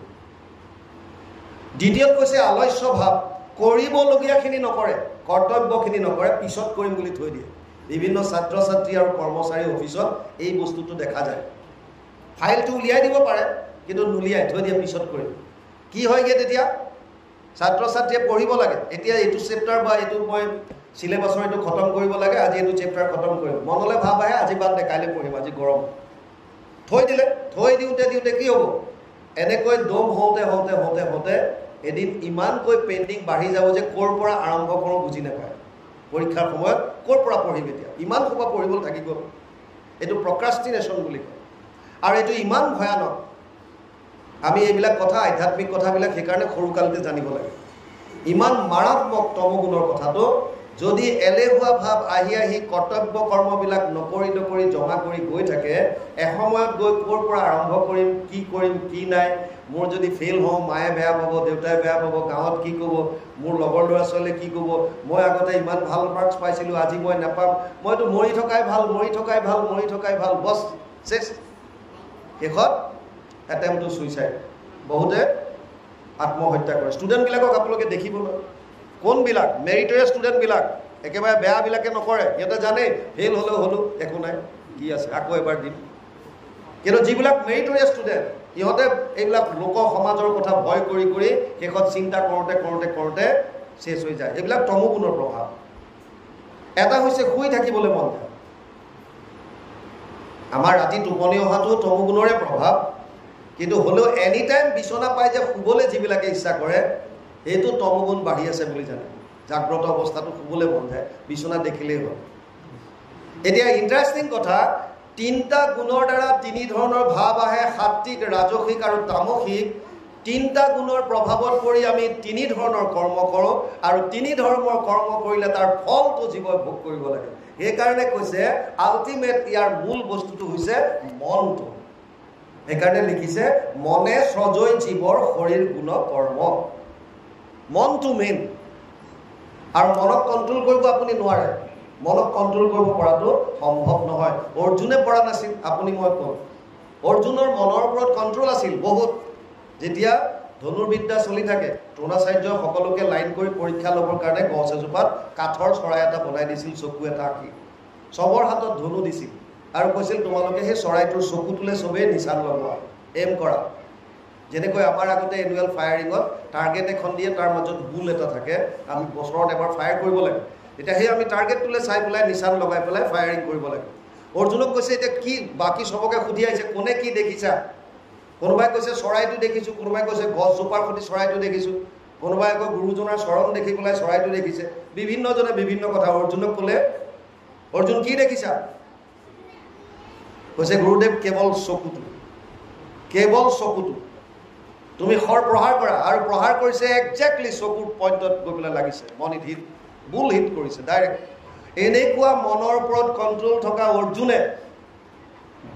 দ্বিতীয়ত কৈছে আলস্য ভাৱ, কৰিবলগীয়াখিনি নকৰে, কৰ্তব্যখিনি নকৰে, পিছত কৰিম বুলি থৈ দিয়ে। বিভিন্ন ছাত্ৰ ছাত্ৰী আৰু কৰ্মচাৰী অফিচত এই বস্তুটো দেখা যায়। ফাইলটো উলিয়াই দিব পাৰে কিন্তু নুলিয়াই থৈ দিয়ে, পিছত কৰিম। কি হয়গৈ তেতিয়া? ছাত্ৰ ছাত্ৰীয়ে পঢ়িব লাগে, এতিয়া এইটো চেপ্টাৰ বা এইটো মই চিলেবাছৰ এইটো খতম কৰিব লাগে, আজি এইটো চেপ্টাৰ খতম কৰিম, মনলৈ ভাৱ আহে আজি বাদ দে, কাইলৈ পঢ়িম, আজি গৰম, থৈ দিলে। থৈ দিওঁতে কি হ'ব? এনেকৈ দম হওঁতে হওঁতে হওঁতে হওঁতে এদিন ইমানকৈ পেইণ্টিং বাঢ়ি যাব যে ক'ৰ পৰা আৰম্ভ কৰোঁ বুজি নাপায়। পৰীক্ষাৰ সময়ত ক'ৰ পৰা পঢ়িম এতিয়া, ইমান সোপা পঢ়িবলৈ থাকি গ'ল। এইটো প্ৰক্ৰাষ্টিনেশ্যন বুলি কয়। আৰু এইটো ইমান ভয়ানক। আমি এইবিলাক কথা, আধ্যাত্মিক কথাবিলাক সেইকাৰণে সৰুকালতে জানিব লাগে। ইমান মাৰাত্মক তমগুণৰ কথাটো যদি এলেহুৱা ভাৱ আহি আহি কৰ্তব্য কৰ্মবিলাক নকৰি জমা কৰি গৈ থাকে, এসময়ত গৈ ক'ৰ পৰা আৰম্ভ কৰিম, কি নাই, মোৰ যদি ফেইল হওঁ মায়ে বেয়া পাব, দেউতাই বেয়া পাব, গাঁৱত কি ক'ব, মোৰ লগৰ ল'ৰা ছোৱালীয়ে কি ক'ব, মই আগতে ইমান ভাল মাৰ্কছ পাইছিলোঁ আজি মই নাপাম, মইতো মৰি থকাই ভাল, বছ শেষ। শেষত এটেম্প টু ছুইচাইড। বহুতে আত্মহত্যা কৰে। ষ্টুডেণ্টবিলাকক আপোনালোকে দেখিবলৈ, কোনবিলাক মেৰিটৰিয়াছ ষ্টুডেণ্টবিলাক একেবাৰে বেয়াবিলাকে নকৰে, সিহঁতে জানে ফেইল হ'লেও একো নাই, কি আছে আকৌ এবাৰ দিম। কিন্তু যিবিলাক মেৰিটৰিয়াছ ষ্টুডেণ্ট, সিহঁতে এইবিলাক লোক সমাজৰ কথা ভয় কৰি শেষত চিন্তা কৰোঁতে শেষ হৈ যায়। এইবিলাক তমোগুণৰ প্ৰভাৱ। এটা হৈছে শুই থাকিবলৈ মন যায়। আমাৰ ৰাতি টোপনি অহাটো তমোগুণৰে প্ৰভাৱ, কিন্তু হ'লেও এনি টাইম বিচনা পাই যে শুবলৈ যিবিলাকে ইচ্ছা কৰে, সেইটো তমোগুণ বাঢ়ি আছে বুলি জানে। জাগ্ৰত অৱস্থাটো শুবলৈ মন যায়, বিচনা দেখিলেই হ'ল। এতিয়া ইণ্টাৰেষ্টিং কথা, 3টা গুণৰ দ্বাৰা 3 ধৰণৰ ভাৱ আহে, সাত্বিক, ৰাজসিক আৰু তামসিক। 3টা গুণৰ প্ৰভাৱত পৰি আমি 3 ধৰণৰ কৰ্ম কৰোঁ, আৰু 3 ধৰণৰ কৰ্ম কৰিলে তাৰ ফলটো জীৱই ভোগ কৰিব লাগে। সেইকাৰণে কৈছে আল্টিমেট ইয়াৰ মূল বস্তুটো হৈছে মনটো। সেইকাৰণে লিখিছে মনে সজৈ জীৱৰ শৰীৰ গুণ কৰ্ম। মনটো মেইন। আৰু মনক কণ্ট্ৰল কৰিব আপুনি নোৱাৰে। মনক কণ্ট্ৰল কৰিব পৰাটো সম্ভৱ নহয়। অৰ্জুনে পৰা নাছিল, আপুনি মই কওঁ। অৰ্জুনৰ মনৰ ওপৰত কণ্ট্ৰল আছিল বহুত। যেতিয়া ধনুৰ্বিদ্যা চলি থাকে, দ্ৰোণাচাৰ্যই সকলোকে লাইন কৰি পৰীক্ষা ল'বৰ কাৰণে গছ এজোপাত কাঠৰ চৰাই এটা বনাই দিছিল, চকু এটা আঁকি। চবৰ হাতত ধনু দিছিল আৰু কৈছিল তোমালোকে সেই চৰাইটোৰ চকুটোলৈ চবেই নিচান লগোৱা, এম কৰা। যেনেকৈ আমাৰ আগতে এনুৱেল ফায়াৰিঙত টাৰ্গেট এখন দিয়ে, তাৰ মাজত বুল এটা থাকে, আমি বছৰত এবাৰ ফায়াৰ কৰিব লাগে। এতিয়া সেই আমি টাৰ্গেটটোলৈ চাই পেলাই নিচান লগাই পেলাই ফায়াৰিং কৰিব লাগে। অৰ্জুনক কৈছে এতিয়া কি, বাকী চবকে সুধি আহিছে কোনে কি দেখিছা। কোনোবাই কৈছে চৰাইটো দেখিছোঁ, কোনোবাই কৈছে গছজোপাৰ সৈতে চৰাইটো দেখিছোঁ, কোনোবাই আকৌ গুৰুজনাৰ চৰণ দেখি পেলাই চৰাইটো দেখিছে। বিভিন্নজনে বিভিন্ন কথা। অৰ্জুনক ক'লে অৰ্জুন কি দেখিছা? কৈছে গুৰুদেৱ কেৱল চকুটো। তুমি শৰ প্ৰহাৰ কৰা। আৰু প্ৰহাৰ কৰিছে একজেক্টলি চকুৰ পইণ্টত গৈ পেলাই লাগিছে, মনিত হিট, বুল হিট কৰিছে ডাইৰেক্ট। এনেকুৱা মনৰ ওপৰত কণ্ট্ৰল থকা অৰ্জুনে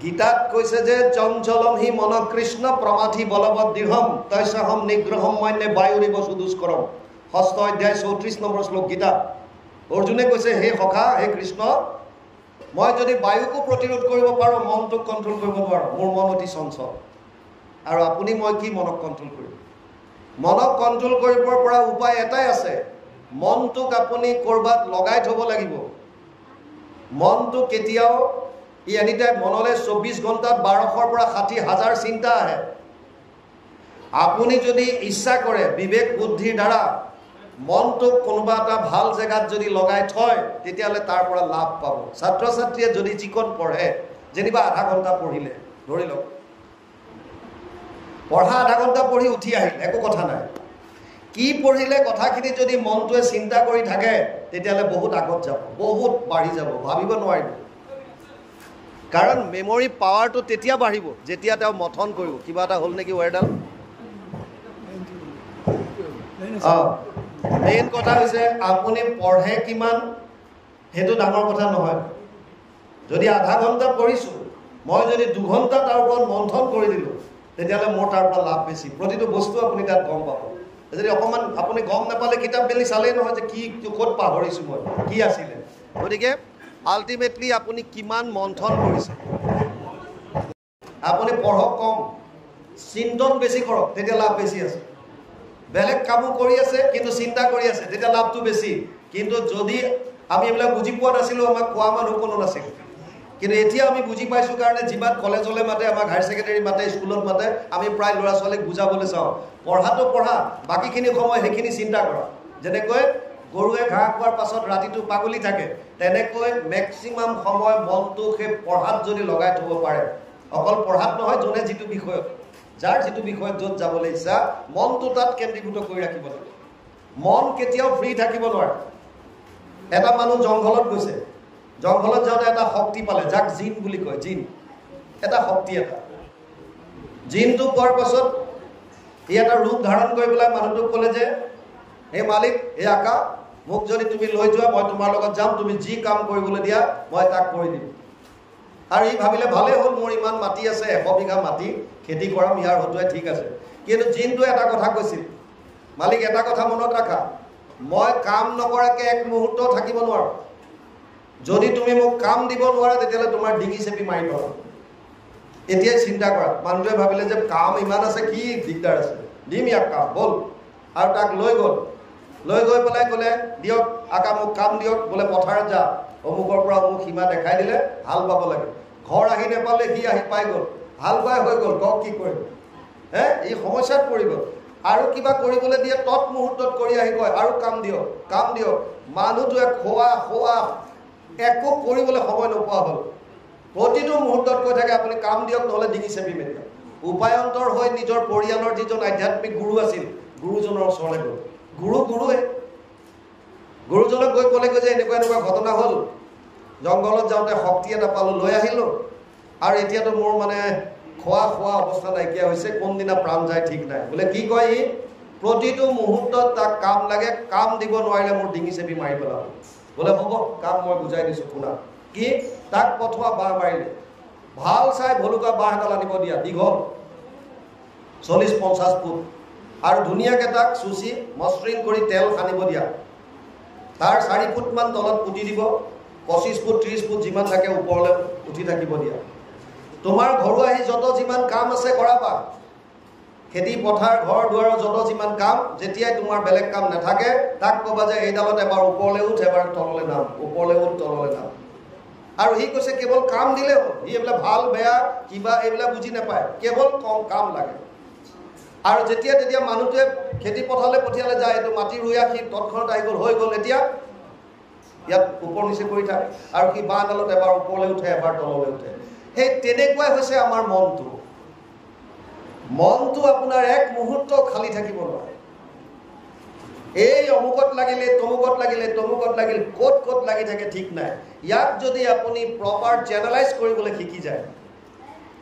গীতাত কৈছে যে চঞ্চলম হি মন কৃষ্ণ প্ৰমাথি বলবৎ দৃঢ়ম তৈসহম নিগ্ৰহম মন্যে বায়ুৰিব সুদুষ্কৰম। 6ষ্ঠ অধ্যায় 34 নম্বৰ শ্লোক গীতা। অৰ্জুনে কৈছে হে সখা, হে কৃষ্ণ, মই যদি বায়ুকো প্ৰতিৰোধ কৰিব পাৰোঁ, মনটোক কণ্ট্ৰল কৰিব পাৰোঁ, মোৰ মন অতি চঞ্চল। আৰু আপুনি মই কি মনক কণ্ট্ৰল কৰিম? মনক কণ্ট্ৰল কৰিবৰ পৰা উপায় এটাই আছে, মনটোক আপুনি ক'ৰবাত লগাই থ'ব লাগিব। মনটো কেতিয়াও এনিটাইম মনলৈ 24 ঘণ্টাত 1200ৰ পৰা 60,000 চিন্তা আহে। আপুনি যদি ইচ্ছা কৰে বিবেক বুদ্ধিৰ দ্বাৰা মনটোক কোনোবা এটা ভাল জেগাত যদি লগাই থয়, তেতিয়াহ'লে তাৰ পৰা লাভ পাব। ছাত্ৰ ছাত্ৰীয়ে যদি যিকণ পঢ়ে, যেনিবা আধা ঘণ্টা পঢ়িলে, ধৰি লওক পঢ়া আধা ঘণ্টা পঢ়ি উঠি আহিল, একো কথা নাই। কি পঢ়িলে কথাখিনি যদি মনটোৱে চিন্তা কৰি থাকে, তেতিয়াহ'লে বহুত আগত যাব, বহুত বাঢ়ি যাব, ভাবিব নোৱাৰিব। কাৰণ মেমৰি পাৱাৰটো তেতিয়া বাঢ়িব যেতিয়া তেওঁ মথন কৰিব। কিবা এটা হ'ল নেকি ৱাৰডাল? মেইন কথা হৈছে আপুনি পঢ়ে কিমান, সেইটো ডাঙৰ কথা নহয়। যদি আধা ঘণ্টা পঢ়িছোঁ, মই যদি 2 ঘণ্টা তাৰ ওপৰত মন্থন কৰি দিলোঁ, তেতিয়াহ'লে মোৰ তাৰ পৰা লাভ বেছি। প্ৰতিটো বস্তু আপুনি তাত গম পাব। যদি অকণমান আপুনি গম নাপালে কিতাপ মেলি চালেই নহয় যে কি ক'ত পাহৰিছোঁ, মই কি আছিলে। গতিকে আল্টিমেটলি আপুনি কিমান মন্থন কৰিছে। আপুনি পঢ়ক কম, চিন্তন বেছি কৰক, তেতিয়া লাভ বেছি আছে। বেলেগ কামো কৰি আছে কিন্তু চিন্তা কৰি আছে, তেতিয়া লাভটো বেছি। কিন্তু যদি আমি এইবিলাক বুজি পোৱা নাছিলোঁ, আমাক কোৱা মানুহ কোনো নাছিল। কিন্তু এতিয়া আমি বুজি পাইছোঁ কাৰণে যিমান কলেজলৈ মাতে, আমাক হায়াৰ ছেকেণ্ডেৰী মাতে, স্কুলত মাতে, আমি প্ৰায় ল'ৰা ছোৱালীক বুজাবলৈ চাওঁ, পঢ়াটো পঢ়া, বাকীখিনি সময় সেইখিনি চিন্তা কৰা। যেনেকৈ গৰুৱে ঘাঁহ খোৱাৰ পাছত ৰাতিটো পাগলি থাকে, তেনেকৈ মেক্সিমাম সময় মনটো সেই পঢ়াত যদি লগাই থ'ব পাৰে, অকল পঢ়াত নহয়, যোনে যিটো বিষয়ত, যাৰ যিটো বিষয়ত য'ত যাবলৈ ইচ্ছা, মনটো তাত কেন্দ্ৰীভূত কৰি ৰাখিব লাগে। মন কেতিয়াও ফ্ৰী থাকিব নোৱাৰে। এটা মানুহ জংঘলত গৈছে, জংঘলত যাওঁতে এটা শক্তি পালে, যাক জিন বুলি কয়। জিন এটা শক্তি, এটা জিনটো পোৱাৰ পাছত সি এটা ৰূপ ধাৰণ কৰি পেলাই মানুহটোক ক'লে যে, হে মালিক, হে আকা, মোক যদি তুমি লৈ যোৱা, মই তোমাৰ লগত যাম, তুমি যি কাম কৰিবলৈ দিয়া মই তাক কৰি দিম। আৰু ই ভাবিলে ভালেই হ'ল, মোৰ ইমান মাটি আছে, 100 বিঘা মাটি, খেতি কৰাম, ইয়াৰ হতুৱাই ঠিক আছে। কিন্তু জিনটোৱে এটা কথা কৈছিল, মালিক এটা কথা মনত ৰাখা, মই কাম নকৰাকৈ এক মুহূৰ্ত থাকিব নোৱাৰোঁ। যদি তুমি মোক কাম দিব নোৱাৰা, তেতিয়াহ'লে তোমাৰ ডিঙি চেপি মাৰি পেলাম। এতিয়াই চিন্তা কৰা। মানুহটোৱে ভাবিলে যে কাম ইমান আছে, কি দিগদাৰ আছে, দিম ইয়াক কাম, ব'ল। আৰু তাক লৈ গ'ল, লৈ গৈ পেলাই ক'লে, দিয়ক আকা, মোক কাম দিয়ক, বোলে পথাৰত যা, অমুকৰ পৰা অমুক সীমা দেখাই দিলে, হাল বাব লাগে। ঘৰ আহি নেপালে, সি আহি পাই গ'ল, হাল বাই হৈ গ'ল, কওক কি কৰিম, এই সমস্যাত পৰি গ'ল। আৰু কিবা কৰিবলৈ দিয়ে, তৎ মুহূৰ্তত কৰি আহি কয়, আৰু কাম দিয়ক, কাম দিয়ক। মানুহটোৱে খোৱা একো কৰিবলৈ সময় নোপোৱা হ'ল। প্ৰতিটো মুহূৰ্তত কৈ থাকে, আপুনি কাম দিয়ক, নহ'লে ডিঙি চেপি মেলি। উপায়ন্তৰ হৈ নিজৰ পৰিয়ালৰ যিজন আধ্যাত্মিক গুৰু আছিল, গুৰুজনৰ ওচৰলৈ গ'ল। গুৰুৱে গুৰুজনক গৈ ক'লেগৈ যে এনেকুৱা এনেকুৱা ঘটনা হ'ল, জংঘলত যাওঁতে শক্তি এটা পালোঁ, লৈ আহিলোঁ, আৰু এতিয়াতো মোৰ মানে খোৱা অৱস্থা নাইকিয়া হৈছে, কোনদিনা প্ৰাণ যায় ঠিক নাই। বোলে কি কয় ই, প্ৰতিটো মুহূৰ্তত তাক কাম লাগে, কাম দিব নোৱাৰিলে মোৰ ডিঙি চেপি মাৰি পেলাব। বোলে হ'ব, কাম মই বুজাই দিছোঁ, শুনা। কি, তাক পঠোৱা বাঁহ মাৰিলে, ভাল চাই ভলুকা বাঁহ এডাল আনিব দিয়া, দীঘল 40-50 ফুট, আৰু ধুনীয়াকৈ তাক চুচি মসৃণ কৰি তেল সানিব দিয়া। তাৰ 4 ফুটমান তলত পুতি দিব, 25 ফুট 30 ফুট যিমান থাকে ওপৰলৈ উঠি থাকিব দিয়া। তোমাৰ ঘৰুৱা আহি যত যিমান কাম আছে কৰাবা, খেতি পথাৰ ঘৰ দুৱাৰৰ যত যিমান কাম, যেতিয়াই তোমাৰ বেলেগ কাম নাথাকে, তাক ক'বা যে এইডালত এবাৰ ওপৰলৈ উঠ, এবাৰ তললৈ নাম, ওপৰলৈ উঠ, তললৈ নাম। আৰু সি কৈছে কেৱল কাম দিলে হ'ল, সি এইবিলাক ভাল বেয়া কিবা এইবিলাক বুজি নাপায়, কেৱল কাম লাগে। আৰু যেতিয়া মানুহটোৱে খেতি পথাৰলৈ পঠিয়ালে যায়, এইটো মাটি ৰুই সি তৎক্ষণত আহি গ'ল, হৈ গ'ল, এতিয়া ইয়াত ওপৰ নিচে কৰি থাকে। আৰু সি বাঁহডালত এবাৰ ওপৰলৈ উঠে, এবাৰ তললৈ উঠে। সেই তেনেকুৱাই হৈছে আমাৰ মনটো। মনটো আপোনাৰ এক মুহূৰ্ত খালী থাকিব নোৱাৰে। এই অমুকত লাগিলে, তমুকত লাগিলে, তমুকত লাগিল, ক'ত লাগি থাকে ঠিক নাই। ইয়াক যদি আপুনি প্ৰপাৰ চেনেলাইজ কৰিবলৈ শিকি যায়,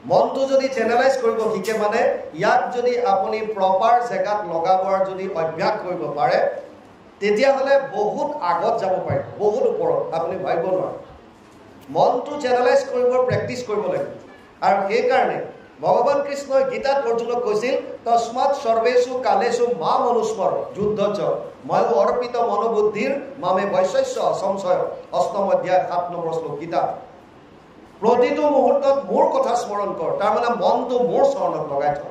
মনটো যদি চেনেলাইজ কৰিব শিকে, মানে ইয়াক যদি আপুনি প্ৰপাৰ জেগাত লগাবৰ যদি অভ্যাস কৰিব পাৰে, তেতিয়াহ'লে বহুত আগত যাব পাৰে, বহুত ওপৰত, আপুনি ভাবিব নোৱাৰে। মনটো চেনেলাইজ কৰিবৰ প্ৰেক্টিচ কৰিব লাগিব। আৰু সেইকাৰণে ভগৱান কৃষ্ণই গীতাত অৰ্জুনক কৈছিল, তস্মাৎ সৰ্বেষু কালেষু মাম অনুস্মৰ যুদ্ধচ ময়ো অৰ্পিত মনোবুদ্ধিৰ মামে বৈশস্য সংশয়। 8ম অধ্যায় 7 নম্বৰ শ্লোক গীতা। প্ৰতিটো মুহূৰ্তত মোৰ কথা স্মৰণ কৰ, তাৰমানে মনটো মোৰ চৰণত লগাই থ।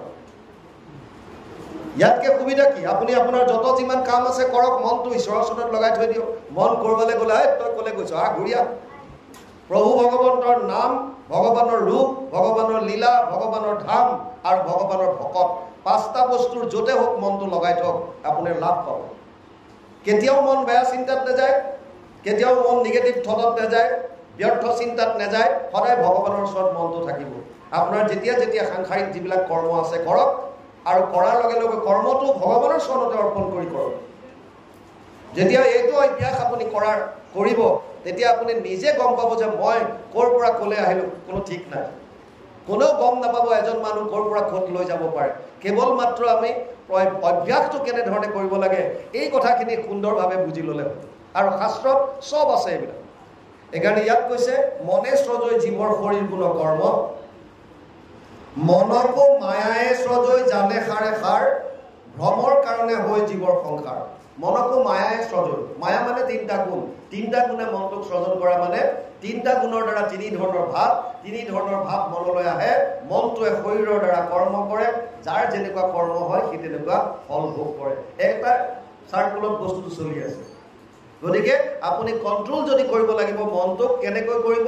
ইয়াতকৈ সুবিধা কি? আপুনি আপোনাৰ যত যিমান কাম আছে কৰক, মনটো ঈশ্বৰৰ চৰণত লগাই থৈ দিয়ক। মন কৰবালৈ গ'লে, তই ক'লে গৈছ, ঘূৰিয়া। প্ৰভু ভগৱন্তৰ নাম, ভগৱানৰ ৰূপ, ভগৱানৰ লীলা, ভগৱানৰ ধাম আৰু ভগৱানৰ ভকত, 5টা বস্তুৰ য'তে হওক মনটো লগাই থওক, আপুনি লাভ পাব। কেতিয়াও মন বেয়া চিন্তাত নাযায়, কেতিয়াও মন নিগেটিভ থটত নাযায়, ব্যৰ্থ চিন্তাত নাযায়, সদায় ভগৱানৰ ওচৰত মনটো থাকিব। আপোনাৰ যেতিয়া সাংসাৰিক যিবিলাক কৰ্ম আছে কৰক, আৰু কৰাৰ লগে লগে কৰ্মটো ভগৱানৰ চৰণতে অৰ্পণ কৰি কৰক। যেতিয়া এইটো অভ্যাস আপুনি কৰিব, তেতিয়া আপুনি নিজে গম পাব যে মই ক'ৰ পৰা ক'লে আহিলোঁ, কোনো ঠিক নাই। কোনেও গম নাপাব এজন মানুহ ক'ৰ পৰা ক'ত লৈ যাব পাৰে। কেৱল মাত্ৰ আমি অভ্যাসটো কেনেধৰণে কৰিব লাগে, এই কথাখিনি সুন্দৰভাৱে বুজি ল'লে হ'ল। আৰু শাস্ত্ৰত চব আছে এইবিলাক। এইকাৰণে ইয়াত কৈছে, মনে স্ৰজৈ জীৱৰ শৰীৰ গুণ কৰ্ম, মনকো মায়ায়ে স্ৰজৈ জানে সাৰে সাৰ, ভ্ৰমৰ কাৰণে হৈ জীৱৰ সংসাৰ মনকো মায়াই সৃজন মায়া মানে তিনিটা গুণে মনটোক সৃজন কৰা মানে তিনিটা গুণৰ দ্বাৰা তিনি ধৰণৰ ভাৱ মনলৈ আহে মনটোৱে শৰীৰৰ দ্বাৰা কৰ্ম কৰে যাৰ যেনেকুৱা কৰ্ম হয় সি তেনেকুৱা ফল ভোগ কৰে এটা সাৰ্কুলত বস্তুটো চলি আছে গতিকে আপুনি কন্ট্ৰোল যদি কৰিব লাগিব মনটোক কেনেকৈ কৰিব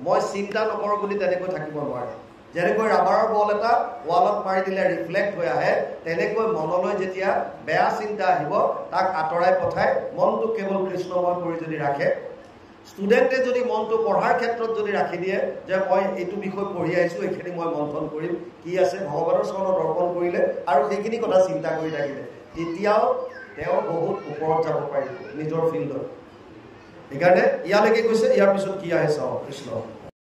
মই চিন্তা নকৰো বুলি তেনেকৈ থাকিব নোৱাৰে যেনেকৈ ৰাবাৰৰ বল এটা ওয়ালত মাৰি দিলে ৰিফ্লেক্ট হৈ আহে তেনেকৈ মনলৈ যেতিয়া বেয়া চিন্তা আহিব তাক আঁতৰাই পঠাই মনটো কেৱল কৃষ্ণময় কৰি যদি ৰাখে ষ্টুডেণ্টে যদি মনটো পঢ়াৰ ক্ষেত্ৰত যদি ৰাখি দিয়ে যে মই এইটো বিষয় পঢ়ি আহিছোঁ এইখিনি মই মন্থন কৰিম কি আছে ভগৱানৰ চৰণত অৰ্পণ কৰিলে আৰু সেইখিনি কথা চিন্তা কৰি থাকিলে তেতিয়াও তেওঁ বহুত ওপৰত যাব পাৰিব নিজৰ ফিল্ডত সেইকাৰণে ইয়ালৈকে গৈছে ইয়াৰ পিছত কি আহে চাওঁ কৃষ্ণ